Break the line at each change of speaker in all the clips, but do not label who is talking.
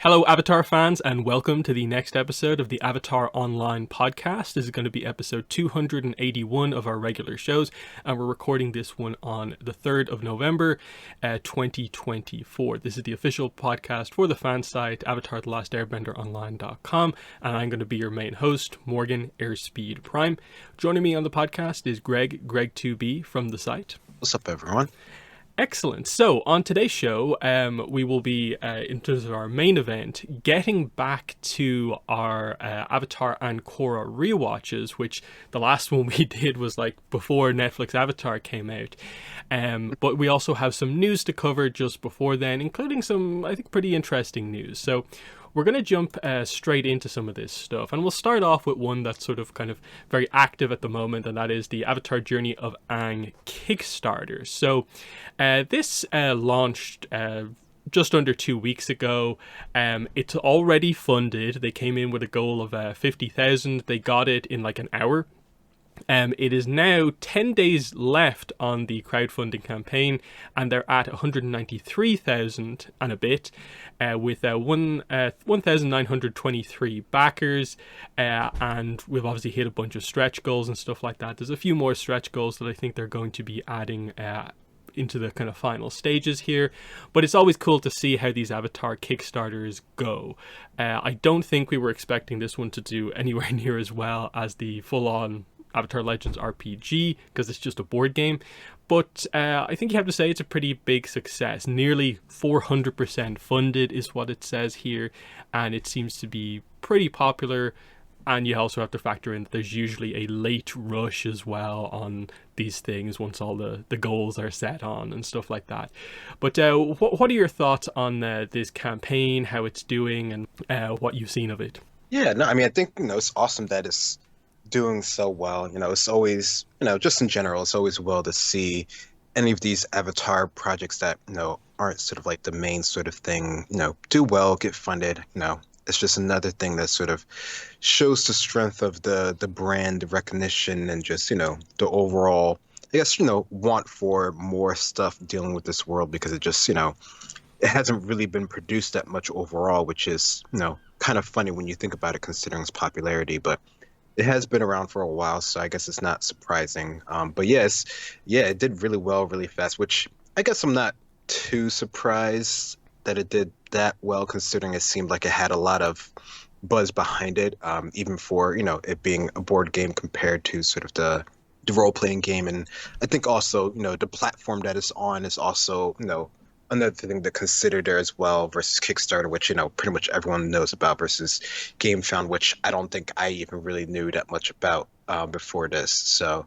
Hello, Avatar fans, and welcome to the next episode of the Avatar Online podcast. This is going to be episode 281 of our regular shows, and we're recording this one on the 3rd of November, 2024. This is the official podcast for the fan site, avatarthelastairbender.online.com, and I'm going to be your main host, Morgan Airspeed Prime. Joining me on the podcast is Greg2B from the site.
What's up, everyone?
Excellent. So on today's show, we will be, in terms of our main event, getting back to our Avatar and Korra rewatches, which the last one we did was like before Netflix Avatar came out. But we also have some news to cover just before then, including some, I think, pretty interesting news. So we're going to jump straight into some of this stuff, and we'll start off with one that's sort of kind of very active at the moment, and that is the Avatar Journey of Aang Kickstarter. So this launched just under 2 weeks ago. It's already funded. They came in with a goal of 50,000. They got it in like an hour. It is now 10 days left on the crowdfunding campaign, and they're at 193,000 and a bit, with 1,923 backers, and we've obviously hit a bunch of stretch goals and stuff like that. There's a few more stretch goals that I think they're going to be adding into the kind of final stages here, but it's always cool to see how these Avatar Kickstarters go. I don't think we were expecting this one to do anywhere near as well as the full-on Avatar Legends RPG, because it's just a board game, but I think you have to say it's a pretty big success. Nearly 400% funded is what it says here, and it seems to be pretty popular. And you also have to factor in that there's usually a late rush as well on these things once all the goals are set on and stuff like that. But what are your thoughts on this campaign, how it's doing, and what you've seen of it?
Yeah, no, I mean, I think, it's awesome that it's doing so well. It's always, just in general, it's always well to see any of these Avatar projects that, aren't sort of like the main sort of thing, do well, get funded. It's just another thing that sort of shows the strength of the brand recognition and just, the overall, I guess, want for more stuff dealing with this world, because it just, it hasn't really been produced that much overall, which is, kind of funny when you think about it, considering its popularity. But it has been around for a while, so I guess it's not surprising. But yes, it did really well, really fast, which I guess I'm not too surprised that it did that well, considering it seemed like it had a lot of buzz behind it, even for, it being a board game compared to sort of the role-playing game. And I think also, the platform that it's on is also, another thing to consider there as well, versus Kickstarter, which, pretty much everyone knows about, versus GameFound, which I don't think I even really knew that much about before this. So,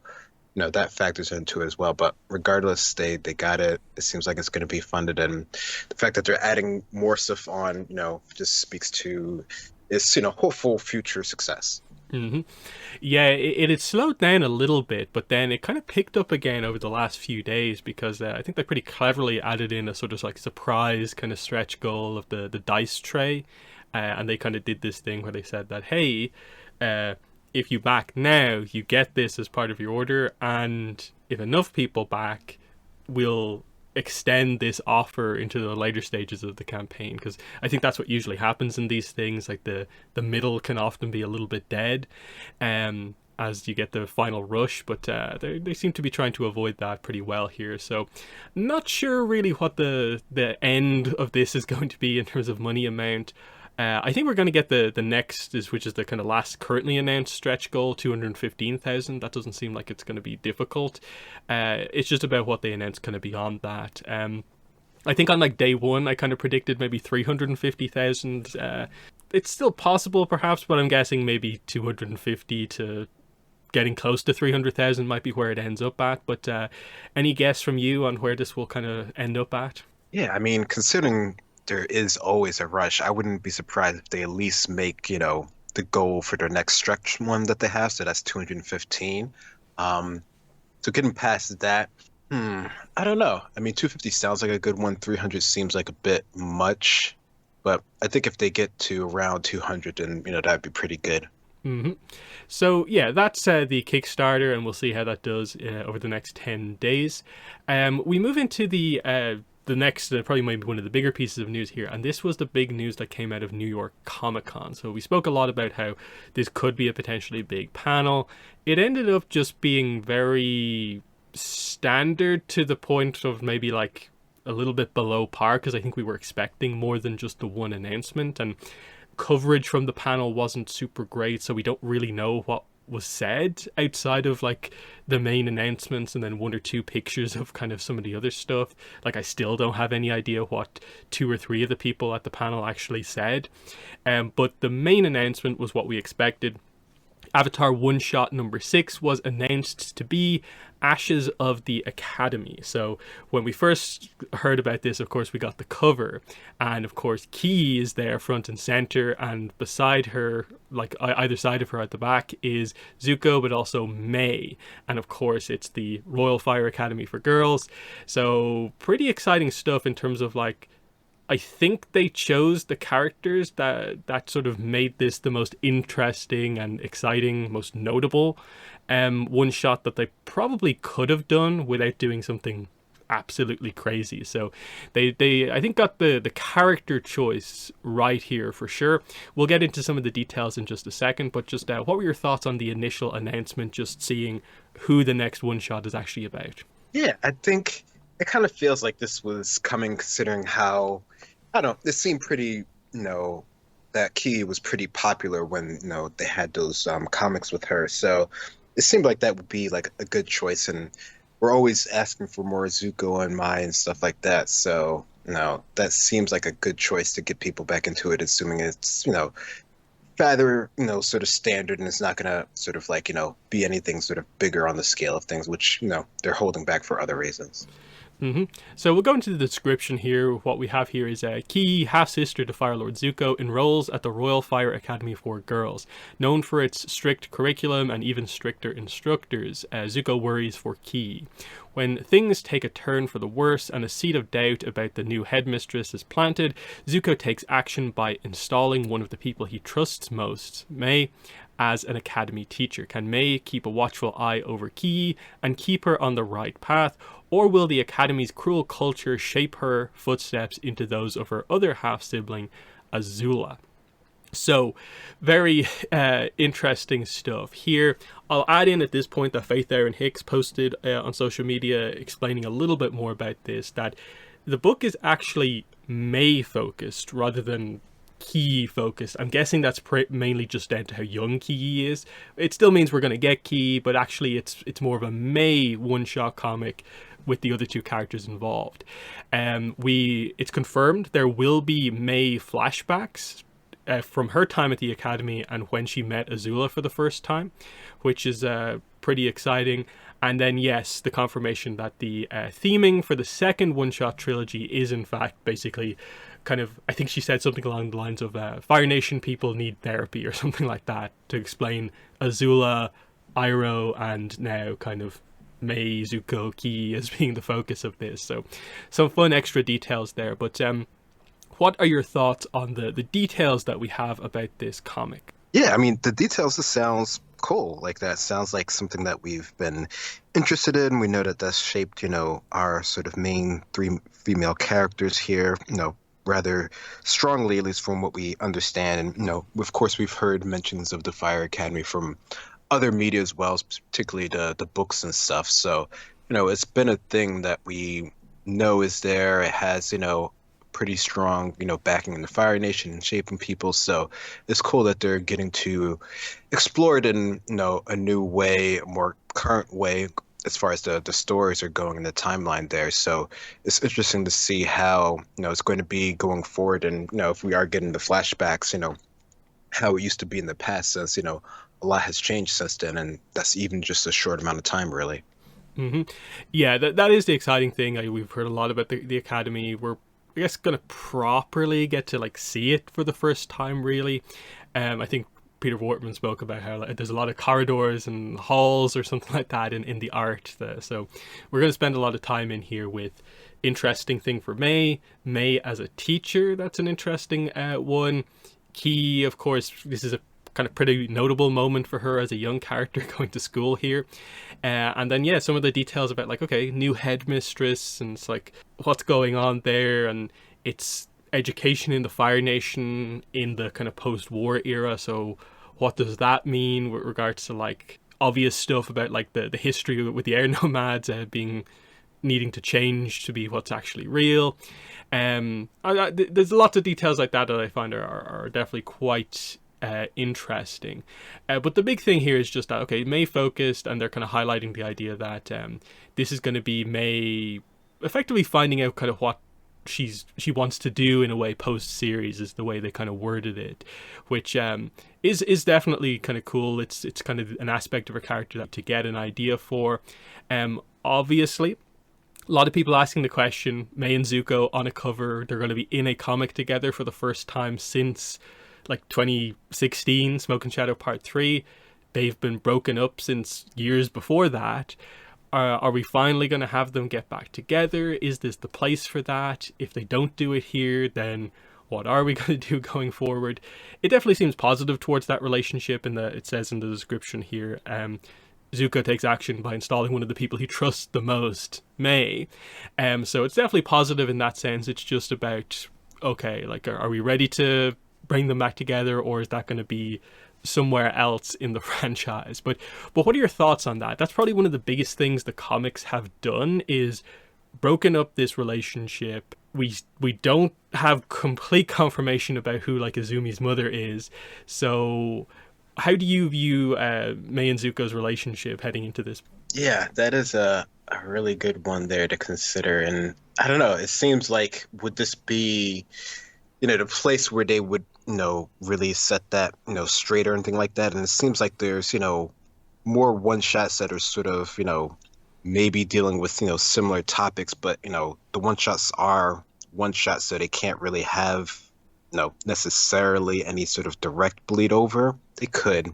that factors into it as well. But regardless, they got it. It seems like it's going to be funded. And the fact that they're adding more stuff on, just speaks to its, hopeful future success.
Mm-hmm. Yeah, it had slowed down a little bit, but then it kind of picked up again over the last few days, because I think they pretty cleverly added in a sort of like surprise kind of stretch goal of the dice tray, and they kind of did this thing where they said that, hey, if you back now, you get this as part of your order, and if enough people back, we'll extend this offer into the later stages of the campaign, because I think that's what usually happens in these things. Like the middle can often be a little bit dead as you get the final rush, but they seem to be trying to avoid that pretty well here. So not sure really what the end of this is going to be in terms of money amount. I think we're going to get the next, which is the kind of last currently announced stretch goal, 215,000. That doesn't seem like it's going to be difficult. It's just about what they announced kind of beyond that. I think on like day one, I kind of predicted maybe 350,000. It's still possible perhaps, but I'm guessing maybe 250 to getting close to 300,000 might be where it ends up at. But any guess from you on where this will kind of end up at?
Yeah, I mean, considering there is always a rush, I wouldn't be surprised if they at least make, the goal for their next stretch one that they have. So that's 215. So getting past that, I don't know. I mean, 250 sounds like a good one. 300 seems like a bit much. But I think if they get to around 200, then, that'd be pretty good.
Mm-hmm. So yeah, that's the Kickstarter, and we'll see how that does over the next 10 days. We move into the the next, probably maybe one of the bigger pieces of news here, and this was the big news that came out of New York Comic Con. So we spoke a lot about how this could be a potentially big panel. It ended up just being very standard, to the point of maybe like a little bit below par, because I think we were expecting more than just the one announcement, and coverage from the panel wasn't super great, so we don't really know what was said outside of like the main announcements and then one or two pictures of kind of some of the other stuff. Like, I still don't have any idea what two or three of the people at the panel actually said. But the main announcement was what we expected. Avatar One Shot number 6 was announced to be Ashes of the Academy. So when we first heard about this, of course, we got the cover, and of course Ki is there front and center, and beside her, like either side of her at the back, is Zuko, but also May, and of course it's the Royal Fire Academy for girls. So pretty exciting stuff in terms of like, I think they chose the characters that sort of made this the most interesting and exciting, most notable one shot that they probably could have done without doing something absolutely crazy. So they I think got the character choice right here for sure. We'll get into some of the details in just a second, but just what were your thoughts on the initial announcement, just seeing who the next one shot is actually about?
Yeah, I think it kind of feels like this was coming considering how, I don't know, it seemed pretty, that Key was pretty popular when, they had those comics with her. So it seemed like that would be like a good choice. And we're always asking for more Zuko and Mai and stuff like that. So, that seems like a good choice to get people back into it, assuming it's, rather, sort of standard, and it's not going to sort of like, be anything sort of bigger on the scale of things, which, they're holding back for other reasons.
So we'll go into the description here. What we have here is Ki, half-sister to Fire Lord Zuko, enrolls at the Royal Fire Academy for Girls. Known for its strict curriculum and even stricter instructors, Zuko worries for Ki. When things take a turn for the worse and a seed of doubt about the new headmistress is planted, Zuko takes action by installing one of the people he trusts most, Mai, as an academy teacher. Can Mai keep a watchful eye over Ki and keep her on the right path, or will the academy's cruel culture shape her footsteps into those of her other half-sibling, Azula? So, very interesting stuff here. I'll add in at this point that Faith Aaron Hicks posted on social media explaining a little bit more about this, that the book is actually Mai focused rather than Ki focused. I'm guessing that's mainly just down to how young Ki is. It still means we're going to get Ki, but actually it's more of a Mai one-shot comic with the other two characters involved. It's confirmed there will be Mai flashbacks from her time at the academy and when she met Azula for the first time, which is pretty exciting. And then, yes, the confirmation that the theming for the second one-shot trilogy is in fact basically kind of, I think she said something along the lines of Fire Nation people need therapy or something like that, to explain Azula, Iroh, and now kind of Mai, Zuko, Ki as being the focus of this. So some fun extra details there. But what are your thoughts on the details that we have about this comic?
Yeah, I mean, the details, this sounds cool. Like, that sounds like something that we've been interested in. We know that that's shaped, our sort of main three female characters here, rather strongly, at least from what we understand. And, of course, we've heard mentions of the Fire Academy from other media as well, particularly the books and stuff. So, it's been a thing that we know is there. It has, pretty strong, backing in the Fire Nation and shaping people. So it's cool that they're getting to explore it in, a new way, a more current way as far as the stories are going in the timeline there. So it's interesting to see how, it's going to be going forward. And, if we are getting the flashbacks, how it used to be in the past, since, a lot has changed since then. And that's even just a short amount of time, really.
Yeah, that is the exciting thing. We've heard a lot about the Academy. We're, I guess, gonna properly get to like see it for the first time, really. I think Peter Wortman spoke about how there's a lot of corridors and halls or something like that in the art. So we're going to spend a lot of time in here with interesting thing for Mai as a teacher. That's an interesting one. Ki, of course, this is a kind of pretty notable moment for her as a young character going to school here. And then, yeah, some of the details about, like, okay, new headmistress, and it's like, what's going on there, and it's education in the Fire Nation in the kind of post-war era, so what does that mean with regards to, like, obvious stuff about, like, the history with the air nomads being needing to change to be what's actually real. There's lots of details like that I find are definitely quite interesting. But the big thing here is just that, okay, May focused, and they're kind of highlighting the idea that this is going to be May effectively finding out kind of what she wants to do in a way post series, is the way they kind of worded it, which is definitely kind of cool. It's kind of an aspect of her character to get an idea for. Obviously, a lot of people asking the question, May and Zuko on a cover, they're going to be in a comic together for the first time since, like, 2016, Smoke and Shadow Part 3. They've been broken up since years before that. Are we finally going to have them get back together? Is this the place for that? If they don't do it here, then what are we going to do going forward? It definitely seems positive towards that relationship. It says in the description here, Zuko takes action by installing one of the people he trusts the most, May. So it's definitely positive in that sense. It's just about, okay, like, are we ready to bring them back together, or is that going to be somewhere else in the franchise? But what are your thoughts on that? That's probably one of the biggest things the comics have done, is broken up this relationship. We don't have complete confirmation about who, like, Azumi's mother is. So how do you view May and Zuko's relationship heading into this?
Yeah, that is a really good one there to consider. And I don't know, it seems like, would this be, the place where they would, really set that, straight or anything like that? And it seems like there's, more one-shots that are sort of, maybe dealing with, similar topics, but, the one-shots are one-shots, so they can't really have, necessarily any sort of direct bleed over. They could,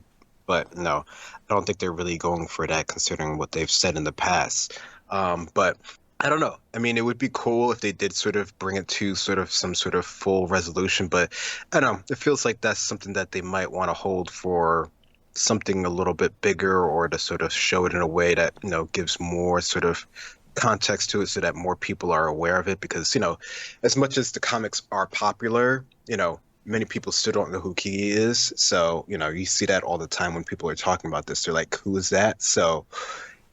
but no, I don't think they're really going for that, considering what they've said in the past. But I don't know. I mean, it would be cool if they did sort of bring it to sort of some sort of full resolution, but I don't know. It feels like that's something that they might want to hold for something a little bit bigger, or to sort of show it in a way that, gives more sort of context to it, so that more people are aware of it. Because, as much as the comics are popular, many people still don't know who Kiki is. So, you see that all the time when people are talking about this. They're like, who is that? So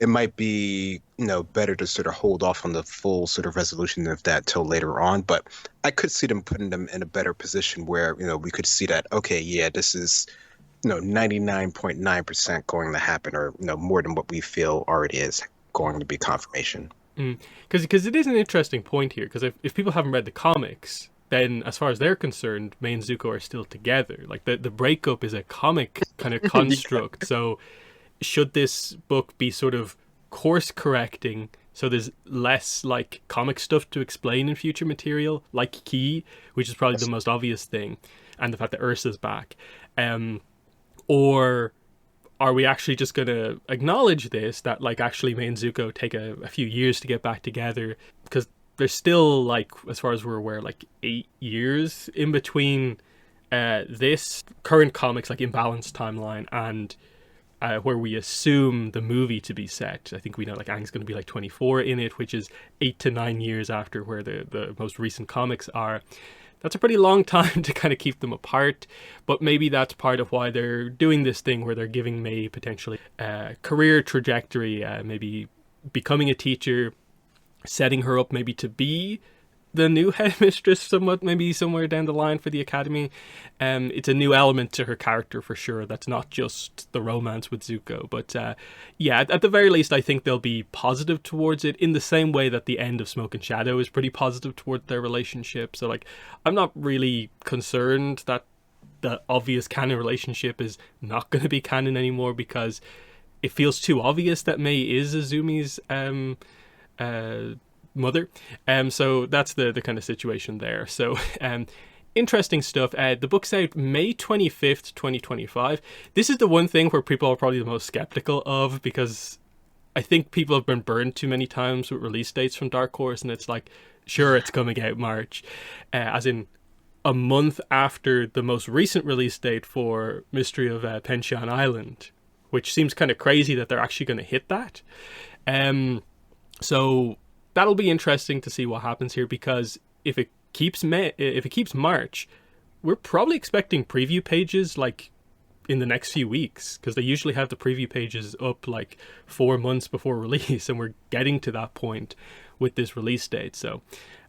it might be, better to sort of hold off on the full sort of resolution of that till later on. But I could see them putting them in a better position where, we could see that, okay, yeah, this is, 99.9% going to happen, or, more than what we feel already is going to be confirmation.
Because it is an interesting point here, because if people haven't read the comics, then as far as they're concerned, May and Zuko are still together. Like, the breakup is a comic kind of construct. Yeah. So should this book be sort of course correcting, so there's less, like, comic stuff to explain in future material, like Ki, which is probably the most obvious thing, and the fact that Ursa's back, or are we actually just going to acknowledge this, that, like, actually May and Zuko take a few years to get back together, because there's still, like, as far as we're aware, like 8 years in between this current comics, like, imbalanced timeline, and where we assume the movie to be set. I think we know, like, Aang's going to be like 24 in it, which is 8 to 9 years after where the most recent comics are. That's a pretty long time to kind of keep them apart, but maybe that's part of why they're doing this thing where they're giving May potentially a career trajectory, maybe becoming a teacher, setting her up maybe to be the new headmistress somewhat, maybe somewhere down the line for the academy. It's a new element to her character for sure. That's not just the romance with Zuko, but yeah, at the very least, I think they'll be positive towards it, in the same way that the end of Smoke and Shadow is pretty positive towards their relationship. So, like, I'm not really concerned that the obvious canon relationship is not going to be canon anymore, because it feels too obvious that May is Azumi's mother. So that's the kind of situation there. So interesting stuff. The book's out May 25th, 2025. This is the one thing where people are probably the most skeptical of, because I think people have been burned too many times with release dates from Dark Horse, and it's like, sure, it's coming out March, as in a month after the most recent release date for Mystery of Penshan Island, which seems kind of crazy that they're actually going to hit that. So that'll be interesting to see what happens here, because if it keeps March, we're probably expecting preview pages like in the next few weeks, because they usually have the preview pages up like 4 months before release, and we're getting to that point with this release date. So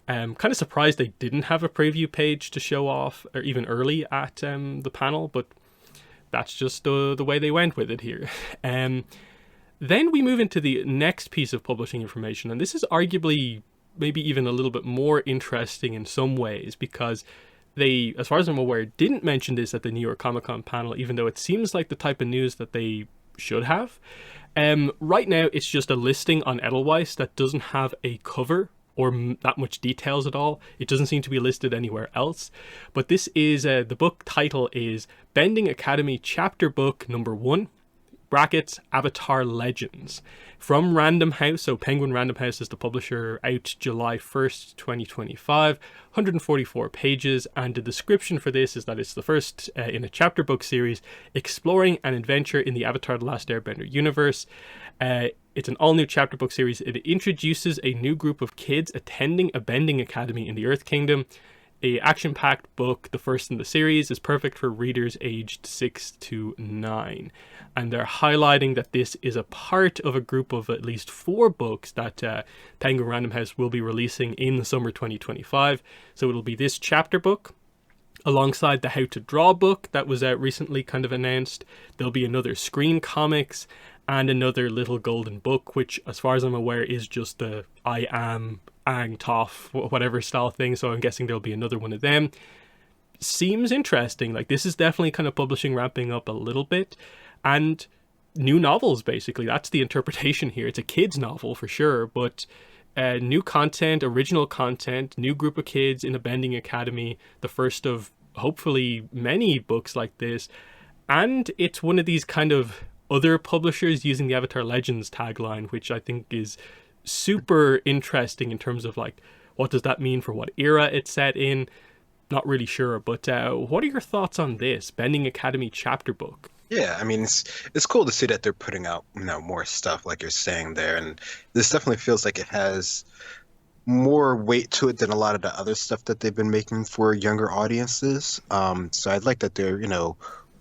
kind of surprised they didn't have a preview page to show off, or even early at the panel, but that's just the way they went with it here. Then we move into the next piece of publishing information, and this is arguably maybe even a little bit more interesting in some ways, because they, as far as I'm aware, didn't mention this at the New York Comic Con panel, even though it seems like the type of news that they should have. Right now, it's just a listing on Edelweiss that doesn't have a cover or that much details at all. It doesn't seem to be listed anywhere else. But this is, the book title is Bending Academy Chapter Book Number 1, brackets, Avatar Legends, from Random House. So Penguin Random House is the publisher, out July 1st, 2025, 144 pages. And the description for this is that it's the first in a chapter book series exploring an adventure in the Avatar The Last Airbender universe. It's an all-new chapter book series. It introduces a new group of kids attending a bending academy in the Earth Kingdom. A action-packed book, the first in the series, is perfect for readers aged 6 to 9. And they're highlighting that this is a part of a group of at least 4 books that Penguin Random House will be releasing in the summer 2025. So it'll be this chapter book, alongside the How to Draw book that was recently kind of announced. There'll be another Screen Comics and another Little Golden Book, which, as far as I'm aware, is just the I Am Ang Toff, whatever style thing. So I'm guessing there'll be another one of them. Seems interesting. Like, this is definitely kind of publishing ramping up a little bit. And new novels, basically. That's the interpretation here. It's a kid's novel for sure, but new content, original content, new group of kids in a bending academy, the first of hopefully many books like this. And it's one of these kind of other publishers using the Avatar Legends tagline, which I think is super interesting in terms of like, what does that mean for what era it's set in? Not really sure, but what are your thoughts on this Bending Academy chapter book?
Yeah, I mean, it's cool to see that they're putting out, more stuff like you're saying there, and this definitely feels like it has more weight to it than a lot of the other stuff that they've been making for younger audiences. So I'd like that they're,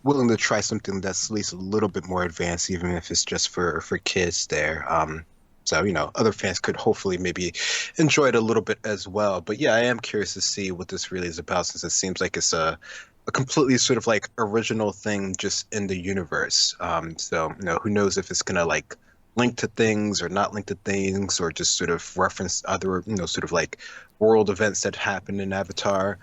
willing to try something that's at least a little bit more advanced, even if it's just for kids there. So, other fans could hopefully maybe enjoy it a little bit as well. But yeah, I am curious to see what this really is about, since it seems like it's a completely sort of like original thing just in the universe. So, who knows if it's going to like link to things or not link to things, or just sort of reference other, sort of like world events that happen in Avatar.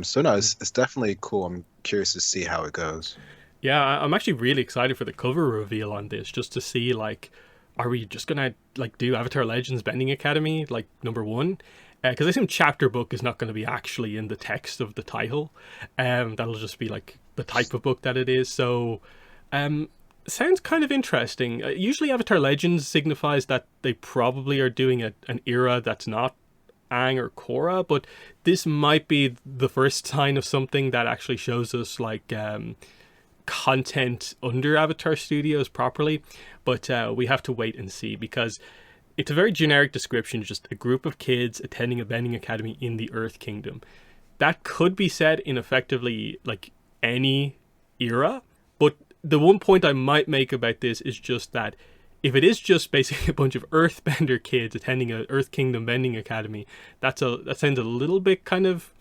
So no, it's definitely cool. I'm curious to see how it goes.
Yeah, I'm actually really excited for the cover reveal on this, just to see like, are we just gonna like do Avatar Legends Bending Academy like number 1? Because I assume chapter book is not going to be actually in the text of the title. That'll just be like the type of book that it is. So sounds kind of interesting. Usually Avatar Legends signifies that they probably are doing an era that's not Aang or Korra, but this might be the first sign of something that actually shows us like content under Avatar Studios properly. But we have to wait and see, because it's a very generic description, just a group of kids attending a bending academy in the Earth Kingdom. That could be said in effectively like any era, but the one point I might make about this is just that if it is just basically a bunch of Earthbender kids attending a Earth Kingdom bending academy, that sounds a little bit kind of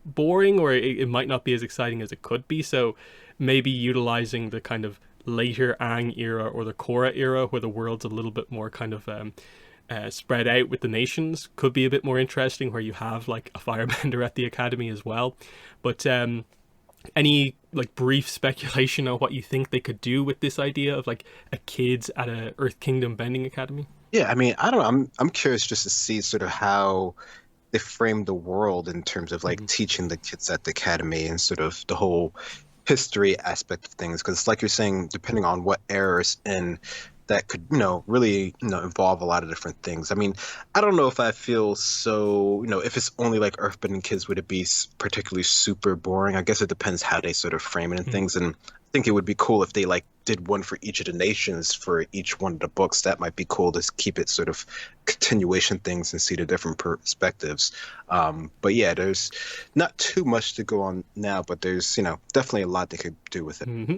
boring, or it might not be as exciting as it could be. So maybe utilizing the kind of later Aang era or the Korra era, where the world's a little bit more kind of spread out with the nations, could be a bit more interesting, where you have like a firebender at the academy as well. But any like brief speculation on what you think they could do with this idea of like a kids at a Earth Kingdom bending academy?
Yeah, I mean, I don't know. I'm curious just to see sort of how they frame the world in terms of like teaching the kids at the academy, and sort of the whole history aspect of things. Because like you're saying, depending on what era it's in, that could, really, involve a lot of different things. I mean, I don't know if I feel so, if it's only like Earthbending Kids, would it be particularly super boring? I guess it depends how they sort of frame it and
Mm.
things. And I think it would be cool if they like did one for each of the nations for each one of the books. That might be cool to keep it sort of continuation things and see the different perspectives. But yeah, there's not too much to go on now, but there's, definitely a lot they could do with it.
Hmm.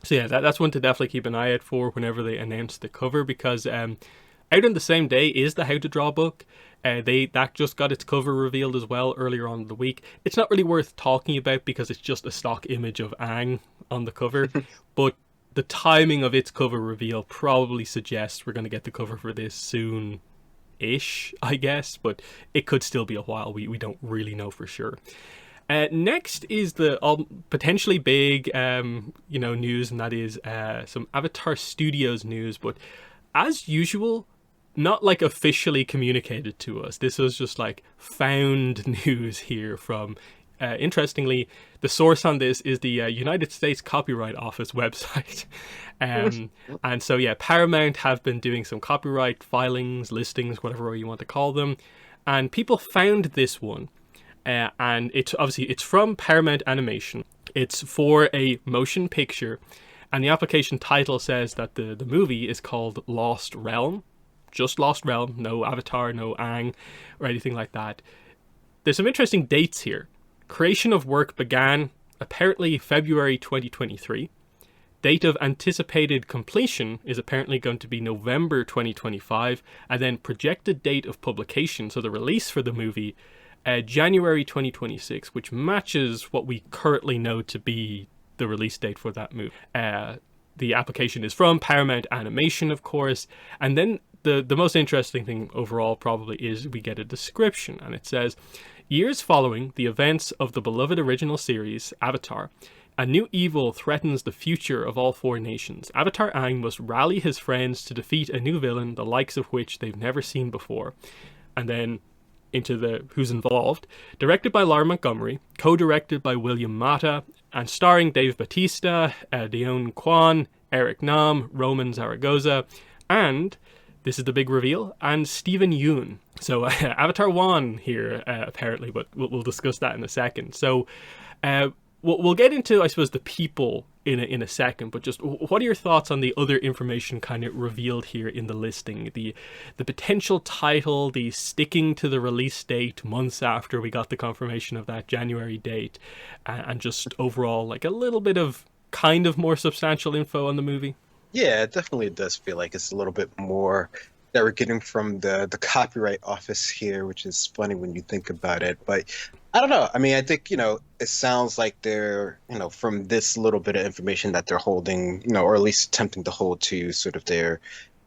So yeah, that's one to definitely keep an eye out for whenever they announce the cover, because out on the same day is the How to Draw book. That just got its cover revealed as well earlier on in the week. It's not really worth talking about because it's just a stock image of Aang on the cover, but the timing of its cover reveal probably suggests we're going to get the cover for this soon-ish, I guess, but it could still be a while. We don't really know for sure. Next is the potentially big, news, and that is some Avatar Studios news. But as usual, not like officially communicated to us. This was just like found news here from. Interestingly, the source on this is the United States Copyright Office website. And so, yeah, Paramount have been doing some copyright filings, listings, whatever you want to call them. And people found this one. And it's from Paramount Animation. It's for a motion picture, and the application title says that the movie is called Lost Realm. Just Lost Realm, no Avatar, no Aang, or anything like that. There's some interesting dates here. Creation of work began apparently February 2023. Date of anticipated completion is apparently going to be November 2025, and then projected date of publication, so the release for the movie, January 2026, which matches what we currently know to be the release date for that movie. The application is from Paramount Animation, of course, and then the most interesting thing overall probably is we get a description, and it says, years following the events of the beloved original series, Avatar, a new evil threatens the future of all four nations. Avatar Aang must rally his friends to defeat a new villain, the likes of which they've never seen before. And then into the who's involved. Directed by Lara Montgomery, co-directed by William Mata, and starring Dave Bautista, Dion Kwan, Eric Nam, Roman Zaragoza, and, this is the big reveal, and Stephen Yeun. So Avatar 1 here, apparently, but we'll discuss that in a second. So we'll get into, I suppose, the people in a second, but just what are your thoughts on the other information kind of revealed here in the listing? The potential title, the sticking to the release date months after we got the confirmation of that January date, and just overall like a little bit of kind of more substantial info on the movie?
Yeah, it definitely does feel like it's a little bit more that we're getting from the copyright office here, which is funny when you think about it. But I don't know. I mean, I think, it sounds like they're, from this little bit of information that they're holding, or at least attempting to hold to sort of their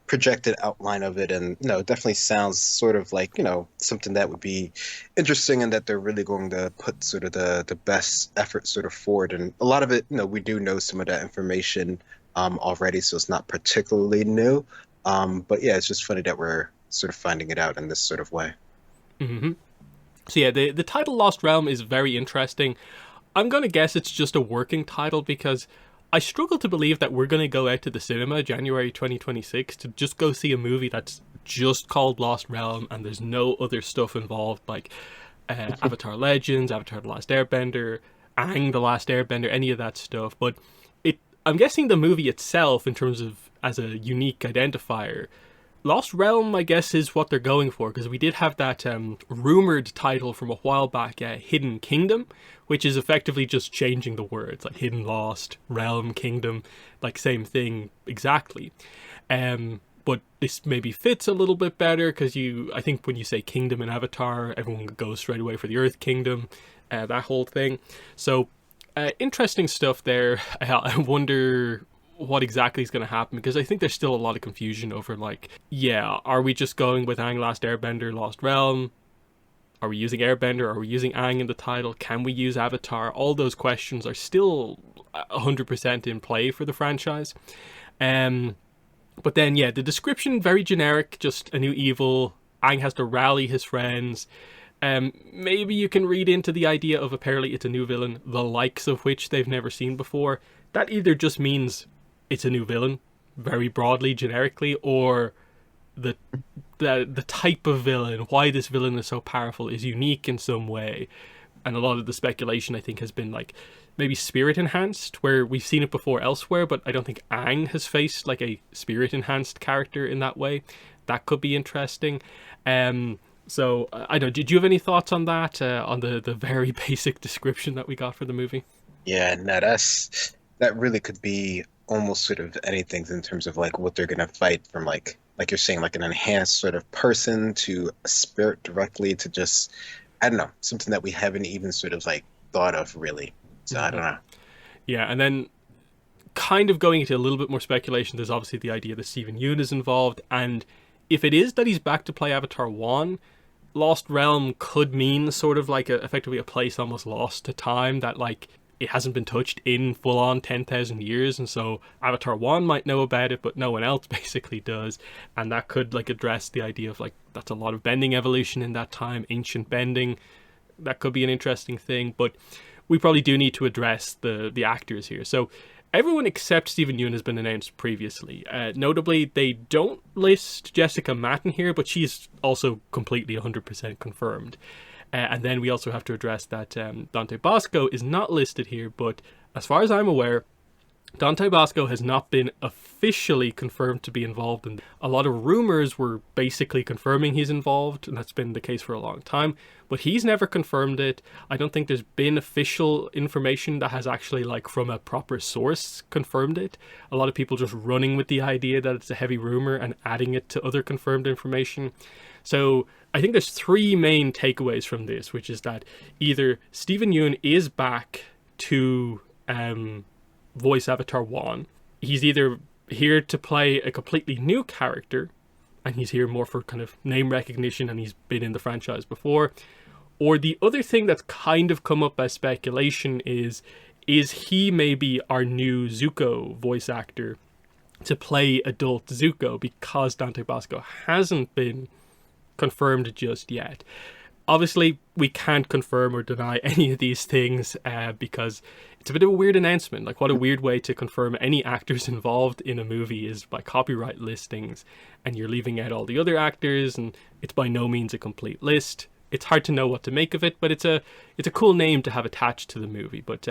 projected outline of it. And, it definitely sounds sort of like, something that would be interesting and that they're really going to put sort of the best effort sort of forward. And a lot of it, we do know some of that information already, so it's not particularly new. But yeah, it's just funny that we're sort of finding it out in this sort of way.
Mm-hmm. So yeah, the title Lost Realm is very interesting. I'm going to guess it's just a working title because I struggle to believe that we're going to go out to the cinema January 2026 to just go see a movie that's just called Lost Realm and there's no other stuff involved like Avatar Legends, Avatar The Last Airbender, Aang The Last Airbender, any of that stuff. But I'm guessing the movie itself, in terms of as a unique identifier, Lost Realm, I guess, is what they're going for, because we did have that rumored title from a while back, Hidden Kingdom, which is effectively just changing the words, like Hidden Lost, Realm, Kingdom, like same thing exactly. But this maybe fits a little bit better, because I think when you say Kingdom in Avatar, everyone goes straight away for the Earth Kingdom, that whole thing. So, interesting stuff there. I wonder what exactly is going to happen, because I think there's still a lot of confusion over are we just going with Aang Last Airbender Lost Realm? Are we using Airbender? Are we using Aang in the title? Can we use Avatar? All those questions are still 100% in play for the franchise. But then the description, very generic, just a new evil. Aang has to rally his friends. Maybe you can read into the idea of apparently it's a new villain, the likes of which they've never seen before. That either just means it's a new villain, very broadly, generically, or the the type of villain, why this villain is so powerful, is unique in some way. And a lot of the speculation, I think, has been like maybe spirit enhanced, where we've seen it before elsewhere, but I don't think Aang has faced like a spirit enhanced character in that way. That could be interesting. So I don't know. Did you have any thoughts on that? On the very basic description that we got for the movie?
Yeah, no, that really could be almost sort of anything in terms of like what they're gonna fight from, like you're saying, like an enhanced sort of person to a spirit directly to just, I don't know, something that we haven't even sort of like thought of really. So I don't know.
Yeah, and then kind of going into a little bit more speculation, there's obviously the idea that Steven Yeun is involved, and if it is that he's back to play Avatar 1, Lost Realm could mean sort of like effectively a place almost lost to time, that like it hasn't been touched in full on 10,000 years, and so Avatar 1 might know about it, but no one else basically does, and that could like address the idea of like that's a lot of bending evolution in that time, ancient bending. That could be an interesting thing, but we probably do need to address the actors here. So everyone except Steven Yeun has been announced previously. Notably, they don't list Jessica Matten here, but she's also completely 100% confirmed. And then we also have to address that Dante Bosco is not listed here, but as far as I'm aware, Dante Bosco has not been officially confirmed to be involved in. A lot of rumors were basically confirming he's involved, and that's been the case for a long time, but he's never confirmed it. I don't think there's been official information that has actually, like, from a proper source confirmed it. A lot of people just running with the idea that it's a heavy rumor and adding it to other confirmed information. So I think there's three main takeaways from this, which is that either Steven Yeun is back to voice Avatar 1. He's either here to play a completely new character, and he's here more for kind of name recognition, and he's been in the franchise before. Or the other thing that's kind of come up as speculation is he maybe our new Zuko voice actor to play adult Zuko, because Dante Bosco hasn't been confirmed just yet. Obviously, we can't confirm or deny any of these things because it's a bit of a weird announcement. Like, what a weird way to confirm any actors involved in a movie is by copyright listings, and you're leaving out all the other actors, and it's by no means a complete list. It's hard to know what to make of it, but it's a cool name to have attached to the movie. But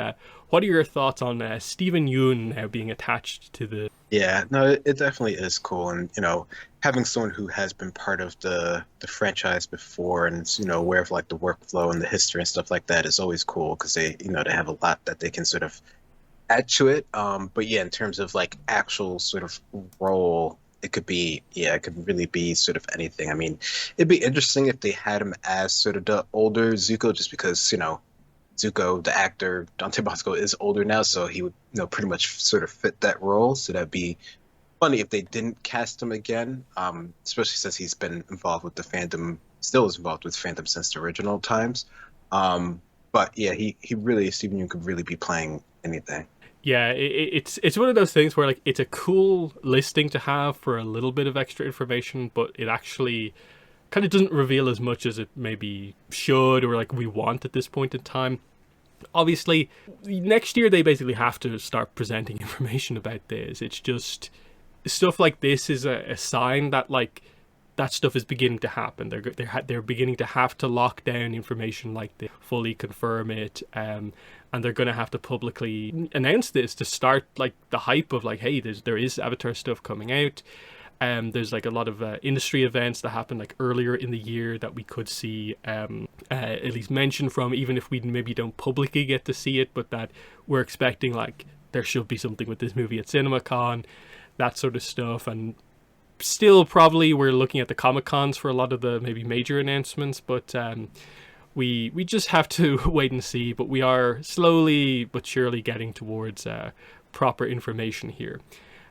what are your thoughts on Steven Yeun now being attached to the...
Yeah, no, it definitely is cool, and having someone who has been part of the franchise before and is, aware of like the workflow and the history and stuff like that is always cool, because they have a lot that they can sort of add to it. But yeah, in terms of like actual sort of role, it could really be sort of anything. I mean, it'd be interesting if they had him as sort of the older Zuko, just because Zuko, the actor, Dante Bosco, is older now, so he would, pretty much sort of fit that role. So that'd be funny if they didn't cast him again, especially since he's been involved with the fandom, still is involved with fandom since the original times. But yeah, Steven Yeun could really be playing anything.
Yeah, it's one of those things where like it's a cool listing to have for a little bit of extra information, but it actually kind of doesn't reveal as much as it maybe should or like we want at this point in time. Obviously, next year they basically have to start presenting information about this. It's just stuff like this is a sign that like that stuff is beginning to happen. They're beginning to have to lock down information like this, fully confirm it, and they're going to have to publicly announce this to start like the hype of like, hey, there is Avatar stuff coming out. There's like a lot of industry events that happen like earlier in the year that we could see at least mention from, even if we maybe don't publicly get to see it, but that we're expecting like there should be something with this movie at CinemaCon, that sort of stuff. And still probably we're looking at the Comic-Cons for a lot of the maybe major announcements, but we just have to wait and see. But we are slowly but surely getting towards proper information here.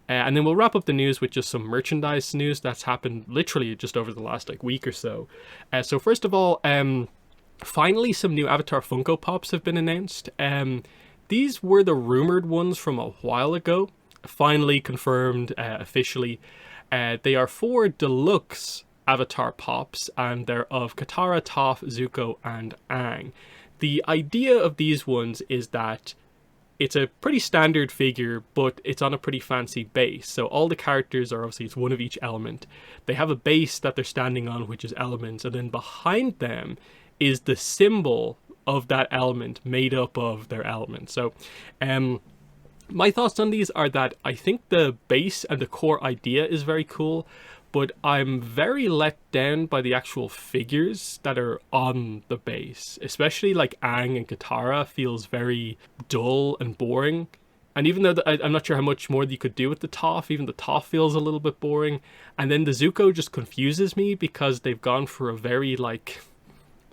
And then we'll wrap up the news with just some merchandise news that's happened literally just over the last like week or so. So first of all, finally some new Avatar Funko Pops have been announced. These were the rumored ones from a while ago, finally confirmed officially. They are 4 deluxe Avatar Pops, and they're of Katara, Toph, Zuko, and Aang. The idea of these ones is that it's a pretty standard figure, but it's on a pretty fancy base. So all the characters are obviously, it's one of each element. They have a base that they're standing on, which is elements, and then behind them is the symbol of that element made up of their element. So, my thoughts on these are that I think the base and the core idea is very cool, but I'm very let down by the actual figures that are on the base. Especially like Aang and Katara feels very dull and boring. And even though I'm not sure how much more you could do with the Toph, even the Toph feels a little bit boring. And then the Zuko just confuses me because they've gone for a very like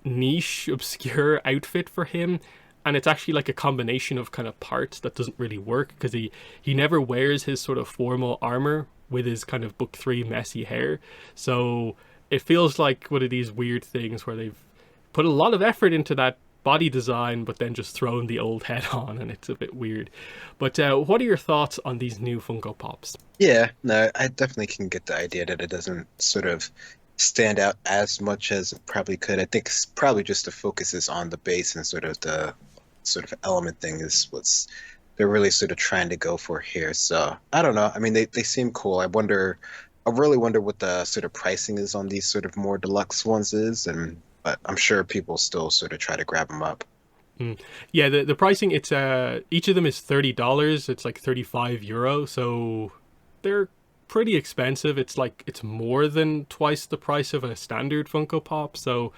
niche, obscure outfit for him. And it's actually like a combination of kind of parts that doesn't really work, because he never wears his sort of formal armor with his kind of book 3 messy hair. So it feels like one of these weird things where they've put a lot of effort into that body design, but then just thrown the old head on, and it's a bit weird. But what are your thoughts on these new Funko Pops?
Yeah, no, I definitely can get the idea that it doesn't sort of stand out as much as it probably could. I think it's probably just the focus is on the base, and sort of the sort of element thing is what's they're really sort of trying to go for here. So I don't know. I mean, they seem cool. I really wonder what the sort of pricing is on these sort of more deluxe ones is, and but I'm sure people still sort of try to grab them up.
Yeah, the pricing, it's each of them is $30. It's like €35, so they're pretty expensive. It's like it's more than twice the price of a standard Funko Pop. So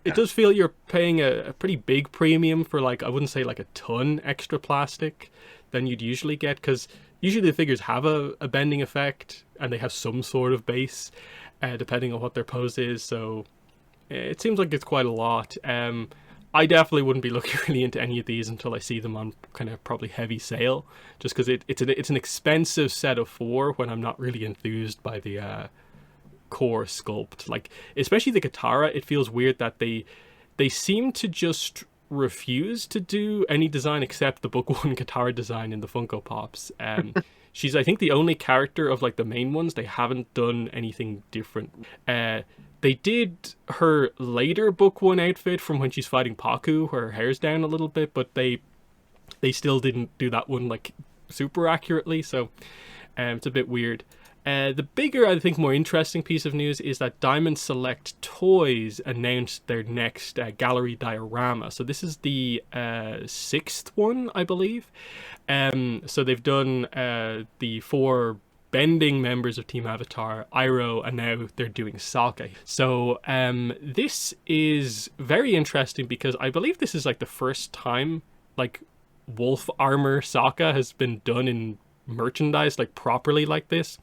it
Yeah.
does feel you're paying a pretty big premium for, like, I wouldn't say like a ton extra plastic than you'd usually get, because usually the figures have a bending effect and they have some sort of base, depending on what their pose is. So it seems like it's quite a lot. I definitely wouldn't be looking really into any of these until I see them on kind of probably heavy sale, just because it's an expensive set of 4 when I'm not really enthused by the core sculpt. Like, especially the Katara, it feels weird that they seem to just refuse to do any design except the book 1 Katara design in the Funko Pops. She's, I think, the only character of like the main ones they haven't done anything different. They did her later book 1 outfit from when she's fighting Paku, where her hair's down a little bit, but they still didn't do that one like super accurately, so it's a bit weird. The bigger, I think, more interesting piece of news is that Diamond Select Toys announced their next gallery diorama. So this is the 6th one, I believe. So they've done the 4 bending members of Team Avatar, Iroh, and now they're doing Sokka. So this is very interesting because I believe this is like the first time like wolf armor Sokka has been done in merchandise like properly like this.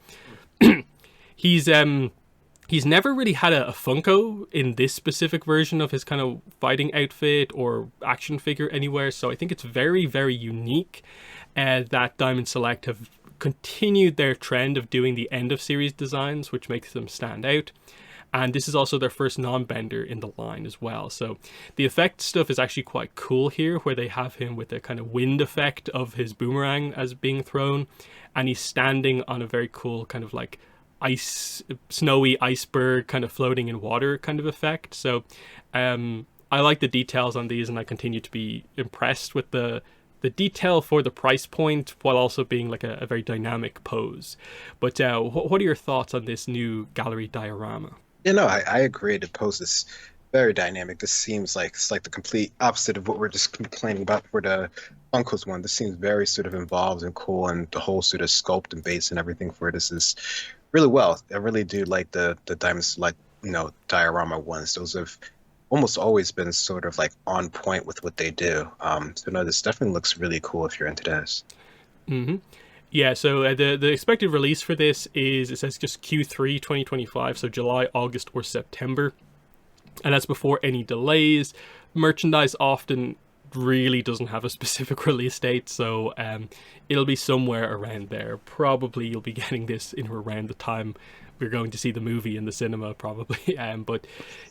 He's never really had a Funko in this specific version of his kind of fighting outfit or action figure anywhere, so I think it's very, very unique that Diamond Select have continued their trend of doing the end of series designs, which makes them stand out. And this is also their first non-bender in the line as well. So the effect stuff is actually quite cool here, where they have him with the kind of wind effect of his boomerang as being thrown, and he's standing on a very cool kind of like snowy iceberg kind of floating in water kind of effect. So I like the details on these, and I continue to be impressed with the detail for the price point, while also being like a very dynamic pose. But what are your thoughts on this new gallery diorama?
You know, I agree. The pose is very dynamic. This seems like it's like the complete opposite of what we're just complaining about for the Funko's one. This seems very sort of involved and cool, and the whole sort of sculpt and base and everything for this is really well. I really do like the Diamond Select, diorama ones. Those have almost always been sort of like on point with what they do. So no, this definitely looks really cool if you're into this.
Mm-hmm. Yeah, so the expected release for this is, it says just Q3 2025, so July, August, or September. And that's before any delays. Merchandise often really doesn't have a specific release date, so it'll be somewhere around there. Probably you'll be getting this in around the time we're going to see the movie in the cinema, probably. But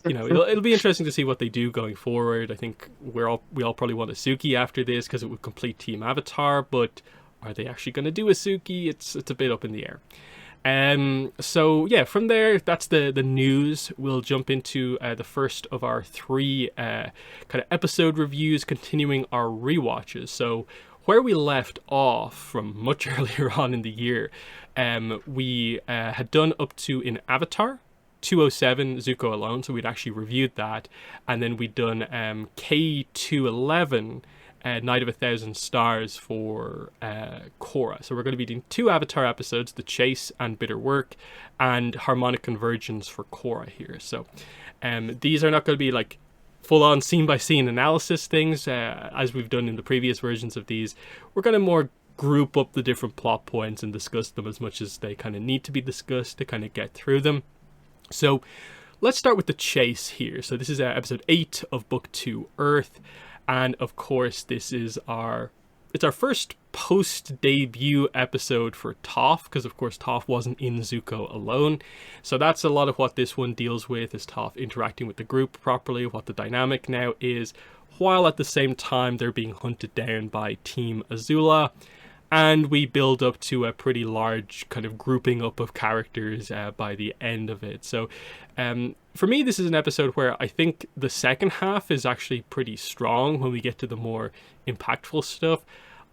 it'll be interesting to see what they do going forward. I think we all probably want a Suki after this because it would complete Team Avatar, but are they actually going to do a Suki? It's a bit up in the air. So yeah, from there, that's the news. We'll jump into the first of our 3 kind of episode reviews, continuing our rewatches. So where we left off from much earlier on in the year, we had done up to in Avatar 207 Zuko alone, so we'd actually reviewed that, and then we'd done K211 Night of a Thousand Stars for Korra. So we're going to be doing 2 Avatar episodes, The Chase and Bitter Work, and Harmonic Convergence for Korra here. So these are not going to be like full-on scene-by-scene analysis things, as we've done in the previous versions of these. We're going to more group up the different plot points and discuss them as much as they kind of need to be discussed to kind of get through them. So let's start with The Chase here. So this is episode 8 of Book 2, Earth. And of course, this is our first post-debut episode for Toph, because of course Toph wasn't in Zuko alone. So that's a lot of what this one deals with, is Toph interacting with the group properly, what the dynamic now is, while at the same time they're being hunted down by Team Azula. And we build up to a pretty large kind of grouping up of characters by the end of it. So for me, this is an episode where I think the second half is actually pretty strong when we get to the more impactful stuff.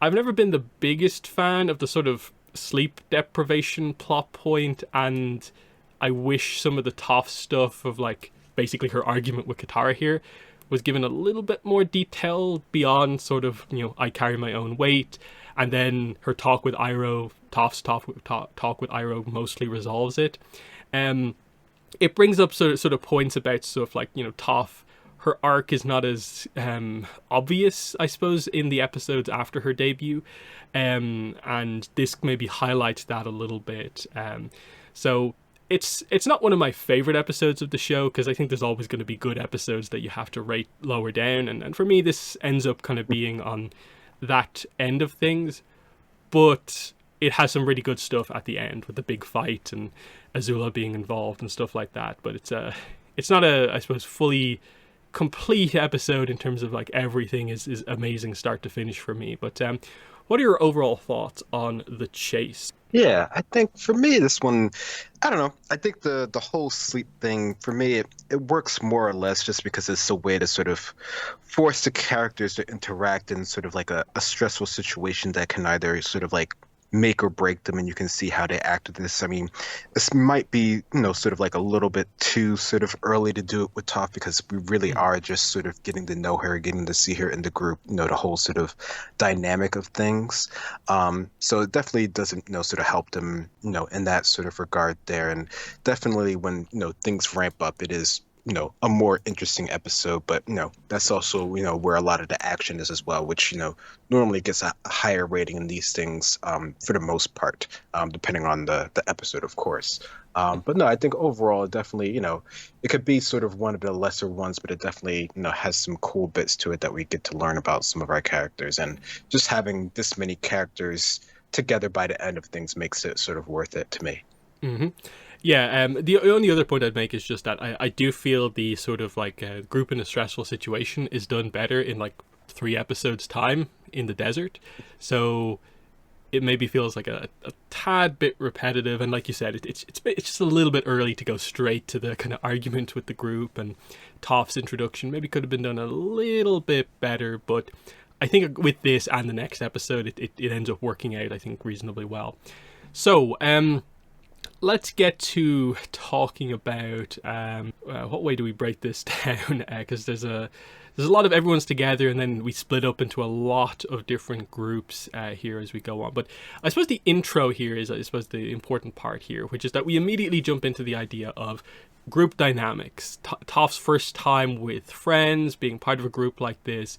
I've never been the biggest fan of the sort of sleep deprivation plot point, and I wish some of the Toph stuff of like basically her argument with Katara here was given a little bit more detail beyond sort of, I carry my own weight. And then her talk with Iroh, Toph's talk with Iroh mostly resolves it. It brings up sort of points about stuff like, Toph, her arc is not as obvious, I suppose, in the episodes after her debut. And this maybe highlights that a little bit. So it's not one of my favorite episodes of the show, because I think there's always going to be good episodes that you have to rate lower down. And for me, this ends up kind of being on that end of things, but it has some really good stuff at the end with the big fight and Azula being involved and stuff like that. But it's not a, I suppose, fully complete episode in terms of like everything is amazing start to finish for me. But what are your overall thoughts on The Chase?
Yeah, I think for me, this one, I don't know. I think the whole sleep thing, for me, it works more or less just because it's a way to sort of force the characters to interact in sort of like a stressful situation that can either sort of like make or break them, and you can see how they act with this. I mean, this might be, sort of like a little bit too sort of early to do it with Toph, because we really are just sort of getting to know her, getting to see her in the group, the whole sort of dynamic of things. So it definitely doesn't, sort of help them, in that sort of regard there. And definitely when, things ramp up, it is, a more interesting episode, but that's also where a lot of the action is as well, which normally gets a higher rating in these things for the most part, depending on the episode, of course. But no, I think overall, definitely, it could be sort of one of the lesser ones, but it definitely has some cool bits to it that we get to learn about some of our characters, and just having this many characters together by the end of things makes it sort of worth it to me.
Mm-hmm. Yeah, the only other point I'd make is just that I do feel the sort of like group in a stressful situation is done better in like 3 episodes time in the desert. So it maybe feels like a tad bit repetitive, and like you said, it's just a little bit early to go straight to the kind of argument with the group, and Toph's introduction maybe could have been done a little bit better, but I think with this and the next episode it ends up working out, I think, reasonably well. So let's get to talking about what way do we break this down, because there's a lot of everyone's together, and then we split up into a lot of different groups here as we go on. But I suppose the intro here is, I suppose, the important part here, which is that we immediately jump into the idea of group dynamics. Toph's first time with friends, being part of a group like this,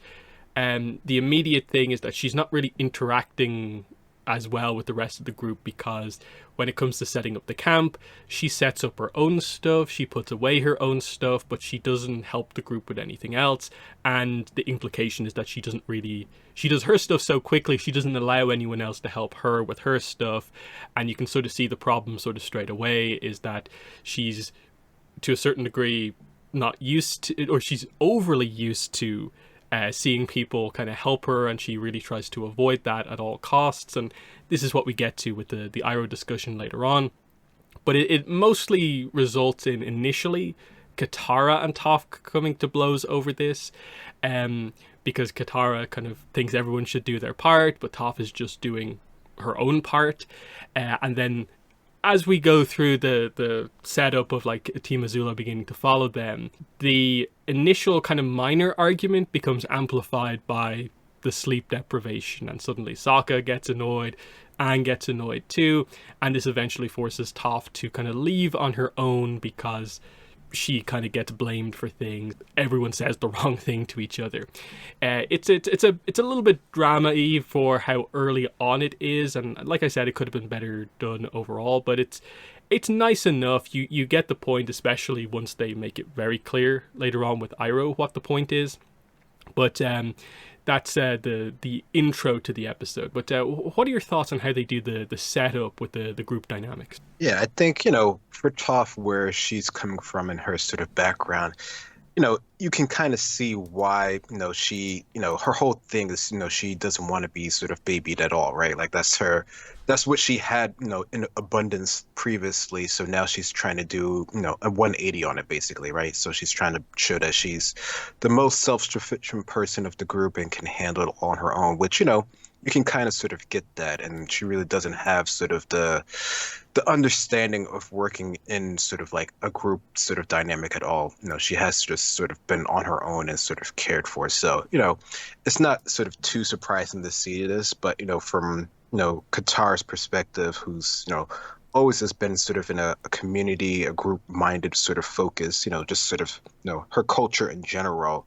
and the immediate thing is that she's not really interacting as well with the rest of the group, because when it comes to setting up the camp, she sets up her own stuff, she puts away her own stuff, but she doesn't help the group with anything else. And the implication is that she does her stuff so quickly, she doesn't allow anyone else to help her with her stuff. And you can sort of see the problem sort of straight away, is that she's to a certain degree not used to, or she's overly used to seeing people kind of help her, and she really tries to avoid that at all costs. And this is what we get to with the Iroh discussion later on. But it mostly results in initially Katara and Toph coming to blows over this. because Katara kind of thinks everyone should do their part, but Toph is just doing her own part. And then as we go through the setup of like Team Azula beginning to follow them, the initial kind of minor argument becomes amplified by the sleep deprivation, and suddenly Sokka gets annoyed, Aang gets annoyed too, and this eventually forces Toph to kind of leave on her own because she kind of gets blamed for things. Everyone says the wrong thing to each other. It's a little bit drama-y for how early on it is, and like I said, it could have been better done overall, but it's nice enough. You get the point, especially once they make it very clear later on with Iroh what the point is. But that's the intro to the episode. But what are your thoughts on how they do the setup with the group dynamics?
Yeah, I think, for Toph, where she's coming from in her sort of background, you can kind of see why, she, her whole thing is, she doesn't want to be sort of babied at all, right? Like that's what she had, in abundance previously. So now she's trying to do, a 180 on it, basically, right? So she's trying to show that she's the most self-sufficient person of the group and can handle it on her own, which, you can kind of sort of get that. And she really doesn't have sort of the understanding of working in sort of like a group sort of dynamic at all. She has just sort of been on her own and sort of cared for. So, it's not sort of too surprising to see this, but, from, Katara's perspective, who's, always has been sort of in a community, a group-minded sort of focus, just sort of, her culture in general,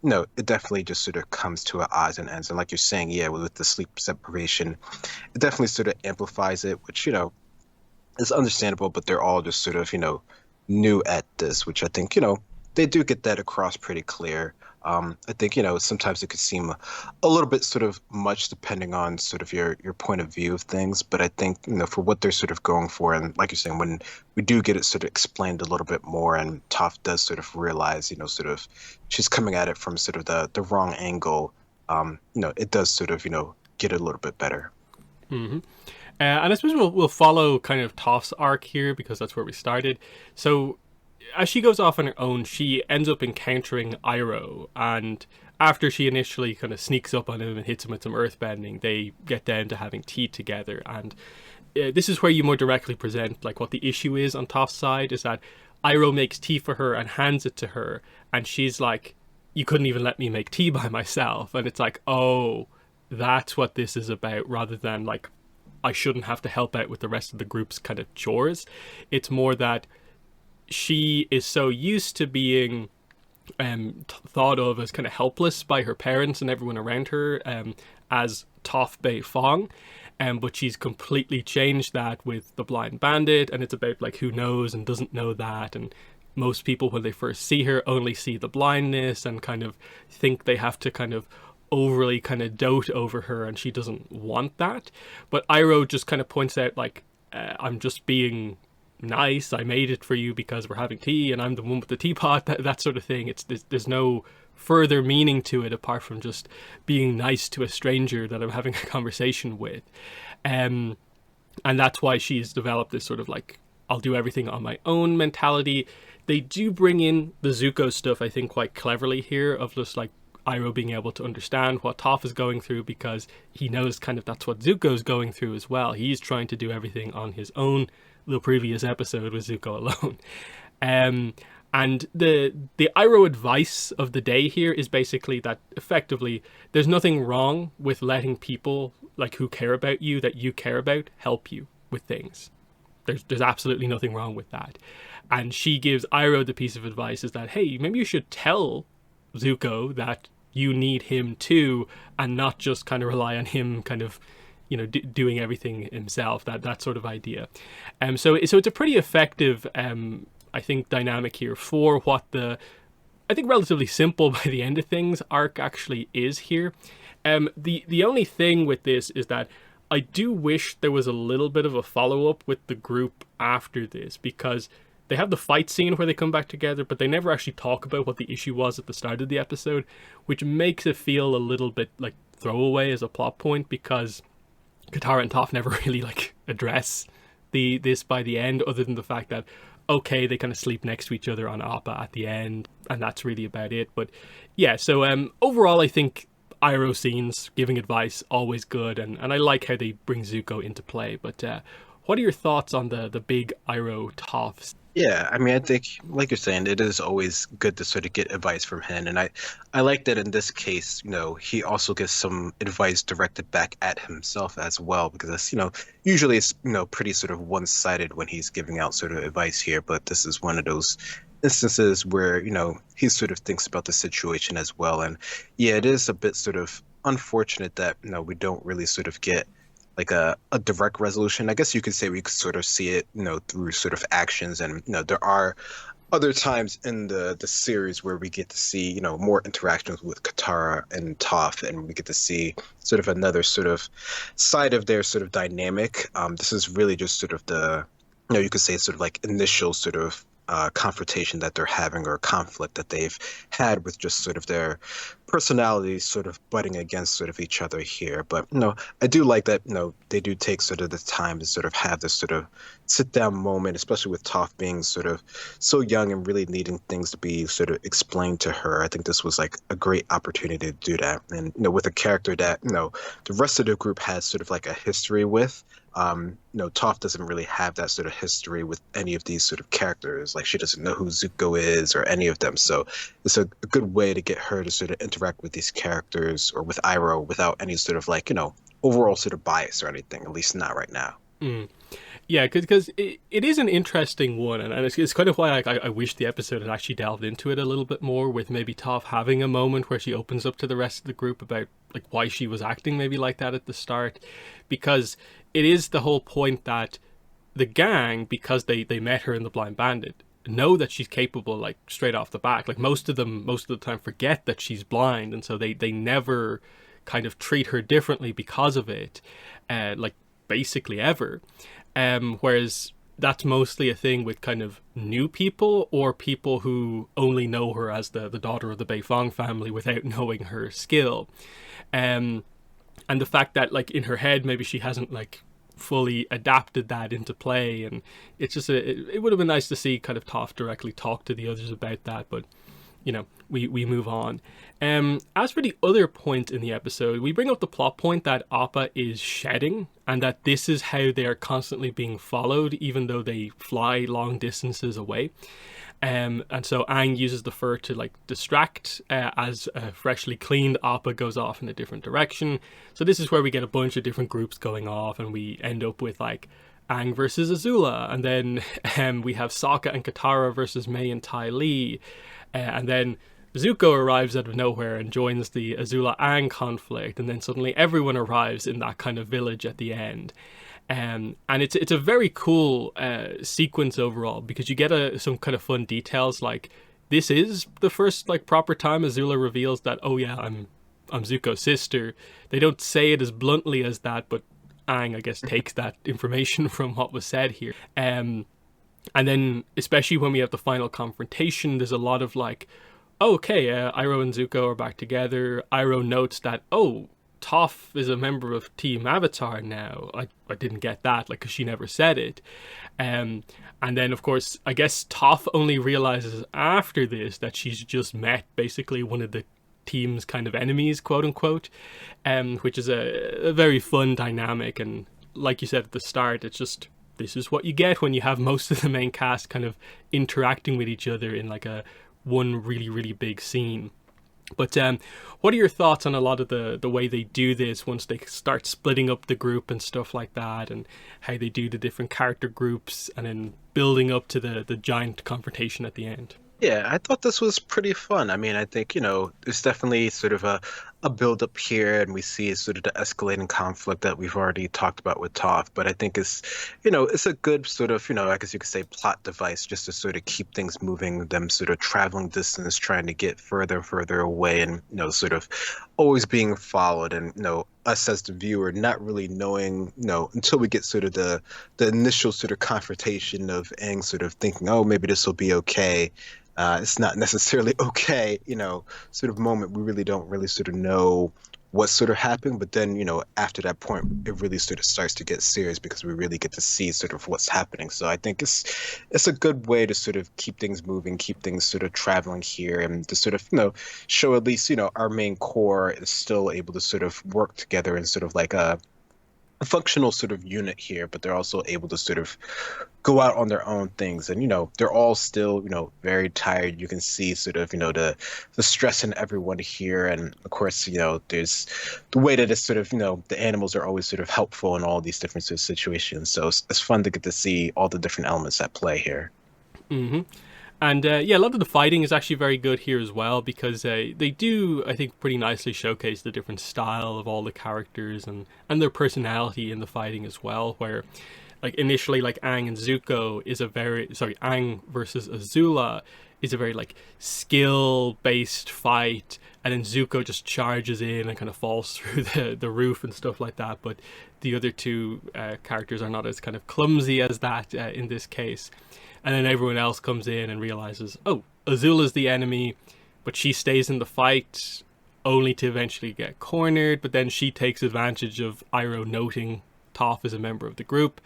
it definitely just sort of comes to her odds and ends. And like you're saying, yeah, with the sleep separation, it definitely sort of amplifies it, which, is understandable, but they're all just sort of, new at this, which I think, they do get that across pretty clear. I think, sometimes it could seem a little bit sort of much depending on sort of your point of view of things. But I think, for what they're sort of going for, and like you're saying, when we do get it sort of explained a little bit more and Toph does sort of realize, sort of she's coming at it from sort of the wrong angle, it does sort of, get a little bit better.
Mm-hmm. And I suppose we'll follow kind of Toph's arc here because that's where we started. So as she goes off on her own, she ends up encountering Iroh, and after she initially kind of sneaks up on him and hits him with some earthbending, they get down to having tea together. And this is where you more directly present like what the issue is on Toph's side, is that Iroh makes tea for her and hands it to her, and she's like, you couldn't even let me make tea by myself. And it's like, oh, that's what this is about, rather than like, I shouldn't have to help out with the rest of the group's kind of chores. It's more that she is so used to being thought of as kind of helpless by her parents and everyone around her as Toph Bei Fong, but she's completely changed that with the Blind Bandit, and it's about like who knows and doesn't know that, and most people when they first see her only see the blindness and kind of think they have to kind of overly kind of dote over her, and she doesn't want that. But Iroh just kind of points out like, I'm just being nice, I made it for you because we're having tea and I'm the one with the teapot, that sort of thing. There's no further meaning to it apart from just being nice to a stranger that I'm having a conversation with, and that's why she's developed this sort of like, I'll do everything on my own mentality. They do bring in the Zuko stuff, I think, quite cleverly here, of just like Iroh being able to understand what Toph is going through, because he knows kind of that's what Zuko's going through as well. He's trying to do everything on his own. The previous episode was Zuko alone. And the Iroh advice of the day here is basically that effectively there's nothing wrong with letting people like who care about you, that you care about, help you with things. There's absolutely nothing wrong with that. And she gives Iroh the piece of advice is that, hey, maybe you should tell Zuko that you need him too, and not just kind of rely on him kind of, doing everything himself, that sort of idea. So it's a pretty effective, I think, dynamic here for what I think relatively simple by the end of things arc actually is here. The only thing with this is that I do wish there was a little bit of a follow-up with the group after this, because they have the fight scene where they come back together, but they never actually talk about what the issue was at the start of the episode, which makes it feel a little bit like throwaway as a plot point, because Katara and Toph never really like address this by the end, other than the fact that, okay, they kind of sleep next to each other on Appa at the end, and that's really about it. But yeah, so overall, I think Iroh scenes, giving advice, always good, and I like how they bring Zuko into play. But what are your thoughts on the big Iroh Toph?
Yeah, I mean, I think, like you're saying, it is always good to sort of get advice from him, and I like that in this case, he also gets some advice directed back at himself as well, because that's, usually it's, pretty sort of one-sided when he's giving out sort of advice here, but this is one of those instances where, he sort of thinks about the situation as well, and yeah, it is a bit sort of unfortunate that, we don't really sort of get like a direct resolution. I guess you could say we could sort of see it, through sort of actions. And, there are other times in the series where we get to see, more interactions with Katara and Toph, and we get to see sort of another sort of side of their sort of dynamic. This is really just sort of the, you could say sort of like initial sort of confrontation that they're having, or conflict that they've had with just sort of their personalities sort of butting against sort of each other here. But I do like that they do take sort of the time to sort of have this sort of sit down moment, especially with Toph being sort of so young and really needing things to be sort of explained to her. I think this was like a great opportunity to do that, and with a character that the rest of the group has sort of like a history with. Toph doesn't really have that sort of history with any of these sort of characters. Like, she doesn't know who Zuko is or any of them. So it's a good way to get her to sort of interact with these characters, or with Iroh, without any sort of like, overall sort of bias or anything, at least not right now.
Mm. Yeah, because it is an interesting one, and it's kind of why I wish the episode had actually delved into it a little bit more, with maybe Toph having a moment where she opens up to the rest of the group about like why she was acting maybe like that at the start, because it is the whole point that the gang, because they met her in the Blind Bandit, know that she's capable, like straight off the back. Like most of the time forget that she's blind, and so they never kind of treat her differently because of it, like basically ever. Whereas that's mostly a thing with kind of new people, or people who only know her as the daughter of the Beifong family without knowing her skill. And the fact that like in her head maybe she hasn't like fully adapted that into play, and it's just it would have been nice to see kind of Toph directly talk to the others about that, but we move on. As for the other point in the episode, we bring up the plot point that Appa is shedding, and that this is how they are constantly being followed, even though they fly long distances away. And so Aang uses the fur to like distract, as a freshly cleaned Appa goes off in a different direction. So this is where we get a bunch of different groups going off, and we end up with like Aang versus Azula, and then we have Sokka and Katara versus Mai and Ty Lee, and then Zuko arrives out of nowhere and joins the Azula-Aang conflict, and then suddenly everyone arrives in that kind of village at the end. And it's a very cool sequence overall, because you get some kind of fun details, like this is the first like proper time Azula reveals that, oh yeah, I'm Zuko's sister. They don't say it as bluntly as that, but Aang, I guess, takes that information from what was said here. And then, especially when we have the final confrontation, there's a lot of like, oh, okay, Iroh and Zuko are back together. Iroh notes that, oh, Toph is a member of Team Avatar now. I didn't get that, like, because she never said it. And then, of course, I guess Toph only realizes after this that she's just met basically one of the team's kind of enemies, quote unquote, which is a very fun dynamic. And like you said at the start, it's just, this is what you get when you have most of the main cast kind of interacting with each other in like one really, really big scene. But what are your thoughts on a lot of the way they do this once they start splitting up the group and stuff like that, and how they do the different character groups and then building up to the giant confrontation at the end?
Yeah, I thought this was pretty fun. I mean, I think, there's definitely sort of a build up here, and we see sort of the escalating conflict that we've already talked about with Toph. But I think it's a good sort of, I guess you could say plot device, just to sort of keep things moving, them sort of traveling distance, trying to get further and further away, and, sort of always being followed, and, us as the viewer not really knowing, until we get sort of the initial sort of confrontation of Aang sort of thinking, oh, maybe this will be okay. It's not necessarily okay, sort of moment. We really don't really sort of know what's sort of happening. But then, after that point, it really sort of starts to get serious because we really get to see sort of what's happening. So I think it's a good way to sort of keep things moving, keep things sort of traveling here, and to sort of, show at least, our main core is still able to sort of work together in sort of like a functional sort of unit here, but they're also able to sort of go out on their own things. And, they're all still, very tired. You can see sort of, the stress in everyone here. And of course, there's the way that it's sort of, the animals are always sort of helpful in all these different sort of situations. So it's fun to get to see all the different elements at play here.
Hmm. And yeah, a lot of the fighting is actually very good here as well because they do, I think, pretty nicely showcase the different style of all the characters and their personality in the fighting as well. Where, like initially, like Aang and Zuko is a very Aang versus Azula is a very like skill based fight, and then Zuko just charges in and kind of falls through the roof and stuff like that. But the other two characters are not as kind of clumsy as that in this case. And then everyone else comes in and realizes, oh, Azula's the enemy, but she stays in the fight only to eventually get cornered. But then she takes advantage of Iroh noting Toph as a member of the group,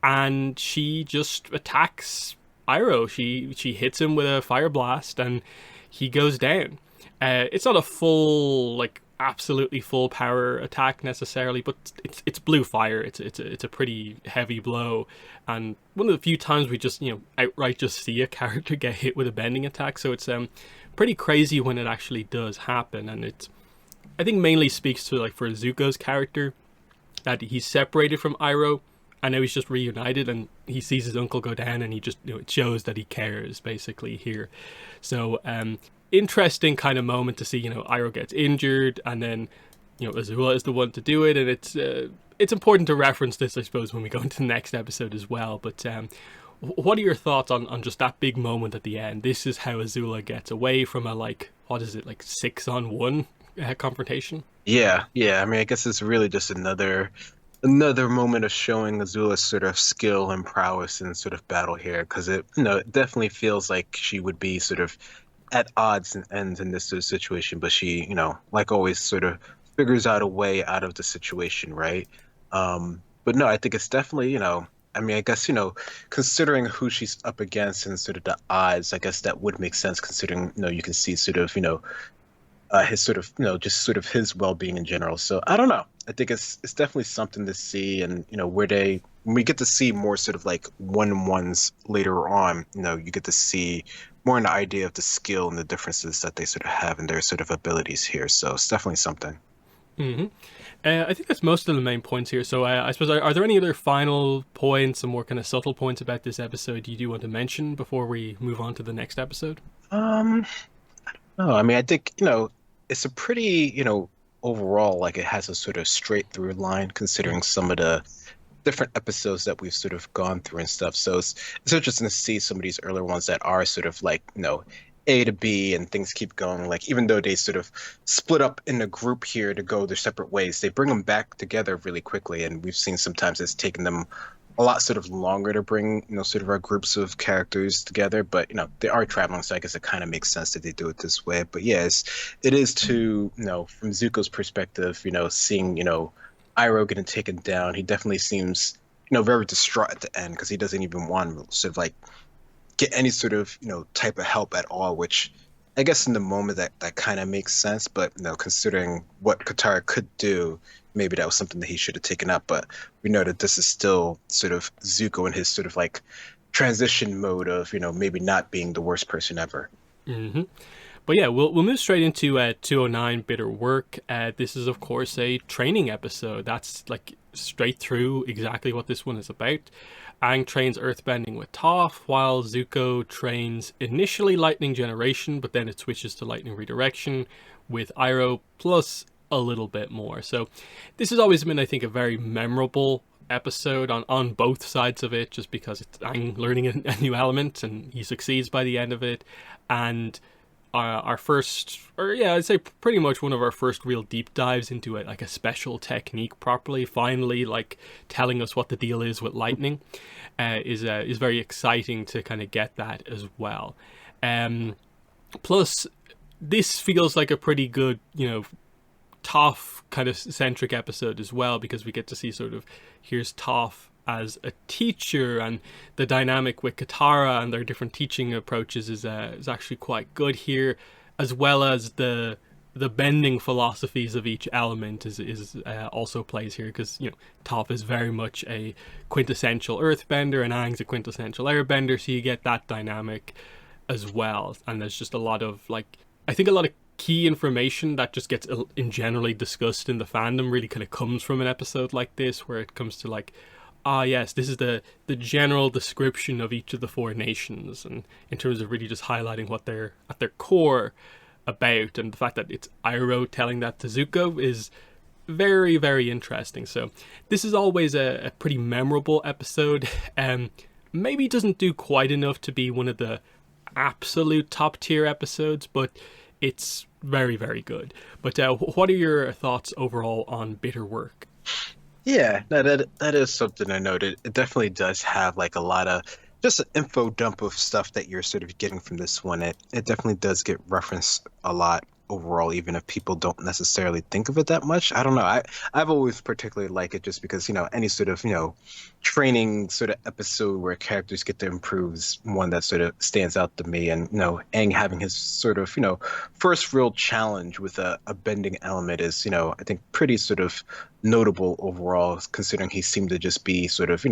and she just attacks Iroh. She hits him with a fire blast, and he goes down. It's not a full like absolutely full power attack necessarily, but it's blue fire. It's a pretty heavy blow, and one of the few times we just outright just see a character get hit with a bending attack. So it's pretty crazy when it actually does happen, and it I think mainly speaks to like for Zuko's character that he's separated from Iroh. And now he's just reunited, and he sees his uncle go down, and he just it shows that he cares basically here. So interesting kind of moment to see Iroh gets injured, and then Azula is the one to do it, and it's important to reference this, I suppose, when we go into the next episode as well. But what are your thoughts on just that big moment at the end? This is how Azula gets away from a like 6-on-1 confrontation.
Yeah. I mean, I guess it's really just another moment of showing Azula's sort of skill and prowess in sort of battle here, because it definitely feels like she would be sort of at odds and ends in this sort of situation, but she, like always, sort of figures out a way out of the situation, right? But no, I think it's definitely, I mean, I guess, considering who she's up against and sort of the odds, I guess that would make sense considering, you can see sort of, his sort of, just sort of his well-being in general. So I don't know. I think it's definitely something to see, and when we get to see more sort of like one-on-ones later on, you get to see more an idea of the skill and the differences that they sort of have in their sort of abilities here. So it's definitely something.
Hmm. I think that's most of the main points here. So I suppose are there any other final points and more kind of subtle points about this episode you do want to mention before we move on to the next episode?
Um, no, I mean, I think, it's a pretty, overall, like it has a sort of straight through line considering some of the different episodes that we've sort of gone through and stuff. So it's interesting to see some of these earlier ones that are sort of like, A to B and things keep going. Like even though they sort of split up in a group here to go their separate ways, they bring them back together really quickly. And we've seen sometimes it's taken them a lot sort of longer to bring, sort of our groups of characters together. But, they are traveling, so I guess it kind of makes sense that they do it this way. But yes, it is to, from Zuko's perspective, seeing, Iroh getting taken down, he definitely seems, very distraught at the end because he doesn't even want to sort of like get any sort of, type of help at all, which I guess in the moment that kind of makes sense. But, considering what Katara could do, maybe that was something that he should have taken up. But we know that this is still sort of Zuko in his sort of like transition mode of, maybe not being the worst person ever.
Hmm. But yeah, we'll move straight into 209 Bitter Work. This is, of course, a training episode. That's like straight through exactly what this one is about. Aang trains earthbending with Toph, while Zuko trains initially lightning generation, but then it switches to lightning redirection with Iroh, plus a little bit more. So this has always been, I think, a very memorable episode on both sides of it, just because it's Aang learning a new element, and he succeeds by the end of it. And our first, or yeah, I'd say pretty much one of our first real deep dives into it, like a special technique properly, finally like telling us what the deal is with lightning, is very exciting to kind of get that as well. Plus, this feels like a pretty good, Toph kind of centric episode as well, because we get to see sort of here's Toph as a teacher, and the dynamic with Katara and their different teaching approaches is actually quite good here, as well as the bending philosophies of each element is also plays here, because Toph is very much a quintessential earthbender and Aang's a quintessential airbender, so you get that dynamic as well. And there's just a lot of I think a lot of key information that just gets in generally discussed in the fandom really kind of comes from an episode like this, where it comes to yes, this is the general description of each of the four nations, and in terms of really just highlighting what they're at their core about, and the fact that it's Iroh telling that to Zuko is very, very interesting. So this is always a pretty memorable episode. Maybe doesn't do quite enough to be one of the absolute top tier episodes, but it's very, very good. But what are your thoughts overall on Bitter Work?
Yeah, no, that is something I noted. It definitely does have a lot of just an info dump of stuff that you're sort of getting from this one. It definitely does get referenced a lot overall, even if people don't necessarily think of it that much. I don't know. I've always particularly liked it just because, any sort of, training sort of episode where characters get to improve is one that sort of stands out to me. And, Aang having his sort of, first real challenge with a bending element is, I think pretty sort of notable overall, considering he seemed to just be sort of,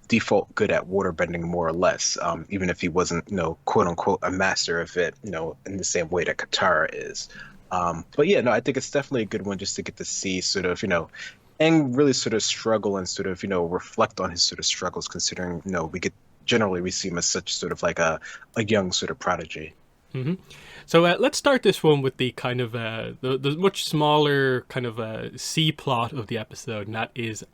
default good at waterbending more or less, even if he wasn't, quote unquote, a master of it, in the same way that Katara is. But yeah, no, I think it's definitely a good one just to get to see sort of, and really sort of struggle and sort of, reflect on his sort of struggles, considering, we see him as such sort of a young sort of prodigy.
Mm-hmm. So let's start this one with the kind of the much smaller kind of C plot of the episode, and that is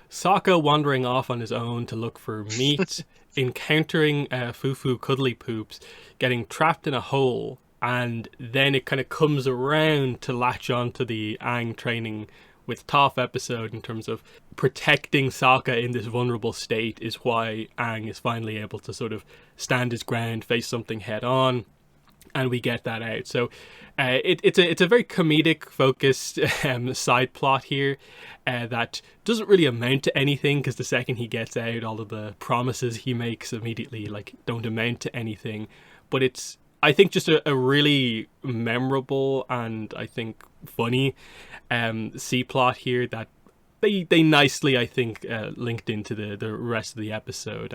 Sokka wandering off on his own to look for meat, encountering Fufu Cuddly Poops, getting trapped in a hole, and then it kind of comes around to latch on to the Aang training with Toph episode in terms of protecting Sokka in this vulnerable state is why Aang is finally able to sort of stand his ground, face something head on, and we get that out. So it's a very comedic focused side plot here that doesn't really amount to anything, because the second he gets out, all of the promises he makes immediately don't amount to anything. But it's, I think, just a really memorable and I think funny C plot here that they nicely, I think, linked into the rest of the episode.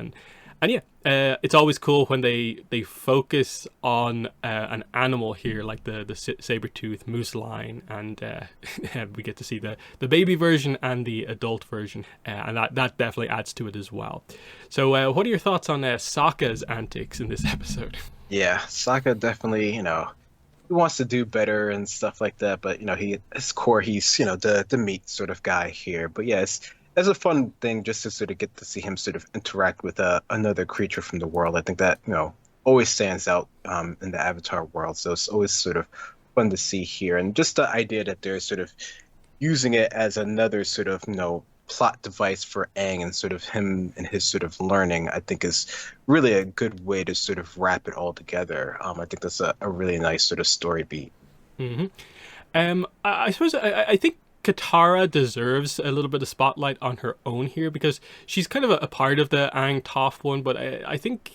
And yeah, it's always cool when they focus on an animal here, like the saber-tooth moose lion, and we get to see the baby version and the adult version, and that definitely adds to it as well. So what are your thoughts on Sokka's antics in this episode?
Yeah, Sokka definitely, he wants to do better and stuff like that, but his core, he's the meat sort of guy here. But yeah, it's a fun thing just to sort of get to see him sort of interact with another creature from the world. I think that always stands out in the Avatar world, so it's always sort of fun to see here. And just the idea that they're sort of using it as another sort of plot device for Aang and sort of him and his sort of learning, I think is really a good way to sort of wrap it all together. I think that's a really nice sort of story beat.
Mm-hmm. I suppose I think Katara deserves a little bit of spotlight on her own here, because she's kind of a part of the Aang Toph one, but I think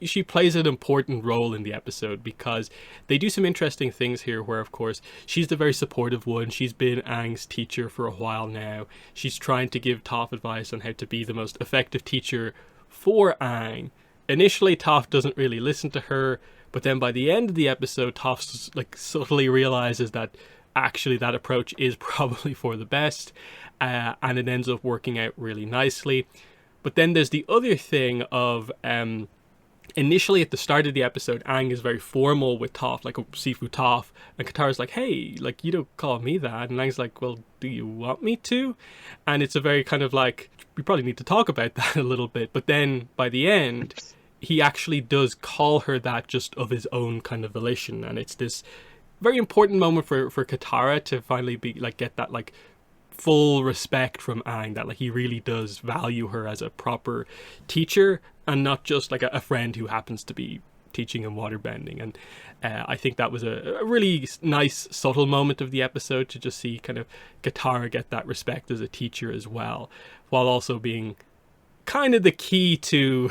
she plays an important role in the episode, because they do some interesting things here where, of course, she's the very supportive one. She's been Aang's teacher for a while now. She's trying to give Toph advice on how to be the most effective teacher for Aang. Initially, Toph doesn't really listen to her, but then by the end of the episode, Toph subtly realizes that actually that approach is probably for the best, and it ends up working out really nicely. But then there's the other thing of initially at the start of the episode, Aang is very formal with Toph, like Sifu Toph, and Katara's like, hey, you don't call me that, and Aang's like, well, do you want me to? And it's a very kind of we probably need to talk about that a little bit. But then by the end, he actually does call her that just of his own kind of volition, and it's this very important moment for Katara to finally be get that full respect from Aang, that he really does value her as a proper teacher and not just a friend who happens to be teaching him waterbending. And I think that was a really nice, subtle moment of the episode to just see kind of Katara get that respect as a teacher as well, while also being kind of the key to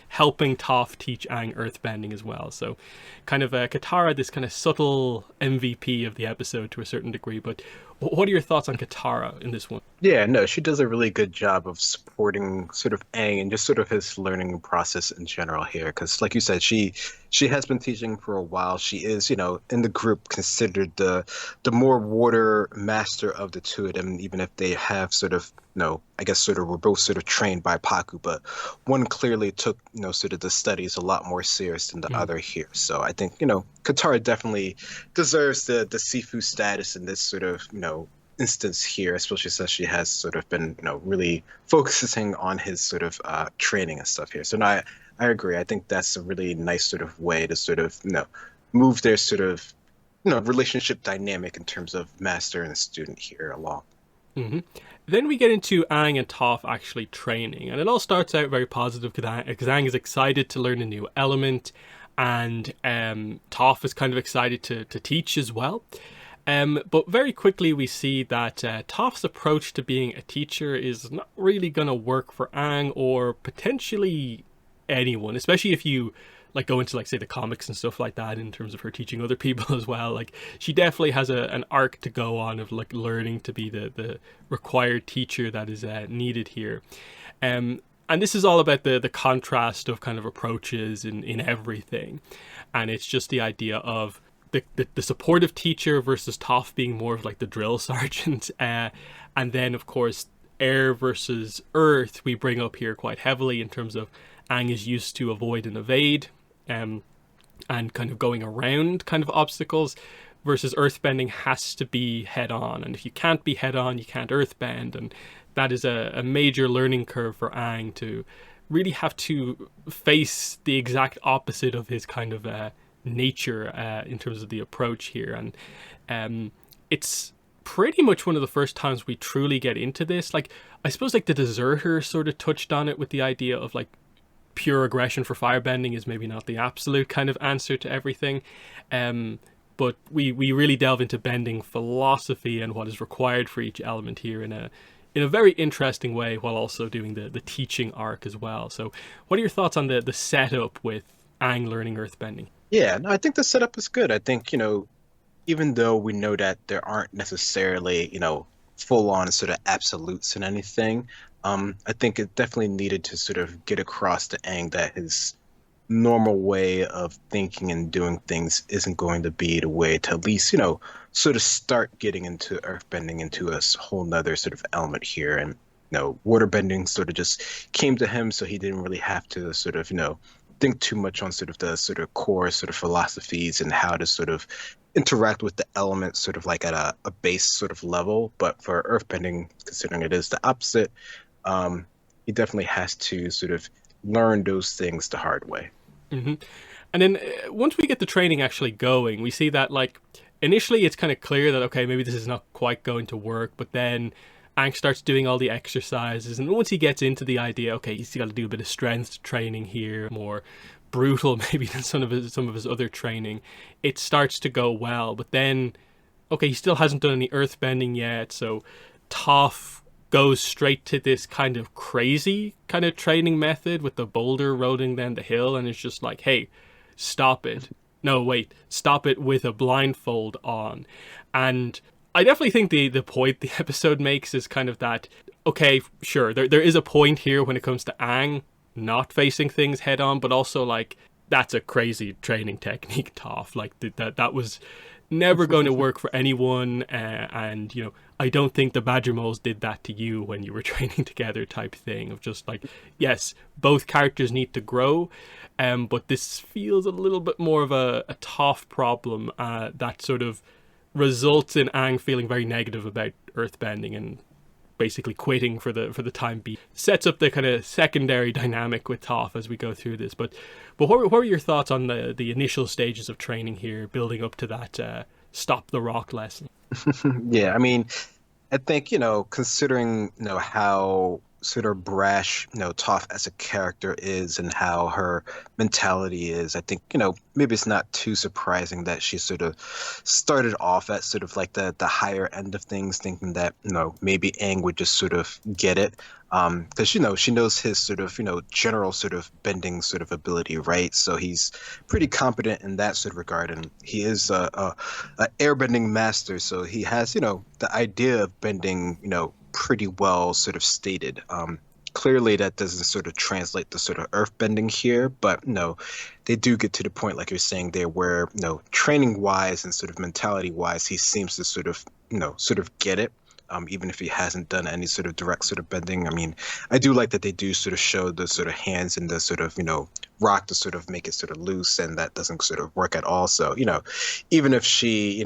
helping Toph teach Aang earthbending as well. So kind of Katara, this kind of subtle MVP of the episode to a certain degree. But what are your thoughts on Katara in this one?
Yeah, no, she does a really good job of supporting sort of Aang and just sort of his learning process in general here. Because, like you said, she has been teaching for a while. She is, in the group considered the more water master of the two of them, even if they have sort of, I guess sort of were both sort of trained by Paku, but one clearly took, sort of the studies a lot more serious than the other here. So I think, Katara definitely deserves the Sifu status in this sort of, instance here, especially since she has sort of been, really focusing on his sort of training and stuff here. So no, I agree. I think that's a really nice sort of way to sort of, move their sort of, relationship dynamic in terms of master and student here along.
Mm-hmm. Then we get into Aang and Toph actually training, and it all starts out very positive because Aang is excited to learn a new element, and Toph is kind of excited to teach as well. But very quickly we see that Toph's approach to being a teacher is not really going to work for Aang or potentially anyone, especially if you like go into like say the comics and stuff like that in terms of her teaching other people as well. Like she definitely has an arc to go on of like learning to be the required teacher that is needed here. And this is all about the contrast of kind of approaches in everything. And it's just the idea of the supportive teacher versus Toph being more of like the drill sergeant. And then, of course, air versus earth we bring up here quite heavily in terms of Aang is used to avoid and evade and kind of going around kind of obstacles, versus earthbending has to be head on. And if you can't be head on, you can't earthbend. And that is a major learning curve for Aang to really have to face the exact opposite of his kind of nature in terms of the approach here. And it's pretty much one of the first times we truly get into this. Like, I suppose like the Deserter sort of touched on it with the idea of like pure aggression for firebending is maybe not the absolute kind of answer to everything. But we really delve into bending philosophy and what is required for each element here in a very interesting way, while also doing the teaching arc as well. So what are your thoughts on the setup with Aang learning earthbending?
Yeah, no, I think the setup is good. I think, even though we know that there aren't necessarily, full on sort of absolutes in anything, I think it definitely needed to sort of get across to Aang that his normal way of thinking and doing things isn't going to be the way to at least, sort of start getting into earthbending into a whole nother sort of element here. And, waterbending sort of just came to him, so he didn't really have to sort of, think too much on sort of the sort of core sort of philosophies and how to sort of interact with the elements sort of like at a base sort of level. But for earthbending, considering it is the opposite, he definitely has to sort of learn those things the hard way.
Mm-hmm. And then once we get the training actually going, we see that like initially it's kind of clear that, okay, maybe this is not quite going to work, but then Aang starts doing all the exercises, and once he gets into the idea, okay, he's got to do a bit of strength training here, more brutal maybe than some of his other training, it starts to go well. But then, okay, he still hasn't done any earthbending yet, so Toph goes straight to this kind of crazy kind of training method with the boulder rolling down the hill, and it's just like, hey, stop it. No, wait, stop it with a blindfold on. And I definitely think the point the episode makes is kind of that, okay, sure, there is a point here when it comes to Aang not facing things head on, but also like, that's a crazy training technique, Toph. Like that was never going to work for anyone, and I don't think the Badger Moles did that to you when you were training together type thing of just like, yes, both characters need to grow, but this feels a little bit more of a Toph problem that sort of results in Aang feeling very negative about earthbending and basically quitting for the time being. Sets up the kind of secondary dynamic with Toph as we go through this. But what were your thoughts on the initial stages of training here, building up to that stop the rock lesson?
Yeah, I mean, I think, considering, how sort of brash, Toph as a character is and how her mentality is, I think, maybe it's not too surprising that she sort of started off at sort of like the higher end of things, thinking that, maybe Aang would just sort of get it. Because, she knows his sort of, general sort of bending sort of ability, right? So he's pretty competent in that sort of regard. And he is a airbending master. So he has, the idea of bending, pretty well sort of stated. Clearly that doesn't sort of translate to sort of earth bending here, but no, they do get to the point, like you're saying there, where, training wise and sort of mentality wise, he seems to sort of, sort of get it. Even if he hasn't done any sort of direct sort of bending. I mean, I do like that they do sort of show the sort of hands and the sort of, rock to sort of make it sort of loose, and that doesn't sort of work at all. So, even if she,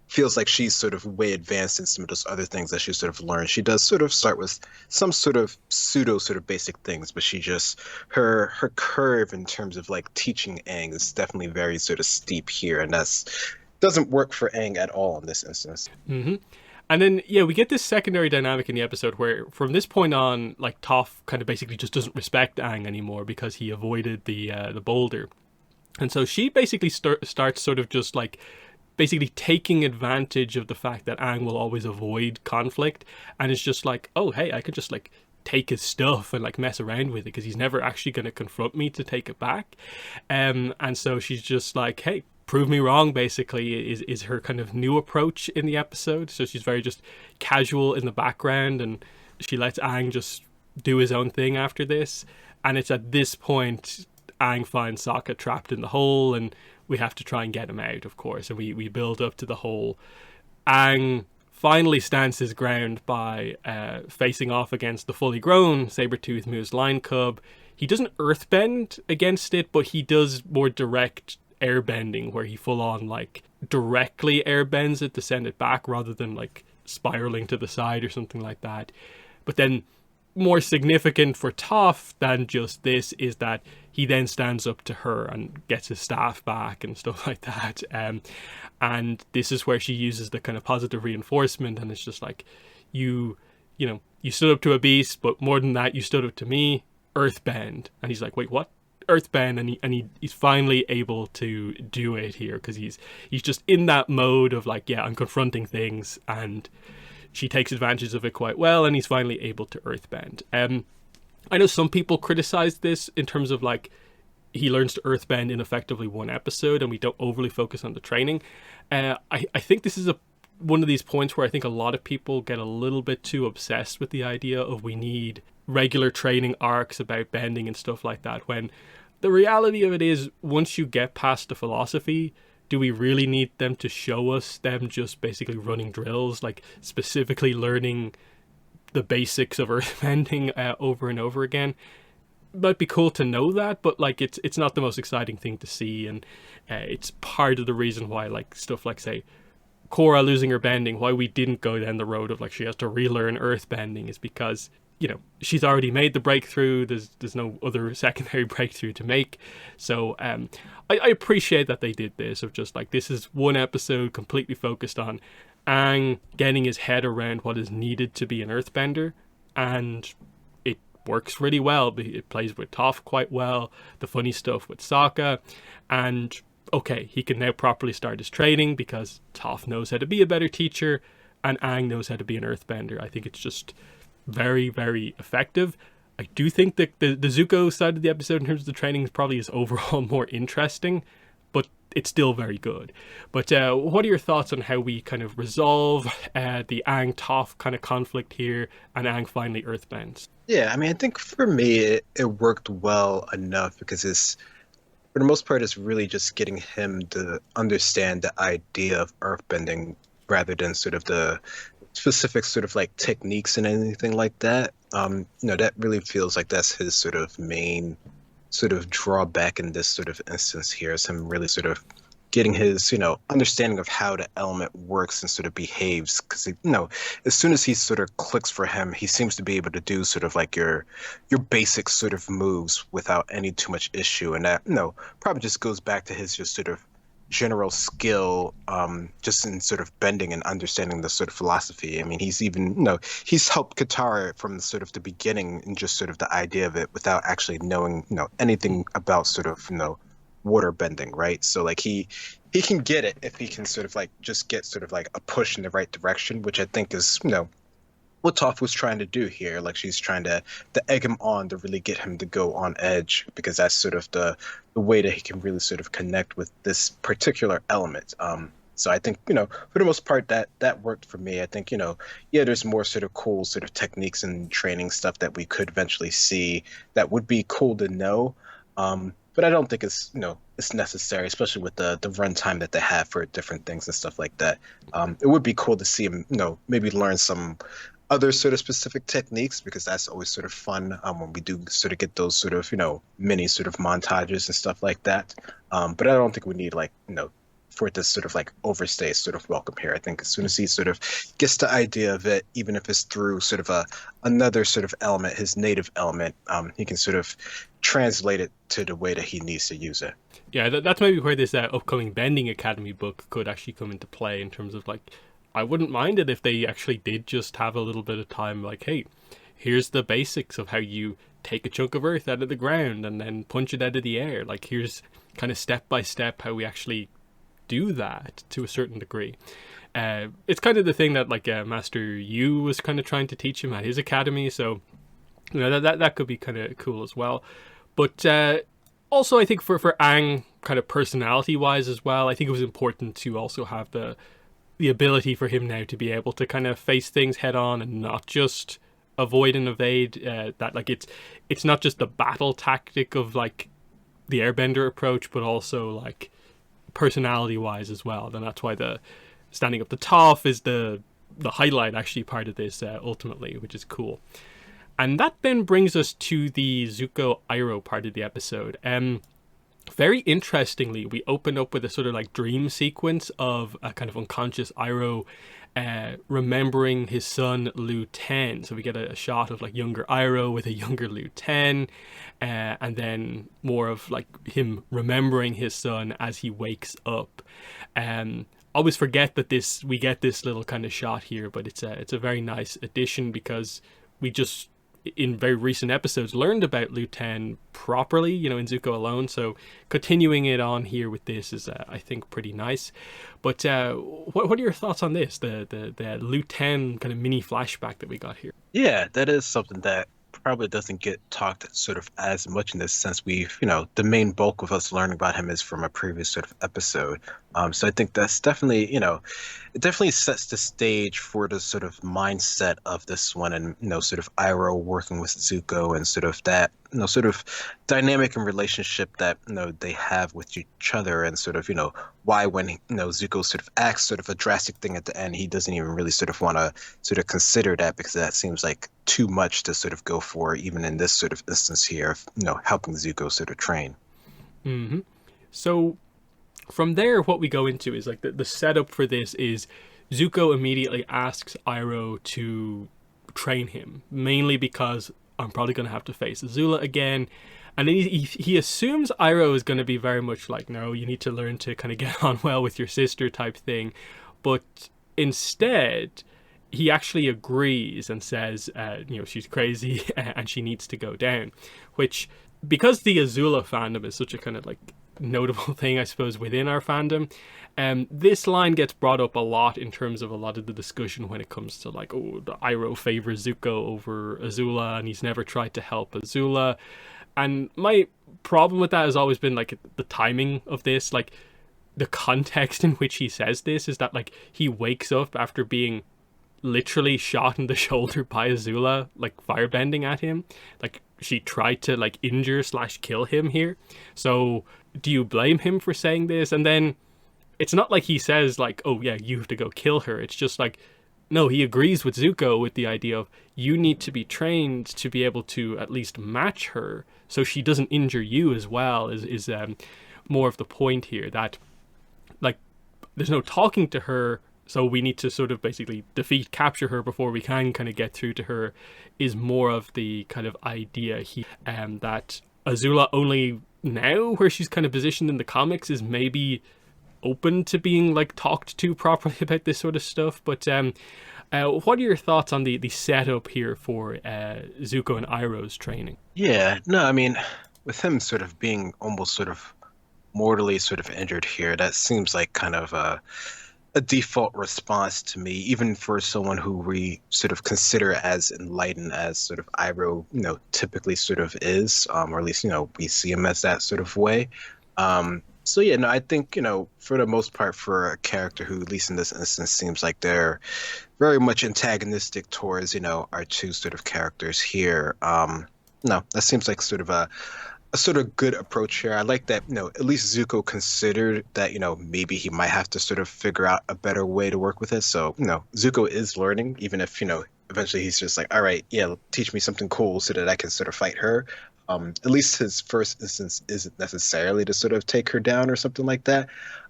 feels like she's sort of way advanced in some of those other things that she sort of learned, she does sort of start with some sort of pseudo sort of basic things, but she just, her curve in terms of like teaching Aang is definitely very sort of steep here, and that's doesn't work for Aang at all in this instance.
Mm-hmm. And then, yeah, we get this secondary dynamic in the episode where from this point on, like, Toph kind of basically just doesn't respect Aang anymore because he avoided the boulder. And so she basically starts sort of just, like, basically taking advantage of the fact that Aang will always avoid conflict. And it's just like, oh, hey, I could just, like, take his stuff and, like, mess around with it because he's never actually going to confront me to take it back. And so she's just like, hey, prove me wrong, basically, is her kind of new approach in the episode. So she's very just casual in the background, and she lets Aang just do his own thing after this. And it's at this point Aang finds Sokka trapped in the hole, and we have to try and get him out, of course. And we build up to the whole Aang finally stands his ground by facing off against the fully grown Sabertooth Moose Lion Cub. He doesn't earthbend against it, but he does more direct airbending, where he full on like directly airbends it to send it back rather than like spiraling to the side or something like that. But then more significant for Toph than just this is that he then stands up to her and gets his staff back and stuff like that. And this is where she uses the kind of positive reinforcement, and it's just like, you stood up to a beast, but more than that, you stood up to me. Earthbend. And he's like, wait, what? Earthbend, and he's finally able to do it here because he's just in that mode of like, yeah, I'm confronting things, and she takes advantage of it quite well, and he's finally able to earthbend. I know some people criticize this in terms of like he learns to earthbend in effectively one episode and we don't overly focus on the training. I think this is one of these points where I think a lot of people get a little bit too obsessed with the idea of we need regular training arcs about bending and stuff like that, when the reality of it is, once you get past the philosophy, do we really need them to show us them just basically running drills, like specifically learning the basics of earthbending over and over again? It might be cool to know that, but like it's not the most exciting thing to see, and it's part of the reason why like stuff like, say, Korra losing her bending, why we didn't go down the road of like she has to relearn earthbending, is because she's already made the breakthrough. There's no other secondary breakthrough to make. So I appreciate that they did this, of just like, this is one episode completely focused on Aang getting his head around what is needed to be an earthbender, and it works really well. It plays with Toph quite well, the funny stuff with Sokka, and okay, he can now properly start his training because Toph knows how to be a better teacher and Aang knows how to be an earthbender. I think it's just very, very effective. I do think that the Zuko side of the episode in terms of the training probably is overall more interesting, but it's still very good. But what are your thoughts on how we kind of resolve the Aang-Toph kind of conflict here, and Aang finally earthbends?
Yeah, I mean, I think for me, it worked well enough because for the most part, it's really just getting him to understand the idea of earthbending rather than sort of the specific sort of like techniques and anything like that. That really feels like that's his sort of main sort of drawback in this sort of instance here, is him really sort of getting his, understanding of how the element works and sort of behaves. Because, as soon as he sort of clicks for him, he seems to be able to do sort of like your basic sort of moves without any too much issue. And that, probably just goes back to his just sort of general skill, just in sort of bending and understanding the sort of philosophy. I mean, he's even, he's helped Katara from sort of the beginning and just sort of the idea of it without actually knowing, anything about sort of, water bending, right? So like he can get it if he can sort of like just get sort of like a push in the right direction, which I think is, what Toph was trying to do here. Like she's trying to egg him on to really get him to go on edge because that's sort of the way that he can really sort of connect with this particular element. So I think, for the most part that worked for me. I think, yeah, there's more sort of cool sort of techniques and training stuff that we could eventually see that would be cool to know. But I don't think it's, it's necessary, especially with the runtime that they have for different things and stuff like that. It would be cool to see him, maybe learn some other sort of specific techniques because that's always sort of fun when we do sort of get those sort of mini sort of montages and stuff like that. But I don't think we need like for it to sort of like overstay sort of welcome here. I think as soon as he sort of gets the idea of it, even if it's through sort of another sort of element, his native element, he can sort of translate it to the way that he needs to use it.
Yeah, that's maybe where this upcoming Bending Academy book could actually come into play in terms of like, I wouldn't mind it if they actually did just have a little bit of time like, hey, here's the basics of how you take a chunk of earth out of the ground and then punch it out of the air. Like, here's kind of step by step how we actually do that to a certain degree. It's kind of the thing that like Master Yu was kind of trying to teach him at his academy, so that could be kind of cool as well. But also I think for Aang, kind of personality wise as well, I think it was important to also have the ability for him now to be able to kind of face things head on and not just avoid and evade. That like it's not just the battle tactic of like the airbender approach, but also like personality wise as well. Then that's why the standing up to Toph is the highlight actually part of this ultimately, which is cool. And that then brings us to the Zuko Iroh part of the episode. Very interestingly, we open up with a sort of like dream sequence of a kind of unconscious Iroh remembering his son Lu Ten. So we get a shot of like younger Iroh with a younger Lu Ten, and then more of like him remembering his son as he wakes up. Always forget that we get this little kind of shot here, but it's a very nice addition because we just in very recent episodes learned about Lu Ten properly, in Zuko alone. So continuing it on here with this is, I think, pretty nice. But what are your thoughts on this? The Lu Ten kind of mini flashback that we got here.
Yeah, that is something that probably doesn't get talked sort of as much in this sense. We've, the main bulk of us learning about him is from a previous sort of episode. So I think that's definitely, it definitely sets the stage for the sort of mindset of this one and, sort of Iroh working with Zuko and sort of that, sort of dynamic and relationship that, they have with each other and sort of, why when, Zuko sort of acts sort of a drastic thing at the end, he doesn't even really sort of want to sort of consider that because that seems like too much to sort of go for, even in this sort of instance here of, helping Zuko sort of train.
Mm-hmm. So from there, what we go into is like the setup for this is Zuko immediately asks Iroh to train him, mainly because I'm probably going to have to face Azula again. And then he assumes Iroh is going to be very much like, no, you need to learn to kind of get on well with your sister type thing. But instead, he actually agrees and says, she's crazy and she needs to go down. Which, because the Azula fandom is such a kind of like notable thing, I suppose, within our fandom, this line gets brought up a lot in terms of a lot of the discussion when it comes to like, oh, the Iroh favors Zuko over Azula and he's never tried to help Azula. And my problem with that has always been like the timing of this, like the context in which he says this is that like he wakes up after being literally shot in the shoulder by Azula, like firebending at him. Like she tried to like injure/kill him here. So do you blame him for saying this? And then it's not like he says like, oh yeah, you have to go kill her. It's just like, no, he agrees with Zuko with the idea of you need to be trained to be able to at least match her so she doesn't injure you as well is more of the point here, that like there's no talking to her, so we need to sort of basically capture her before we can kind of get through to her, is more of the kind of idea here. That Azula only now, where she's kind of positioned in the comics, is maybe open to being like talked to properly about this sort of stuff. But what are your thoughts on the setup here for Zuko and Iroh's training?
Yeah, no, I mean, with him sort of being almost sort of mortally sort of injured here, that seems like kind of a default response to me, even for someone who we sort of consider as enlightened as sort of Iroh, typically sort of is, or at least, we see him as that sort of way. So yeah, no, I think, for the most part, for a character who, at least in this instance, seems like they're very much antagonistic towards, our two sort of characters here. No, that seems like sort of a sort of good approach here. I like that, at least Zuko considered that, maybe he might have to sort of figure out a better way to work with it. So, Zuko is learning, even if, eventually he's just like, all right, yeah, teach me something cool so that I can sort of fight her. At least his first instance isn't necessarily to sort of take her down or something like that.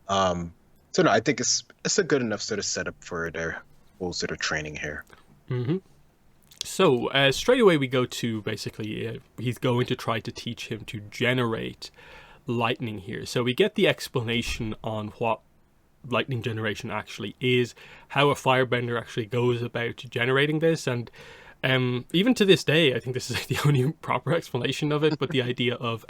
So no, I think it's a good enough sort of setup for their whole sort of training here.
Mm-hmm. So straight away we go to basically he's going to try to teach him to generate lightning here. So we get the explanation on what lightning generation actually is, how a firebender actually goes about generating this, and even to this day I think this is the only proper explanation of it, but the idea of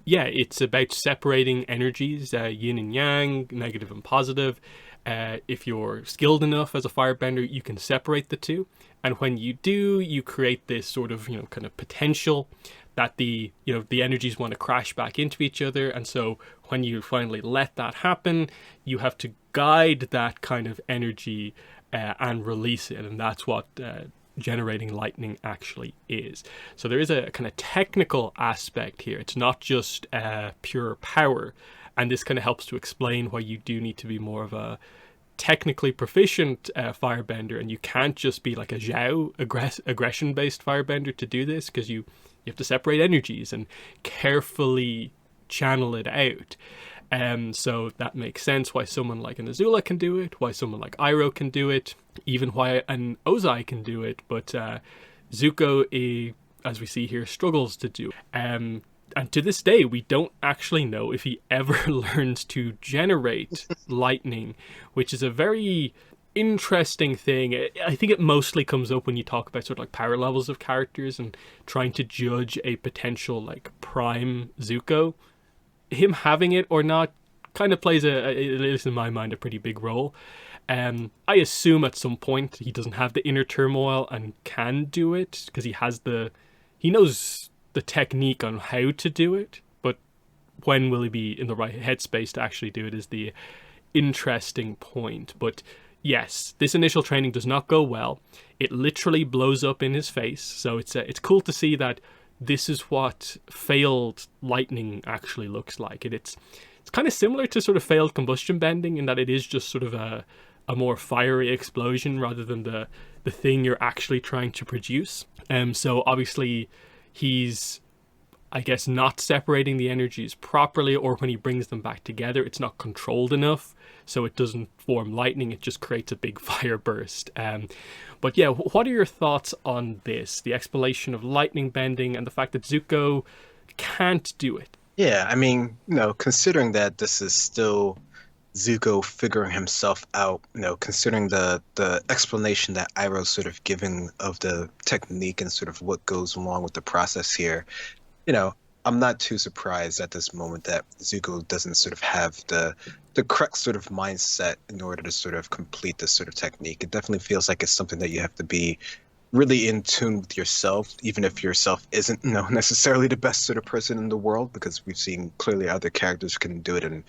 it's about separating energies, yin and yang, negative and positive. If you're skilled enough as a firebender, you can separate the two. And when you do, you create this sort of, kind of potential that the energies want to crash back into each other. And so when you finally let that happen, you have to guide that kind of energy and release it. And that's what generating lightning actually is. So there is a kind of technical aspect here. It's not just pure power. And this kind of helps to explain why you do need to be more of a technically proficient firebender, and you can't just be like a Zhao aggression based firebender to do this, because you have to separate energies and carefully channel it out. So that makes sense why someone like an Azula can do it, why someone like Iroh can do it, even why an Ozai can do it, but Zuko, as we see here, struggles to do it. And to this day, we don't actually know if he ever learns to generate lightning, which is a very interesting thing. I think it mostly comes up when you talk about sort of like power levels of characters and trying to judge a potential like prime Zuko. Him having it or not kind of plays, at least in my mind, a pretty big role. I assume at some point he doesn't have the inner turmoil and can do it, because he knows the technique on how to do it, but when will he be in the right headspace to actually do it is the interesting point. But yes, this initial training does not go well. It literally blows up in his face, so it's cool to see that this is what failed lightning actually looks like. It's kind of similar to sort of failed combustion bending in that it is just sort of a more fiery explosion rather than the thing you're actually trying to produce. So obviously he's, I guess, not separating the energies properly, or when he brings them back together, it's not controlled enough, so it doesn't form lightning, it just creates a big fire burst. But yeah, what are your thoughts on this? The explanation of lightning bending and the fact that Zuko can't do it.
Yeah, I mean, considering that this is still Zuko figuring himself out, considering the explanation that Iroh's sort of giving of the technique and sort of what goes along with the process here, I'm not too surprised at this moment that Zuko doesn't sort of have the correct sort of mindset in order to sort of complete this sort of technique. It definitely feels like it's something that you have to be really in tune with yourself, even if yourself isn't, necessarily the best sort of person in the world, because we've seen clearly other characters can do it, and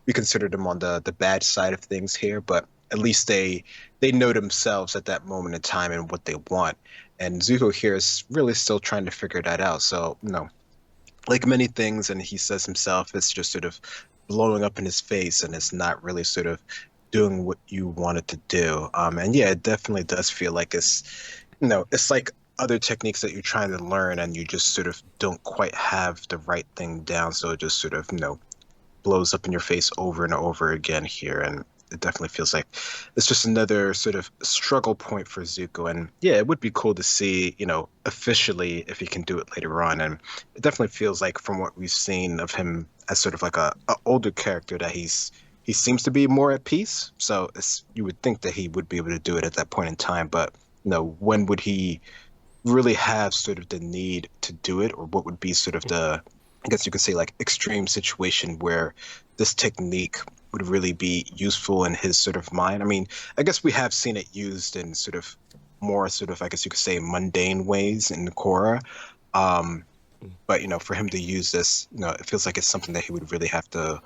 we consider them on the bad side of things here, but at least they know themselves at that moment in time and what they want. And Zuko here is really still trying to figure that out. So, like many things, and he says himself, it's just sort of blowing up in his face, and it's not really sort of doing what you want it to do. And yeah, it definitely does feel like it's like other techniques that you're trying to learn, and you just sort of don't quite have the right thing down. So it just sort of, blows up in your face over and over again here. And it definitely feels like it's just another sort of struggle point for Zuko. And yeah, it would be cool to see, officially if he can do it later on. And it definitely feels like from what we've seen of him as sort of like a older character that he's he seems to be more at peace. So you would think that he would be able to do it at that point in time, but when would he really have sort of the need to do it, or what would be sort of the, I guess you could say, like, extreme situation where this technique would really be useful in his sort of mind? I mean, I guess we have seen it used in sort of more sort of, I guess you could say, mundane ways in Korra. Um, but for him to use this, it feels like it's something that he would really have to,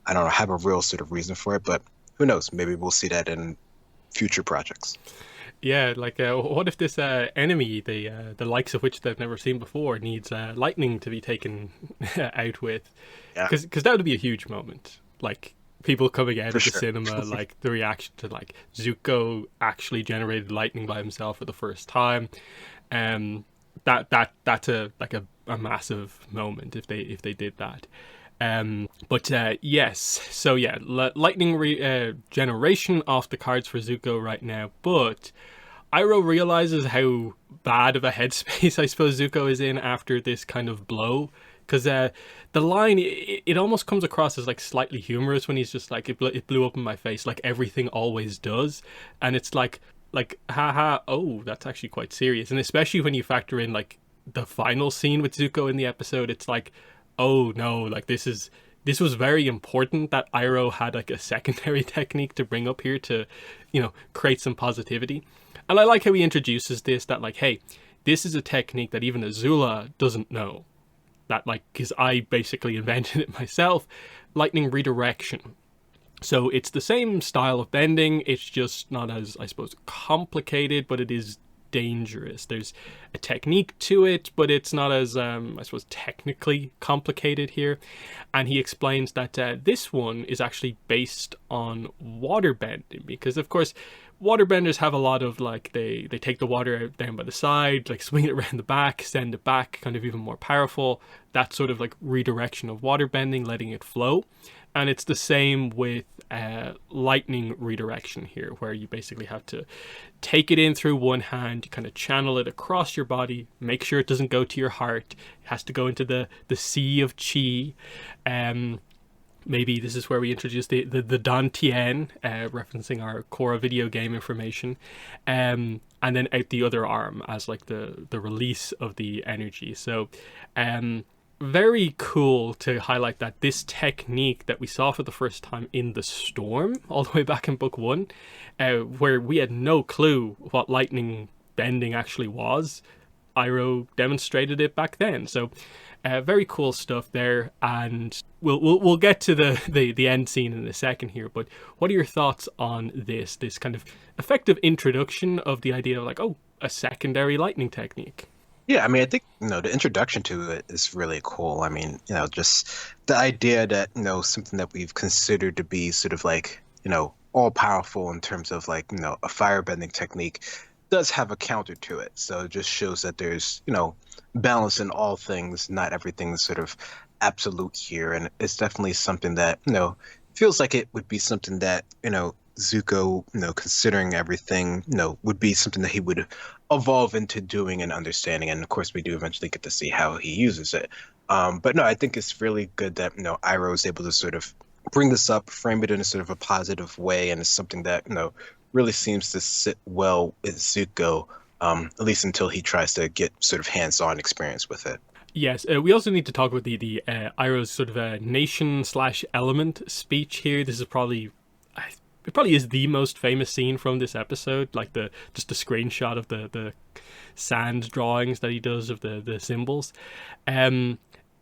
I don't know, have a real sort of reason for it. But who knows? Maybe we'll see that in future projects.
Yeah, like what if this enemy, the likes of which they've never seen before, needs lightning to be taken out with?
Yeah,
Because that would be a huge moment. Like people coming out
for
of the
sure.
cinema, like the reaction to like Zuko actually generated lightning by himself for the first time. That's a massive moment if they did that. But yes, so yeah, lightning generation off the cards for Zuko right now. But Iroh realizes how bad of a headspace I suppose Zuko is in after this kind of blow. Because the line, it almost comes across as like slightly humorous when he's just like, it blew up in my face, like everything always does. And it's like, haha, oh, that's actually quite serious. And especially when you factor in like the final scene with Zuko in the episode, it's like, oh no, like this was very important that Iroh had like a secondary technique to bring up here to, create some positivity. And I like how he introduces this, that like, hey, this is a technique that even Azula doesn't know. That like, because I basically invented it myself, lightning redirection. So it's the same style of bending, it's just not as, I suppose, complicated, but it is dangerous. There's a technique to it, but it's not as, I suppose, technically complicated here. And he explains that this one is actually based on water bending, because of course, waterbenders have a lot of like, they take the water out down by the side, like swing it around the back, send it back, kind of even more powerful. That sort of like redirection of waterbending, letting it flow. And it's the same with lightning redirection here, where you basically have to take it in through one hand, you kind of channel it across your body, make sure it doesn't go to your heart. It has to go into the sea of chi. Maybe this is where we introduce the Dantian, referencing our Korra video game information, and then out the other arm as like the release of the energy. So very cool to highlight that this technique that we saw for the first time in the storm, all the way back in book one, where we had no clue what lightning bending actually was, Iroh demonstrated it back then. So very cool stuff there, and we'll get to the end scene in a second here. But what are your thoughts on this kind of effective introduction of the idea of like, oh, a secondary lightning technique?
Yeah, I mean, I think, the introduction to it is really cool. I mean, just the idea that, something that we've considered to be sort of like, all powerful in terms of like, a firebending technique does have a counter to it. So it just shows that there's, balance in all things, not everything's sort of absolute here. And it's definitely something that, feels like it would be something that, Zuko, considering everything, would be something that he would evolve into doing and understanding. And of course, we do eventually get to see how he uses it. But no, I think it's really good that, Iroh is able to sort of bring this up, frame it in a sort of a positive way. And it's something that, really seems to sit well with Zuko, at least until he tries to get sort of hands-on experience with it.
Yes, we also need to talk about the Iroh's sort of a nation/element speech here. This is probably, it probably is the most famous scene from this episode, like just a screenshot of the sand drawings that he does of the symbols.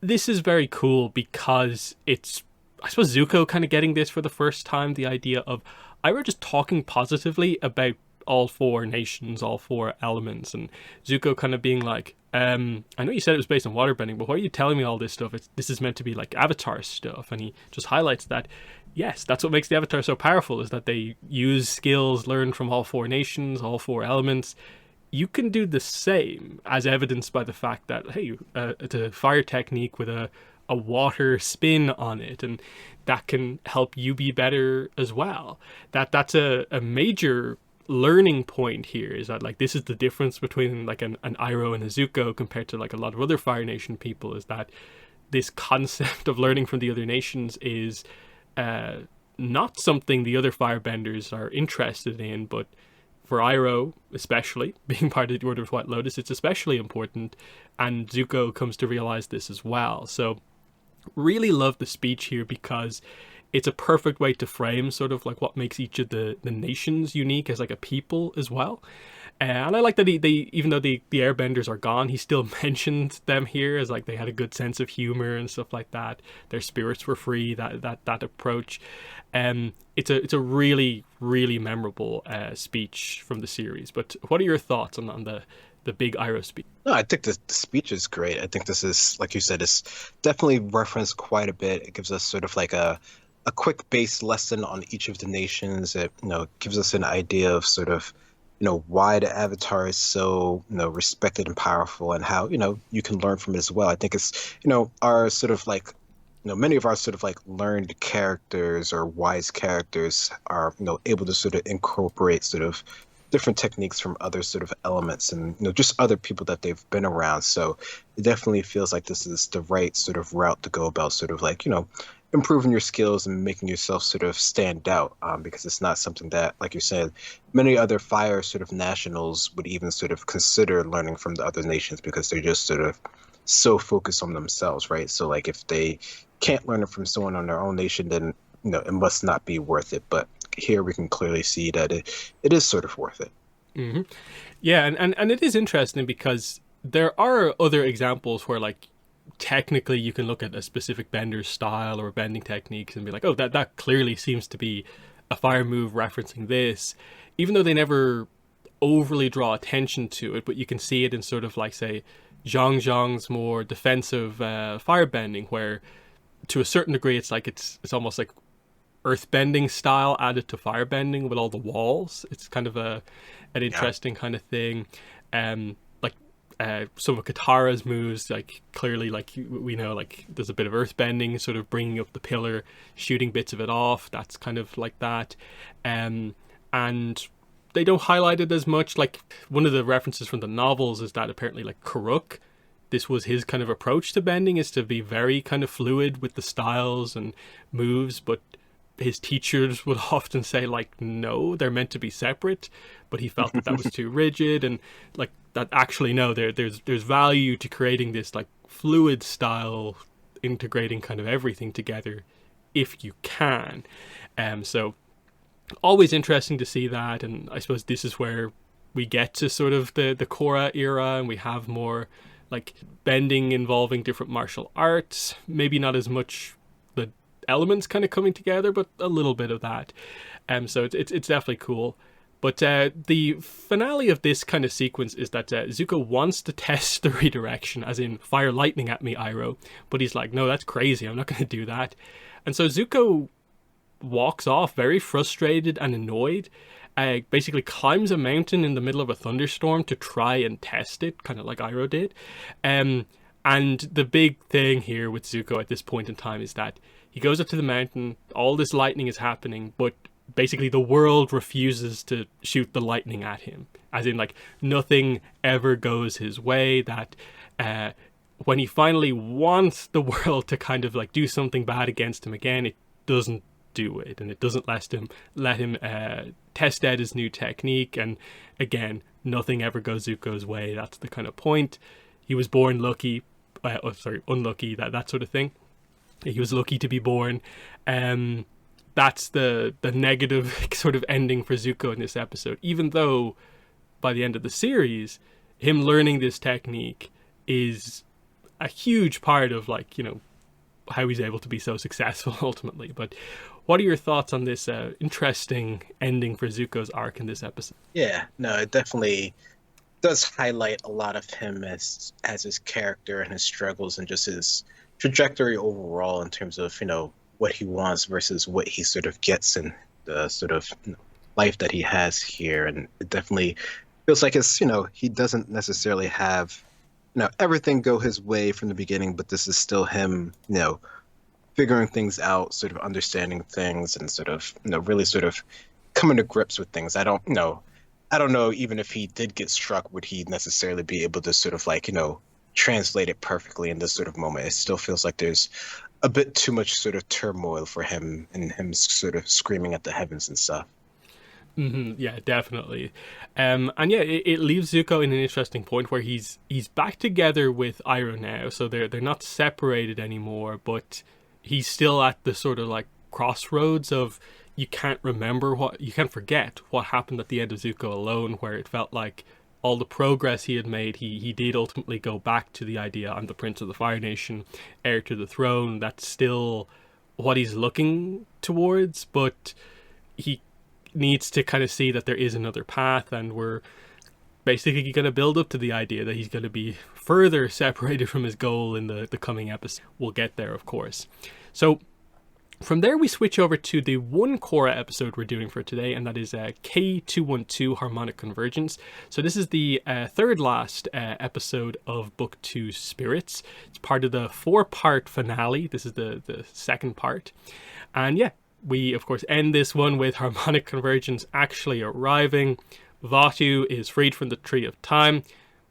This is very cool because it's, I suppose, Zuko kind of getting this for the first time, the idea of Iroh just talking positively about all four nations, all four elements, and Zuko kind of being like, I know you said it was based on waterbending, but why are you telling me all this stuff? This is meant to be like Avatar stuff. And he just highlights that, yes, that's what makes the Avatar so powerful, is that they use skills learned from all four nations, all four elements. You can do the same, as evidenced by the fact that, hey, it's a fire technique with a water spin on it, and that can help you be better as well. That's a major learning point here, is that like this is the difference between like an Iroh and a Zuko compared to like a lot of other Fire Nation people, is that this concept of learning from the other nations is not something the other firebenders are interested in, but for Iroh, especially, being part of the Order of White Lotus, it's especially important, and Zuko comes to realize this as well. So, really love the speech here because it's a perfect way to frame sort of like what makes each of the nations unique as like a people as well. And I like that they even though the airbenders are gone, he still mentioned them here as like they had a good sense of humor and stuff like that. Their spirits were free. That approach, it's a really really memorable speech from the series. But what are your thoughts on the big Iroh speech?
No, I think the speech is great. I think this is, like you said, is definitely referenced quite a bit. It gives us sort of like a quick base lesson on each of the nations. It, gives us an idea of sort of, why the Avatar is so, respected and powerful, and how, you can learn from it as well. I think it's, our sort of like, many of our sort of like learned characters or wise characters are, able to sort of incorporate sort of different techniques from other sort of elements and, just other people that they've been around. So it definitely feels like this is the right sort of route to go about sort of like, improving your skills and making yourself sort of stand out, because it's not something that, like you said, many other fire sort of nationals would even sort of consider learning from the other nations because they're just sort of so focused on themselves, right? So like if they can't learn it from someone on their own nation, then it must not be worth it. But here we can clearly see that it is sort of worth it.
Mm-hmm. Yeah, and it is interesting because there are other examples where like technically you can look at a specific bender's style or bending techniques and be like, oh, that clearly seems to be a fire move referencing this, even though they never overly draw attention to it. But you can see it in sort of like, say, Zhang Zhang's more defensive fire bending, where to a certain degree it's like it's almost like earthbending style added to firebending with all the walls. It's kind of an interesting kind of thing. Some of Katara's moves, like clearly, like we know, like there's a bit of earthbending, sort of bringing up the pillar, shooting bits of it off. That's kind of like that, and they don't highlight it as much. Like one of the references from the novels is that apparently, like Karuk, this was his kind of approach to bending, is to be very kind of fluid with the styles and moves, but his teachers would often say like, no, they're meant to be separate, but he felt that was too rigid, and like that actually no, there's value to creating this like fluid style, integrating kind of everything together if you can. So always interesting to see that, and I suppose this is where we get to sort of the Korra era, and we have more like bending involving different martial arts, maybe not as much the elements kind of coming together, but a little bit of that. So it's definitely cool. But the finale of this kind of sequence is that Zuko wants to test the redirection, as in fire lightning at me, Iroh, but he's like, no, that's crazy, I'm not going to do that. And so Zuko walks off very frustrated and annoyed, basically climbs a mountain in the middle of a thunderstorm to try and test it, kind of like Iroh did. And the big thing here with Zuko at this point in time is that he goes up to the mountain, all this lightning is happening, but basically the world refuses to shoot the lightning at him, as in like nothing ever goes his way. That when he finally wants the world to kind of like do something bad against him again, it doesn't do it, and it doesn't let him test out his new technique. And again, nothing ever goes Zuko's way. That's the kind of point. He was born lucky, unlucky, that sort of thing. He was lucky to be born. That's the negative sort of ending for Zuko in this episode, even though by the end of the series, him learning this technique is a huge part of like, how he's able to be so successful ultimately. But what are your thoughts on this interesting ending for Zuko's arc in this episode?
Yeah, no, it definitely does highlight a lot of him as his character and his struggles and just his trajectory overall in terms of, what he wants versus what he sort of gets in the sort of life that he has here. And it definitely feels like it's, he doesn't necessarily have, everything go his way from the beginning, but this is still him, figuring things out, sort of understanding things and sort of, really sort of coming to grips with things. I don't know even if he did get struck, would he necessarily be able to sort of like, translated perfectly in this sort of moment. It still feels like there's a bit too much sort of turmoil for him and him sort of screaming at the heavens and stuff.
Yeah, definitely. And yeah, it leaves Zuko in an interesting point where he's back together with Iroh now, so they're not separated anymore, but he's still at the sort of like crossroads of you can't forget what happened at the end of Zuko Alone, where it felt like all the progress he had made, he did ultimately go back to the idea, I'm the Prince of the Fire Nation, heir to the throne. That's still what he's looking towards, but he needs to kind of see that there is another path, and we're basically going to build up to the idea that he's going to be further separated from his goal in the coming episode. We'll get there, of course. So from there, we switch over to the one Korra episode we're doing for today, and that is K212 Harmonic Convergence. So this is the third last episode of Book 2 Spirits. It's part of the 4-part finale. This is the second part. And yeah, we, of course, end this one with Harmonic Convergence actually arriving. Vaatu is freed from the Tree of Time.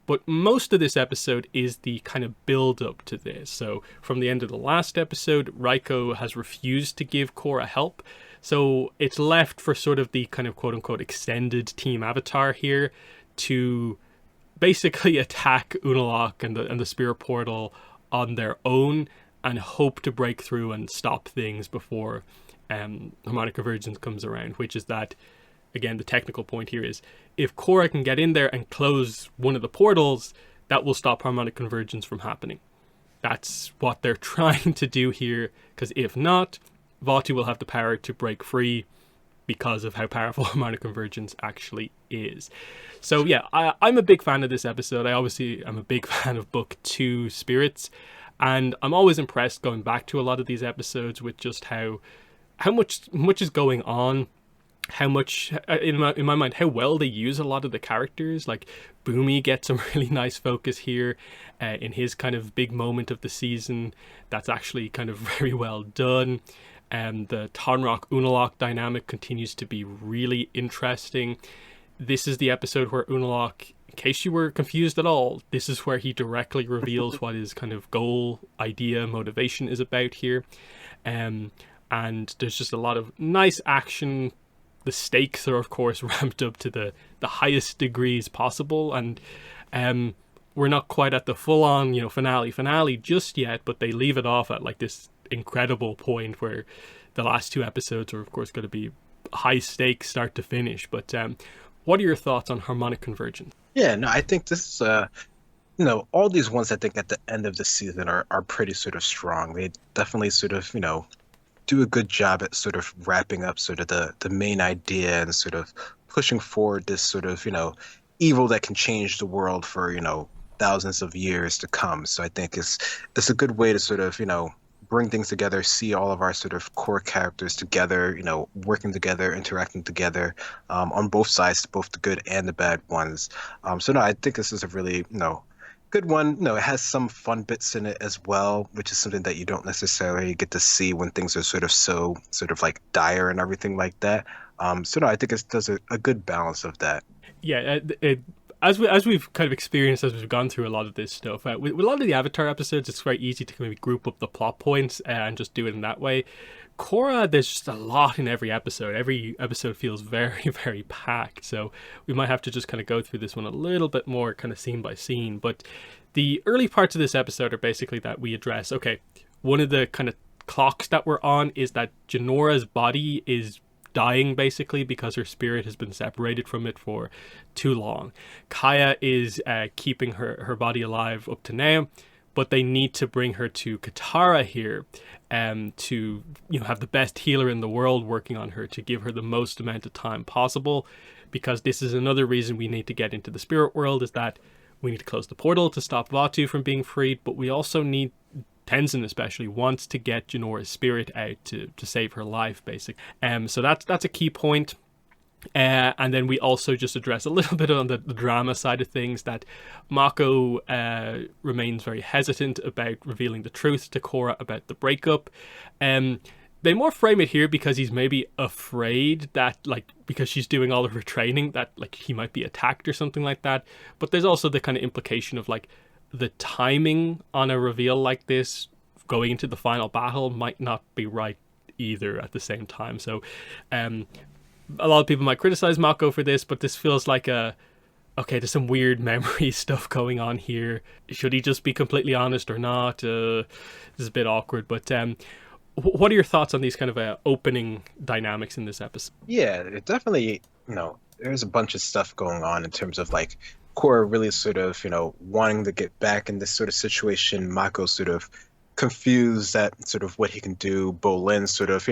But most of this episode is the kind of build-up to this. So from the end of the last episode, Raiko has refused to give Korra help. So it's left for sort of the kind of quote-unquote extended Team Avatar here to basically attack Unalaq and the Spirit Portal on their own and hope to break through and stop things before Harmonic Convergence comes around, which is that, again, the technical point here is if Korra can get in there and close one of the portals, that will stop Harmonic Convergence from happening. That's what they're trying to do here, because if not, Vaatu will have the power to break free because of how powerful Harmonic Convergence actually is. So yeah, I'm a big fan of this episode. I'm a big fan of Book 2 Spirits, and I'm always impressed going back to a lot of these episodes with just how much is going on, how much in my mind how well they use a lot of the characters. Like Boomy gets some really nice focus here in his kind of big moment of the season. That's actually kind of very well done. The Tonrock Unalaq dynamic continues to be really interesting. This is the episode where Unalaq, in case you were confused at all, this is where he directly reveals what his kind of goal, idea, motivation is about here. And there's just a lot of nice action. The stakes are, of course, ramped up to the highest degrees possible, and we're not quite at the full-on, finale just yet, but they leave it off at like this incredible point where the last 2 episodes are, of course, going to be high stakes start to finish. But what are your thoughts on Harmonic Convergence?
Yeah, no, I think this all these ones I think at the end of the season are pretty sort of strong. They definitely sort of, do a good job at sort of wrapping up sort of the main idea and sort of pushing forward this sort of, evil that can change the world for, thousands of years to come. So I think it's a good way to sort of, bring things together, see all of our sort of core characters together, working together, interacting together on both sides, both the good and the bad ones. So no, I think this is a really, good one. No, it has some fun bits in it as well, which is something that you don't necessarily get to see when things are so sort of like dire and everything like that. So no, I think it does a good balance of that.
Yeah, as we've kind of experienced as we've gone through a lot of this stuff, with a lot of the Avatar episodes, it's very easy to maybe group up the plot points and just do it in that way. Korra, there's just a lot in every episode. Every episode feels very, very packed. So we might have to just kind of go through this one a little bit more kind of scene by scene. But the early parts of this episode are basically that we address, okay, one of the kind of clocks that we're on is that Janora's body is dying basically because her spirit has been separated from it for too long. Kaya is keeping her body alive up to now, but they need to bring her to Katara here to have the best healer in the world working on her to give her the most amount of time possible, because this is another reason we need to get into the spirit world, is that we need to close the portal to stop Vaatu from being freed, but we also need, Tenzin especially wants to get Janora's spirit out to save her life, basically. So that's a key point. And then we also just address a little bit on the drama side of things, that Mako remains very hesitant about revealing the truth to Korra about the breakup. They more frame it here because he's maybe afraid that, like, because she's doing all of her training, that like he might be attacked or something like that. But there's also the kind of implication of like the timing on a reveal like this going into the final battle might not be right either at the same time. So a lot of people might criticize Mako for this, but this feels like okay, there's some weird memory stuff going on here. Should he just be completely honest or not? This is a bit awkward, but what are your thoughts on these kind of opening dynamics in this episode?
Yeah, it definitely, there's a bunch of stuff going on in terms of like Korra really sort of, wanting to get back in this sort of situation. Mako sort of confused at sort of what he can do. Bolin sort of,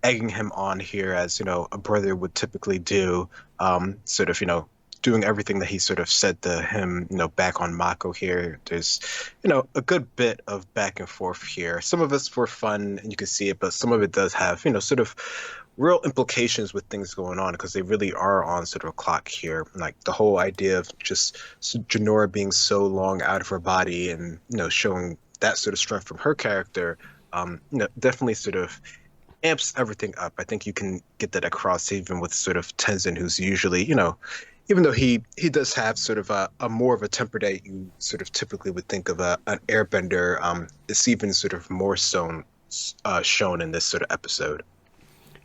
egging him on here as, a brother would typically do, sort of, doing everything that he sort of said to him, back on Mako here. There's, a good bit of back and forth here. Some of it's for fun and you can see it, but some of it does have, sort of real implications with things going on because they really are on sort of a clock here. Like the whole idea of just Janora being so long out of her body and, showing that sort of strength from her character, definitely sort of amps everything up. I think you can get that across even with sort of Tenzin, who's usually, even though he does have sort of a more of a temper that you sort of typically would think of an airbender, it's even sort of more so shown in this sort of episode.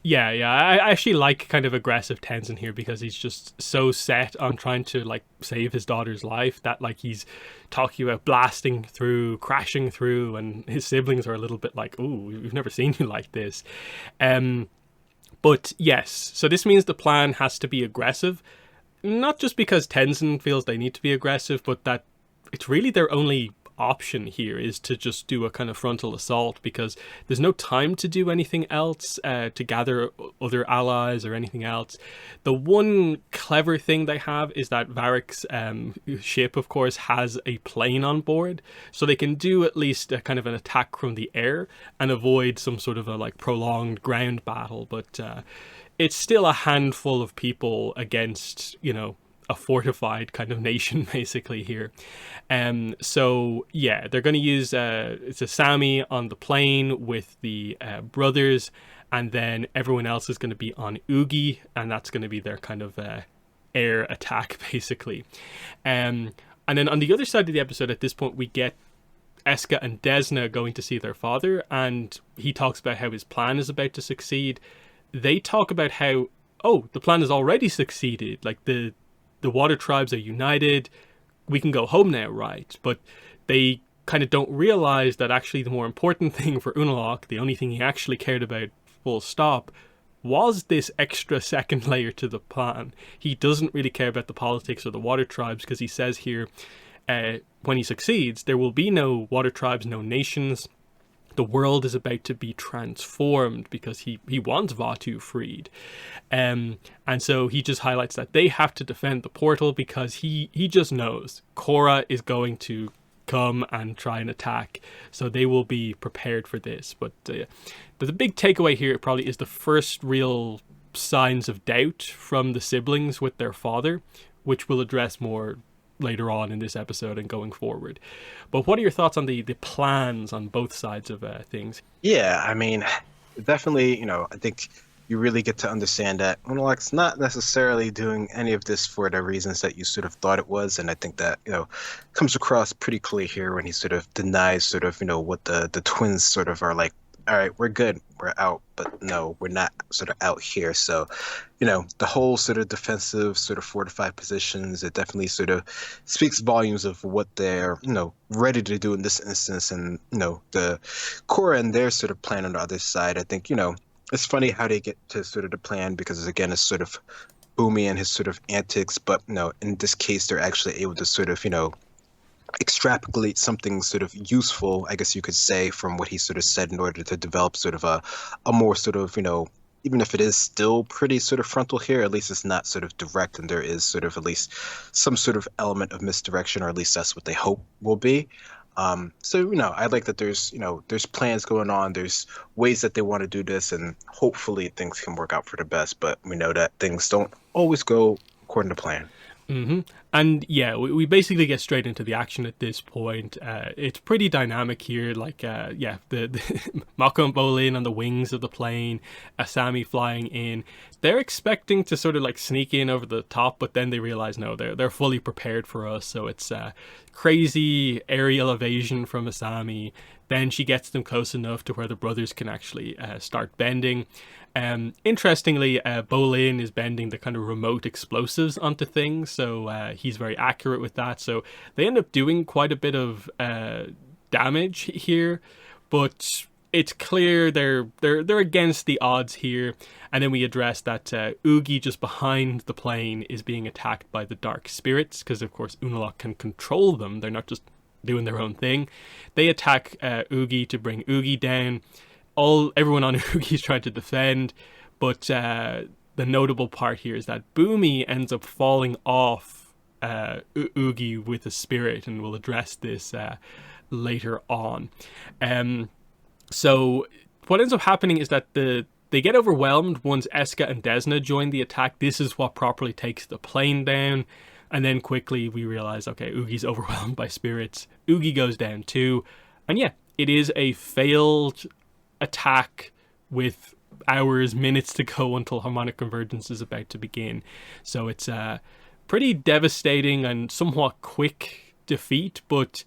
Yeah, I actually like kind of aggressive Tenzin here because he's just so set on trying to like save his daughter's life that like he's talking about blasting through, crashing through, and his siblings are a little bit like, "Ooh, we've never seen you like this." But yes, so this means the plan has to be aggressive. Not just because Tenzin feels they need to be aggressive, but that it's really their only option here is to just do a kind of frontal assault because there's no time to do anything else, to gather other allies or anything else. The one clever thing they have is that Varric's ship, of course, has a plane on board, so they can do at least a kind of an attack from the air and avoid some sort of a like prolonged ground battle. But it's still a handful of people against, a fortified kind of nation basically here. So yeah, they're going to use it's a Sami on the plane with the brothers, and then everyone else is going to be on Ugi, and that's going to be their kind of air attack basically. And then on the other side of the episode at this point we get Eska and Desna going to see their father, and he talks about how his plan is about to succeed. They talk about how, the plan has already succeeded, like the water tribes are united, we can go home now, right? But they kind of don't realize that actually the more important thing for Unalaq, the only thing he actually cared about full stop, was this extra second layer to the plan. He doesn't really care about the politics or the water tribes because he says here, when he succeeds, there will be no water tribes, no nations. The world is about to be transformed because he wants Vaatu freed. And so he just highlights that they have to defend the portal because he just knows Korra is going to come and try and attack. So they will be prepared for this. But the big takeaway here probably is the first real signs of doubt from the siblings with their father, which we'll address more later on in this episode and going forward. But what are your thoughts on the plans on both sides of things?
Yeah, I mean, definitely, I think you really get to understand that Unalaq's not necessarily doing any of this for the reasons that you sort of thought it was. And I think that, comes across pretty clear here when he sort of denies sort of, what the twins sort of are like, all right, we're good, we're out, but no, we're not sort of out here. So, the whole sort of defensive, sort of fortified positions, it definitely sort of speaks volumes of what they're, ready to do in this instance. And, the Korra and their sort of plan on the other side, I think, it's funny how they get to sort of the plan because, again, it's sort of Boomy and his sort of antics. But, in this case, they're actually able to sort of, extrapolate something sort of useful, I guess you could say, from what he sort of said in order to develop sort of a more sort of, even if it is still pretty sort of frontal here, at least it's not sort of direct and there is sort of at least some sort of element of misdirection, or at least that's what they hope will be. So, I like that there's plans going on, there's ways that they want to do this, and hopefully things can work out for the best, but we know that things don't always go according to plan.
Mm-hmm. And yeah, we basically get straight into the action at this point. It's pretty dynamic here. Like, yeah, the Mako and Bolin on the wings of the plane, Asami flying in. They're expecting to sort of like sneak in over the top, but then they realize no, they're fully prepared for us. So it's crazy aerial evasion from Asami. Then she gets them close enough to where the brothers can actually start bending. Interestingly, Bolin is bending the kind of remote explosives onto things, so he's very accurate with that. So they end up doing quite a bit of damage here, but it's clear they're against the odds here. And then we address that Oogie just behind the plane is being attacked by the dark spirits, because of course Unalaq can control them. They're not just doing their own thing. They attack Oogie to bring Oogie down. Everyone on Oogie's trying to defend, but the notable part here is that Boomy ends up falling off Oogie with a spirit, and we'll address this later on. So what ends up happening is that they get overwhelmed once Eska and Desna join the attack. This is what properly takes the plane down. And then quickly we realize, okay, Oogie's overwhelmed by spirits. Oogie goes down too. And yeah, it is a failed attack with hours, minutes to go until Harmonic Convergence is about to begin. So it's a pretty devastating and somewhat quick defeat, but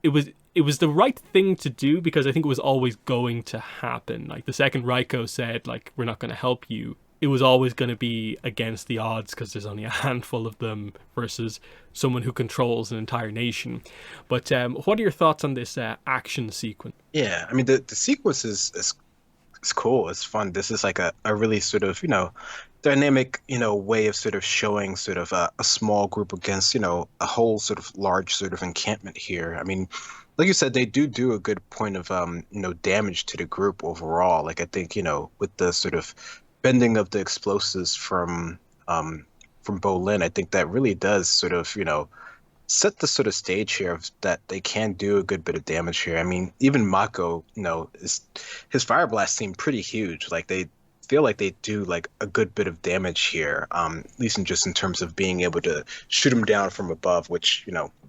it was the right thing to do, because I think it was always going to happen. Like the second Raiko said, like, we're not going to help you, it was always going to be against the odds, because there's only a handful of them versus someone who controls an entire nation. But what are your thoughts on this action sequence?
Yeah, I mean the sequence is cool. It's fun. This is like a really sort of, dynamic, way of sort of showing sort of a small group against, a whole sort of large sort of encampment here. I mean, like you said, they do a good point of damage to the group overall. Like I think, with the sort of bending of the explosives from Bolin, I think that really does sort of, set the sort of stage here of that they can do a good bit of damage here. I mean, even Mako, his fire blast seemed pretty huge. Like they feel like they do like a good bit of damage here, at least in terms of being able to shoot him down from above, which,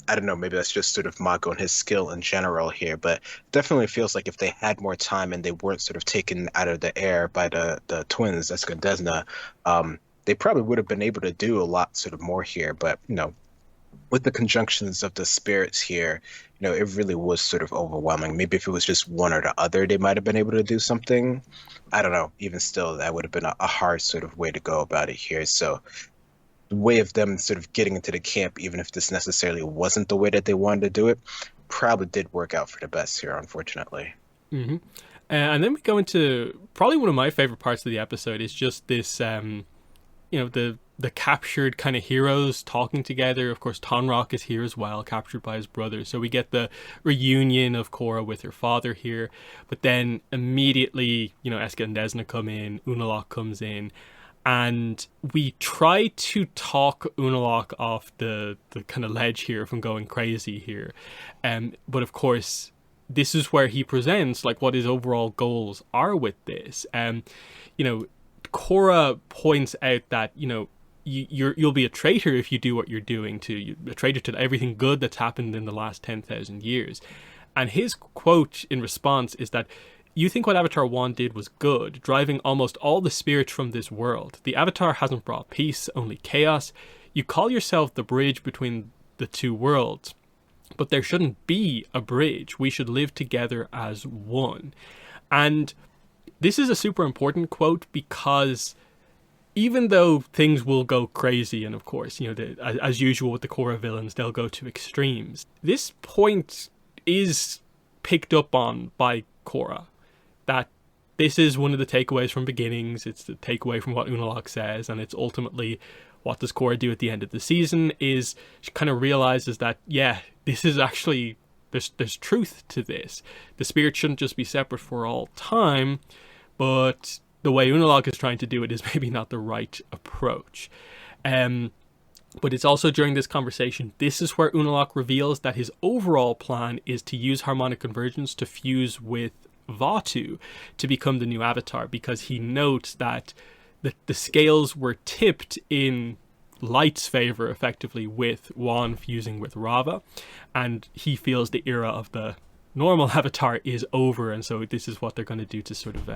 I don't know, maybe that's just sort of Mako and his skill in general here, but definitely feels like if they had more time and they weren't sort of taken out of the air by the twins, Eska and Desna, they probably would have been able to do a lot sort of more here. But, with the conjunctions of the spirits here, it really was sort of overwhelming. Maybe if it was just one or the other, they might have been able to do something. I don't know. Even still, that would have been a hard sort of way to go about it here. So the way of them sort of getting into the camp, even if this necessarily wasn't the way that they wanted to do it, probably did work out for the best here, unfortunately.
Mm-hmm. And then we go into probably one of my favorite parts of the episode is just this, the captured kind of heroes talking together. Of course, Tonrock is here as well, captured by his brother. So we get the reunion of Korra with her father here. But then immediately, Eska and Desna come in, Unalaq comes in, and we try to talk Unalaq off the kind of ledge here from going crazy here. But of course, this is where he presents like what his overall goals are with this. Korra points out that, you'll be a traitor if you do what you're doing, a traitor to everything good that's happened in the last 10,000 years. And his quote in response is that, you think what Avatar 1 did was good, driving almost all the spirits from this world. The Avatar hasn't brought peace, only chaos. You call yourself the bridge between the two worlds, but there shouldn't be a bridge. We should live together as one. And this is a super important quote, because even though things will go crazy, and of course, as usual with the Korra villains, they'll go to extremes. This point is picked up on by Korra, that this is one of the takeaways from Beginnings. It's the takeaway from what Unalaq says, and it's ultimately what does Korra do at the end of the season, is she kind of realizes that, yeah, this is actually, there's truth to this. The spirit shouldn't just be separate for all time, but the way Unalaq is trying to do it is maybe not the right approach. But it's also during this conversation, this is where Unalaq reveals that his overall plan is to use Harmonic Convergence to fuse with Vatu to become the new Avatar, because he notes that the scales were tipped in Light's favor, effectively, with Wan fusing with Rava, and he feels the era of the normal avatar is over, and so this is what they're going to do to sort of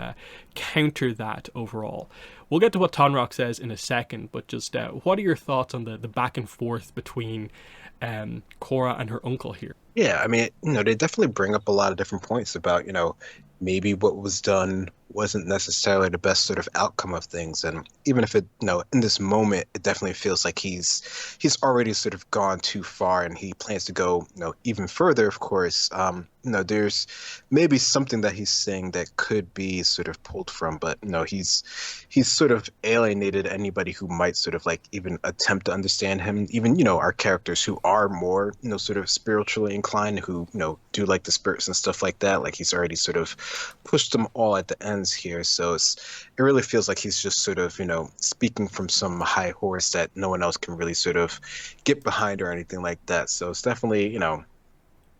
counter that overall. We'll get to what Tonrock says in a second, but just what are your thoughts on the back and forth between Korra and her uncle here?
Yeah, I mean, they definitely bring up a lot of different points about, maybe what was done wasn't necessarily the best sort of outcome of things. And even if it, in this moment, it definitely feels like he's already sort of gone too far and he plans to go, even further, of course. There's maybe something that he's saying that could be sort of pulled from, but he's sort of alienated anybody who might sort of like even attempt to understand him. Even, our characters who are more, sort of spiritually inclined, who, do like the spirits and stuff like that. Like he's already sort of pushed them all at the ends here. So it really feels like he's just sort of, speaking from some high horse that no one else can really sort of get behind or anything like that. So it's definitely,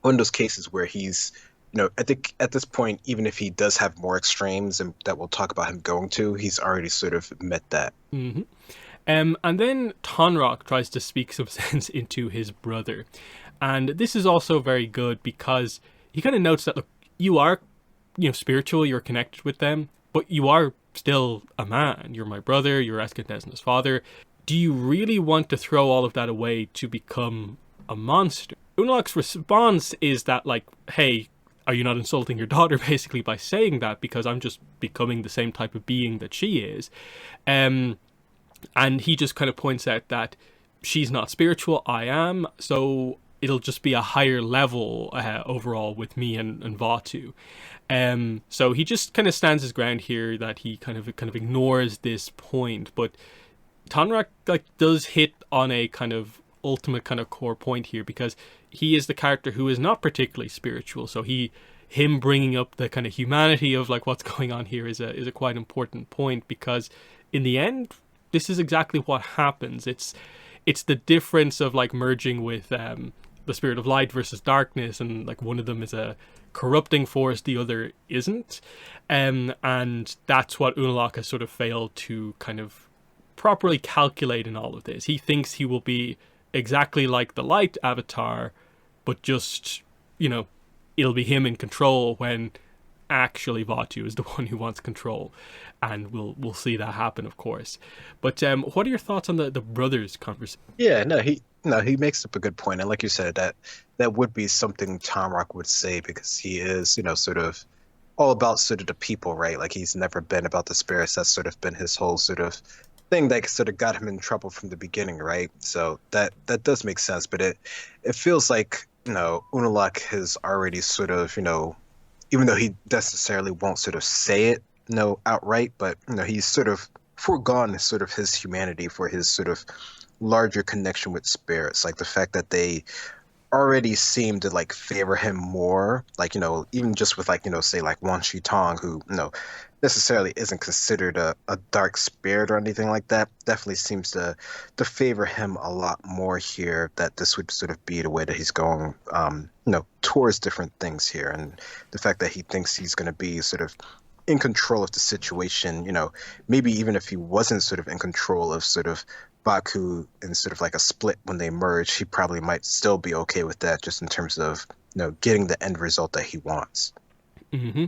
one of those cases where he's, I think at this point, even if he does have more extremes and that we'll talk about him going to, he's already sort of met that.
Mm-hmm. And then Tonrock tries to speak some sense into his brother. And this is also very good because he kind of notes that, look, you are, spiritual, you're connected with them, but you are still a man. You're my brother, you're Desna's father. Do you really want to throw all of that away to become a monster? Unalaq's response is that, like, hey, are you not insulting your daughter, basically, by saying that, because I'm just becoming the same type of being that she is. And he just kind of points out that she's not spiritual, I am, so it'll just be a higher level overall with me and Vatu. So he just kind of stands his ground here, that he kind of ignores this point, but Tonrock does hit on a kind of ultimate kind of core point here, because he is the character who is not particularly spiritual, so him bringing up the kind of humanity of like what's going on here is a quite important point, because in the end this is exactly what happens. It's the difference of like merging with the spirit of light versus darkness, and like one of them is a corrupting force, the other isn't, and that's what Unalaq has sort of failed to kind of properly calculate in all of this. He thinks he will be exactly like the light avatar, but just, it'll be him in control, when actually Vatu is the one who wants control, and we'll see that happen, of course. But what are your thoughts on the brothers' conversation?
Yeah, he makes up a good point, and like you said, that would be something Tonrock would say, because he is, sort of all about sort of the people, right? Like he's never been about the spirits. That's sort of been his whole sort of thing that sort of got him in trouble from the beginning, right? So that does make sense, but it feels like, Unalaq has already sort of, even though he necessarily won't sort of say it, outright, but he's sort of foregone sort of his humanity for his sort of larger connection with spirits, like the fact that they already seem to like favor him more, like even just with like say like Wan Shi Tong, who necessarily isn't considered a dark spirit or anything like that, definitely seems to favor him a lot more here, that this would sort of be the way that he's going towards different things here. And the fact that he thinks he's going to be sort of in control of the situation, maybe even if he wasn't sort of in control of sort of Baku and sort of like a split when they merge, he probably might still be okay with that, just in terms of getting the end result that he wants.
Mm-hmm.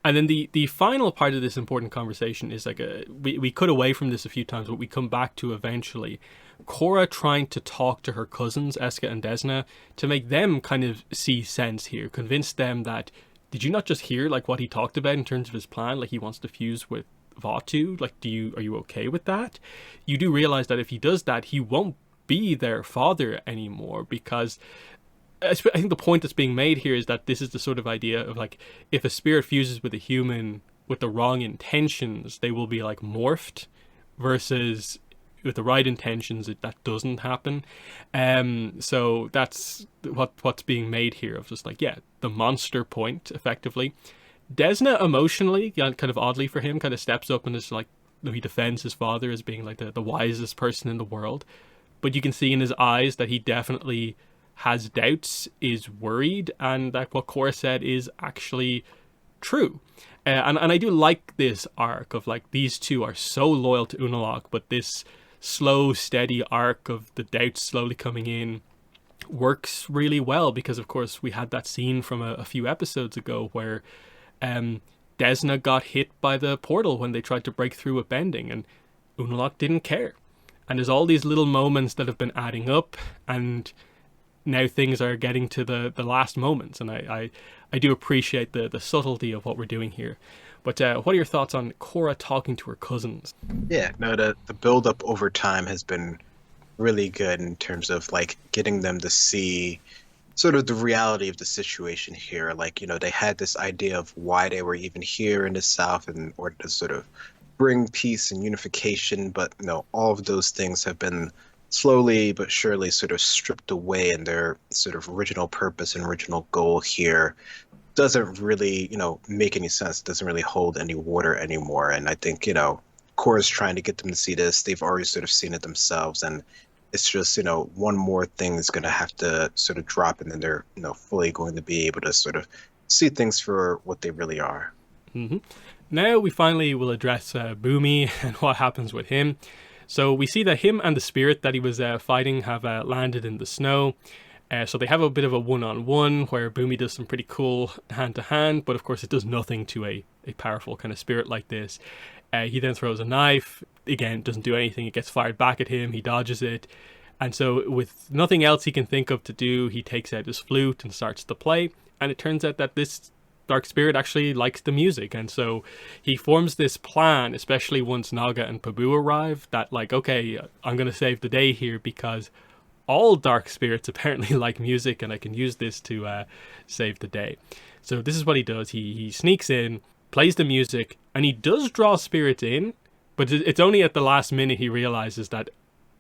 And then the final part of this important conversation is like we cut away from this a few times, but we come back to eventually. Korra trying to talk to her cousins, Eska and Desna, to make them kind of see sense here, convince them that, did you not just hear like what he talked about in terms of his plan? Like he wants to fuse with Vatu. Like, are you okay with that? You do realize that if he does that, he won't be their father anymore, because I think the point that's being made here is that this is the sort of idea of like, if a spirit fuses with a human with the wrong intentions, they will be like morphed, versus with the right intentions, that doesn't happen. So that's what's being made here, of just like, yeah, the monster point, effectively. Desna emotionally, kind of oddly for him, kind of steps up and is like, he defends his father as being like the wisest person in the world. But you can see in his eyes that he definitely has doubts, is worried, and that what Korra said is actually true. And I do like this arc of like, these two are so loyal to Unalaq, but this slow, steady arc of the doubts slowly coming in works really well, because of course we had that scene from a few episodes ago where Desna got hit by the portal when they tried to break through with bending, and Unalaq didn't care. And there's all these little moments that have been adding up, and now things are getting to the last moments, and I do appreciate the subtlety of what we're doing here. But what are your thoughts on Korra talking to her cousins?
Yeah, no, the build up over time has been really good in terms of like getting them to see sort of the reality of the situation here. Like, they had this idea of why they were even here in the South in order to sort of bring peace and unification, but all of those things have been slowly but surely sort of stripped away, and their sort of original purpose and original goal here doesn't really, make any sense. It doesn't really hold any water anymore. And I think, Korra's trying to get them to see this. They've already sort of seen it themselves, and it's just, one more thing is going to have to sort of drop, and then they're, fully going to be able to sort of see things for what they really are.
Mm-hmm. Now we finally will address Bumi and what happens with him. So we see that him and the spirit that he was fighting have landed in the snow. So they have a bit of a one-on-one where Bumi does some pretty cool hand-to-hand, but of course it does nothing to a powerful kind of spirit like this. He then throws a knife. Again, doesn't do anything. It gets fired back at him. He dodges it. And so with nothing else he can think of to do, he takes out his flute and starts to play. And it turns out that this dark spirit actually likes the music, and so he forms this plan, especially once Naga and Pabu arrive, that like, okay, I'm going to save the day here because all dark spirits apparently like music, and I can use this to save the day. So this is what he does. He sneaks in, plays the music, and he does draw spirits in, but it's only at the last minute he realizes that,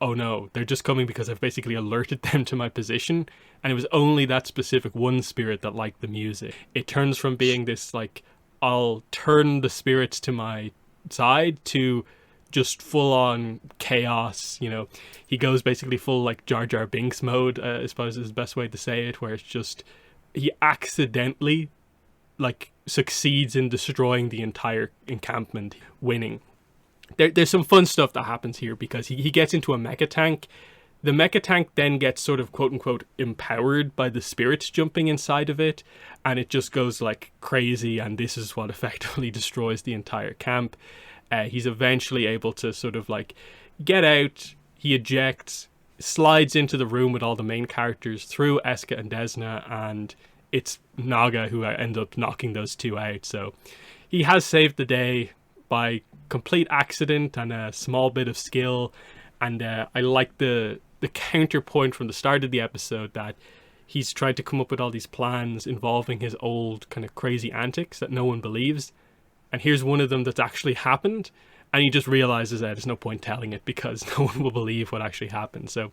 oh no, they're just coming because I've basically alerted them to my position, and it was only that specific one spirit that liked the music. It turns from being this like, I'll turn the spirits to my side, to just full on chaos. He goes basically full like Jar Jar Binks mode, I suppose is the best way to say it, where it's just he accidentally like succeeds in destroying the entire encampment, winning. There's some fun stuff that happens here because he gets into a mecha tank. The mecha tank then gets sort of quote unquote empowered by the spirits jumping inside of it, and it just goes like crazy, and this is what effectively destroys the entire camp. He's eventually able to sort of like get out. He ejects, slides into the room with all the main characters through Eska and Desna, and it's Naga who ends up knocking those two out. So he has saved the day by complete accident and a small bit of skill. And I like the counterpoint from the start of the episode that he's tried to come up with all these plans involving his old kind of crazy antics that no one believes, and here's one of them that's actually happened, and he just realizes that there's no point telling it because no one will believe what actually happened. So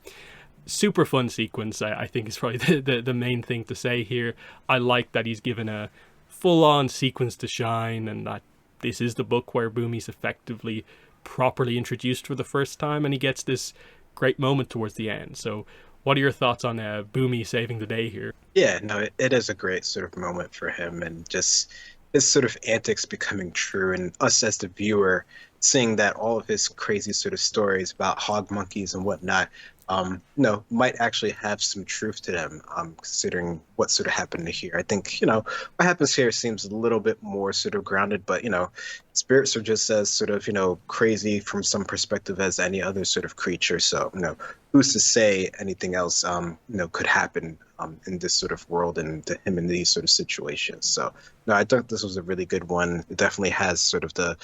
super fun sequence, I think, is probably the main thing to say here. I like that he's given a full-on sequence to shine, and that this is the book where Bumi's effectively properly introduced for the first time, and he gets this great moment towards the end. So what are your thoughts on Bumi saving the day here?
Yeah, no, it is a great sort of moment for him, and just his sort of antics becoming true, and us as the viewer seeing that all of his crazy sort of stories about hog monkeys and whatnot, might actually have some truth to them, considering what sort of happened here. I think, what happens here seems a little bit more sort of grounded, but, spirits are just as sort of, crazy from some perspective as any other sort of creature. So, who's to say anything else, could happen in this sort of world and to him in these sort of situations. So, no, I thought this was a really good one. It definitely has sort of the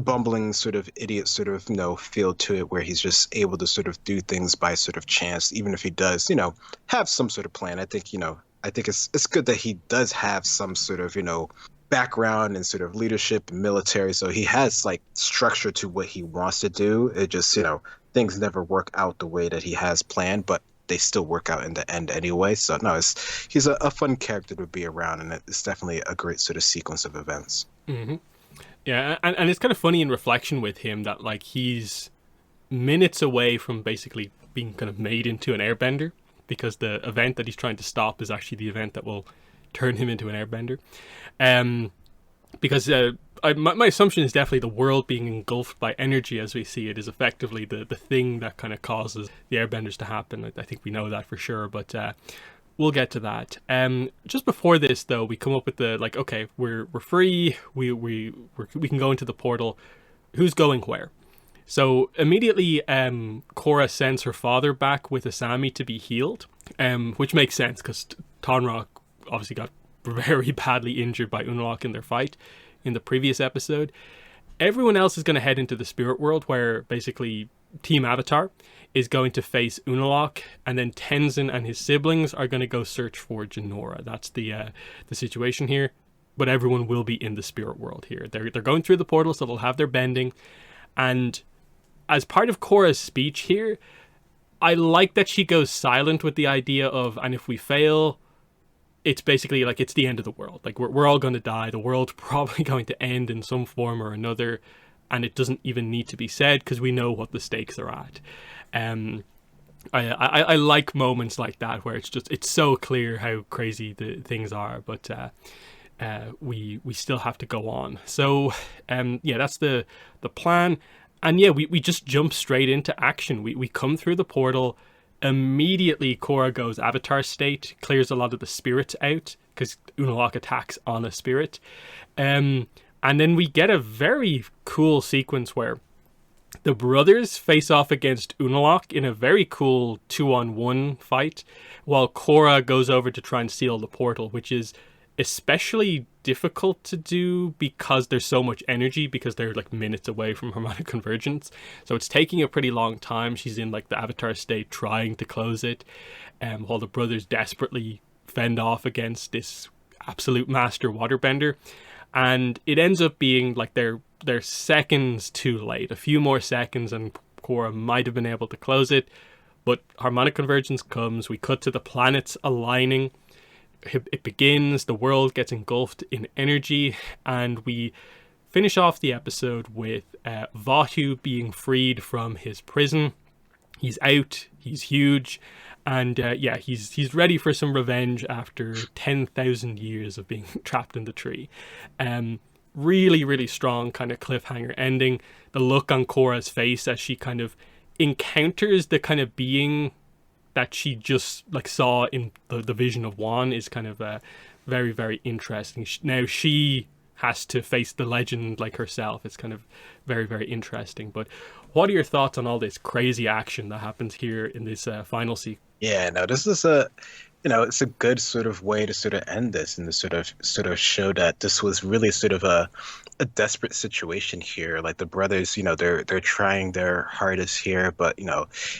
bumbling sort of idiot sort of, feel to it, where he's just able to sort of do things by sort of chance, even if he does, have some sort of plan. I think, I think it's good that he does have some sort of, background and sort of leadership and military. So he has like structure to what he wants to do. It just, things never work out the way that he has planned, but they still work out in the end anyway. So no, he's a fun character to be around, and it's definitely a great sort of sequence of events.
Mm-hmm. Yeah, and it's kind of funny in reflection with him that like he's minutes away from basically being kind of made into an airbender, because the event that he's trying to stop is actually the event that will turn him into an airbender. Because my assumption is definitely the world being engulfed by energy as we see it is effectively the thing that kind of causes the airbenders to happen. I think we know that for sure, but we'll get to that. Just before this, though, we come up with the like, okay, we're free. We can go into the portal. Who's going where? So immediately, Korra sends her father back with Asami to be healed, which makes sense because Tonraq obviously got very badly injured by Unalaq in their fight in the previous episode. Everyone else is going to head into the spirit world, where basically Team Avatar is going to face Unalaq, and then Tenzin and his siblings are going to go search for Jinora. That's the situation here. But everyone will be in the spirit world here. They're going through the portal, so they'll have their bending. And as part of Korra's speech here, I like that she goes silent with the idea of, and if we fail, it's basically like it's the end of the world. Like we're all going to die. The world's probably going to end in some form or another, and it doesn't even need to be said because we know what the stakes are at. I like moments like that where it's so clear how crazy the things are, but we still have to go on. So that's the plan, and we just jump straight into action. We come through the portal. Immediately, Korra goes Avatar state, clears a lot of the spirits out because Unalaq attacks on a spirit. And then we get a very cool sequence where the brothers face off against Unalaq in a very cool 2-on-1 fight, while Korra goes over to try and seal the portal, which is especially difficult to do because there's so much energy, because they're like minutes away from harmonic convergence, so it's taking a pretty long time. She's in like the Avatar state trying to close it, while the brothers desperately fend off against this absolute master waterbender, and it ends up being like they're seconds too late. A few more seconds and Korra might have been able to close it, but harmonic convergence comes. We cut to the planets aligning. It begins, the world gets engulfed in energy, and we finish off the episode with Vatu being freed from his prison. He's out, he's huge, and he's ready for some revenge after 10,000 years of being trapped in the tree. Really, really strong kind of cliffhanger ending. The look on Korra's face as she kind of encounters the kind of being that she just like saw in the vision of Wan is kind of very, very interesting. Now she has to face the legend like herself. It's kind of very, very interesting. But what are your thoughts on all this crazy action that happens here in this final sequence?
Yeah, no, this is it's a good sort of way to sort of end this and to sort of show that this was really sort of a desperate situation here. Like the brothers, they're trying their hardest here, but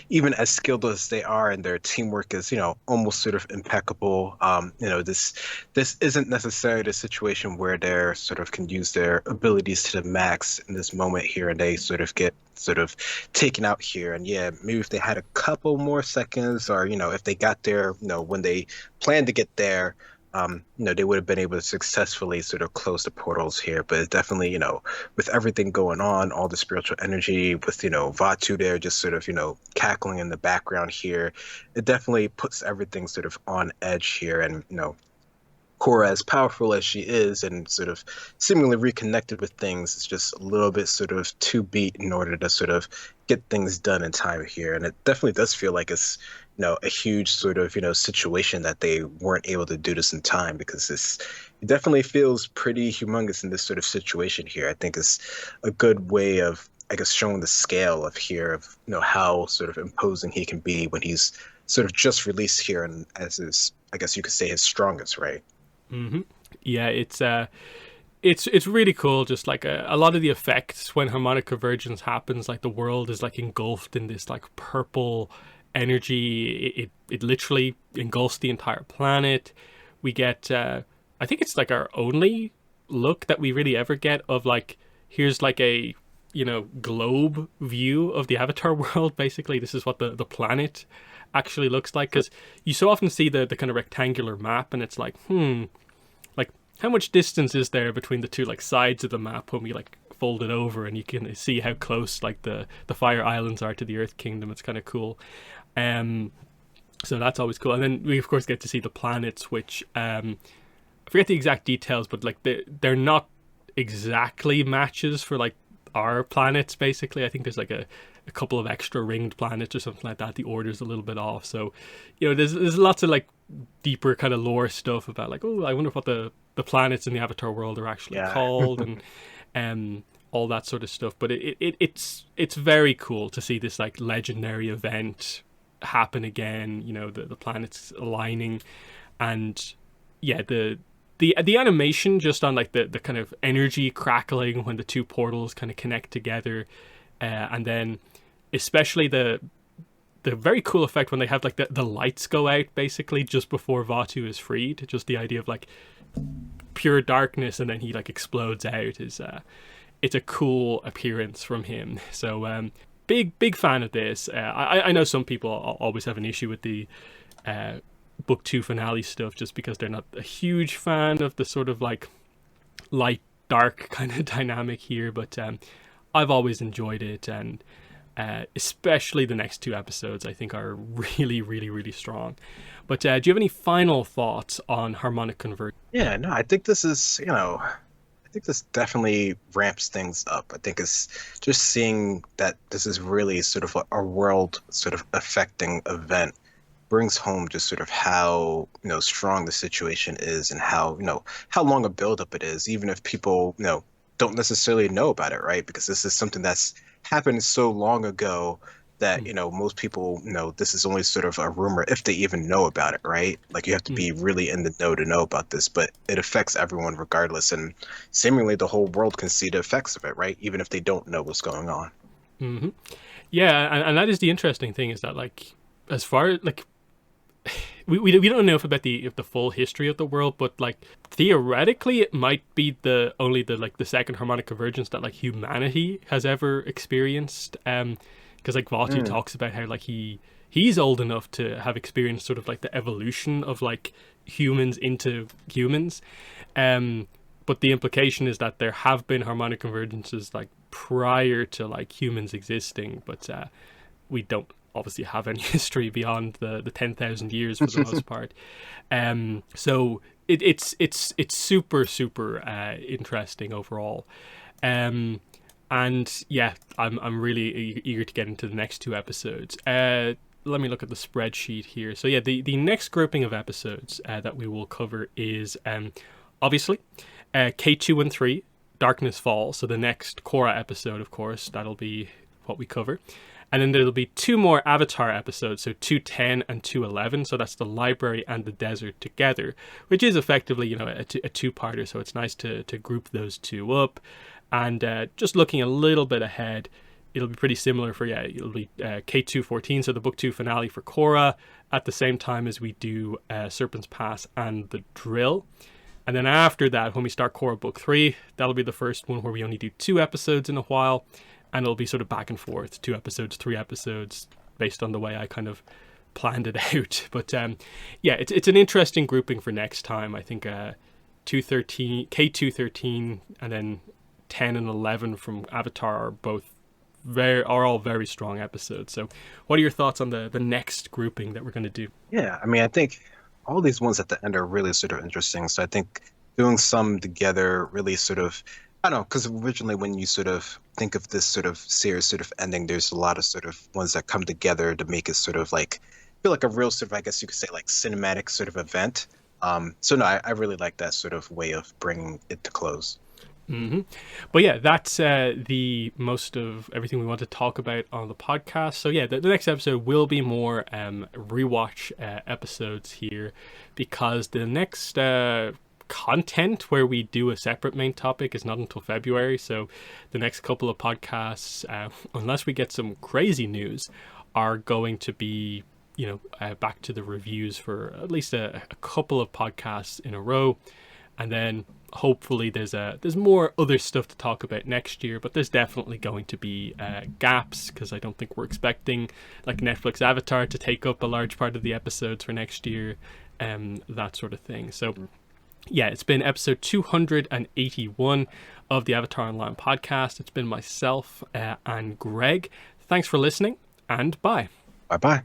even as skilled as they are and their teamwork is, almost sort of impeccable. This isn't necessarily the situation where they're sort of can use their abilities to the max in this moment here, and they sort of get sort of taken out here. And maybe if they had a couple more seconds, or if they got there when they planned to get there, they would have been able to successfully sort of close the portals here. But it definitely, with everything going on, all the spiritual energy, with Vatu there just sort of cackling in the background here, it definitely puts everything sort of on edge here. And Korra, as powerful as she is and sort of seemingly reconnected with things, it's just a little bit sort of too beat in order to sort of get things done in time here. And it definitely does feel like it's a huge sort of situation that they weren't able to do this in time, because it definitely feels pretty humongous in this sort of situation here. I think it's a good way of, I guess, showing the scale of how sort of imposing he can be when he's sort of just released here, and as his, I guess you could say, his strongest, right?
Mm-hmm. Yeah, it's really cool. Just like a lot of the effects when harmonic convergence happens, like the world is like engulfed in this like purple energy. It literally engulfs the entire planet. We get I think it's like our only look that we really ever get of like, here's like a globe view of the Avatar world. Basically, this is what the planet actually looks like, because you so often see the kind of rectangular map, and it's like like how much distance is there between the two like sides of the map when we like fold it over, and you can see how close like the Fire Islands are to the Earth Kingdom. It's kind of cool. So that's always cool. And then we of course get to see the planets, which I forget the exact details, but like they're not exactly matches for like our planets. Basically, I think there's like a couple of extra ringed planets or something like that. The order's a little bit off, so there's lots of like deeper kind of lore stuff about like, oh, I wonder what the planets in the Avatar world are actually
Yeah.
called, and all that sort of stuff. But it's very cool to see this like legendary event happen again. The planets aligning, and yeah, the animation just on like the kind of energy crackling when the two portals kind of connect together, and then especially the very cool effect when they have like the lights go out basically just before Vaatu is freed. Just the idea of like pure darkness and then he like explodes out is it's a cool appearance from him. So big fan of this. I know some people always have an issue with the book 2 finale stuff just because they're not a huge fan of the sort of like light dark kind of dynamic here, but I've always enjoyed it, and especially the next 2 episodes I think are really, really, really strong. But do you have any final thoughts on Harmonic Convergence?
Yeah, no, I think this is, I think this definitely ramps things up. I think it's just seeing that this is really sort of a world sort of affecting event brings home just sort of how, strong the situation is, and how, how long a buildup it is, even if people, don't necessarily know about it, right? Because this is something that's happened so long ago that, most people know this is only sort of a rumor if they even know about it, right? Like you have to be really in the know to know about this, but it affects everyone regardless. And seemingly the whole world can see the effects of it, right? Even if they don't know what's going on.
Mm-hmm. Yeah, and that is the interesting thing, is that like, as far like we don't know about the full history of the world, but like theoretically it might be only the second harmonic convergence that like humanity has ever experienced. Because like Vaatu talks about how like he's old enough to have experienced sort of like the evolution of like humans into humans. But the implication is that there have been harmonic convergences like prior to like humans existing, but we don't obviously have any history beyond the 10,000 years for the most part. So it's super, super interesting overall. And yeah, I'm really eager to get into the next 2 episodes. Let me look at the spreadsheet here. So yeah, the next grouping of episodes that we will cover is obviously K2 and 3, Darkness Falls. So the next Korra episode, of course, that'll be what we cover. And then there'll be 2 more Avatar episodes, so 210 and 211. So that's the library and the desert together, which is effectively, a 2-parter. So it's nice to group those 2 up. And just looking a little bit ahead, it'll be pretty similar for, it'll be K214, so the book 2 finale for Korra, at the same time as we do Serpent's Pass and The Drill. And then after that, when we start Korra book 3, that'll be the first one where we only do 2 episodes in a while. And it'll be sort of back and forth, 2 episodes, 3 episodes, based on the way I kind of planned it out. But yeah, it's an interesting grouping for next time. I think K213 and then 10 and 11 from Avatar are all very strong episodes. So what are your thoughts on the next grouping that we're going to do?
Yeah, I mean, I think all these ones at the end are really sort of interesting. So I think doing some together really sort of, I don't know, because originally when you sort of think of this sort of series sort of ending, there's a lot of sort of ones that come together to make it sort of like feel like a real sort of, I guess you could say, like cinematic sort of event. So no, I really like that sort of way of bringing it to close.
Mm-hmm. But yeah, that's the most of everything we want to talk about on the podcast. So yeah, the next episode will be more rewatch episodes here, because the next content where we do a separate main topic is not until February. So the next couple of podcasts, unless we get some crazy news, are going to be back to the reviews for at least a couple of podcasts in a row. And then hopefully there's more other stuff to talk about next year, but there's definitely going to be gaps, because I don't think we're expecting like Netflix Avatar to take up a large part of the episodes for next year, that sort of thing. So yeah, it's been episode 281 of the Avatar Online podcast. It's been myself and Greg. Thanks for listening, and bye.
Bye-bye.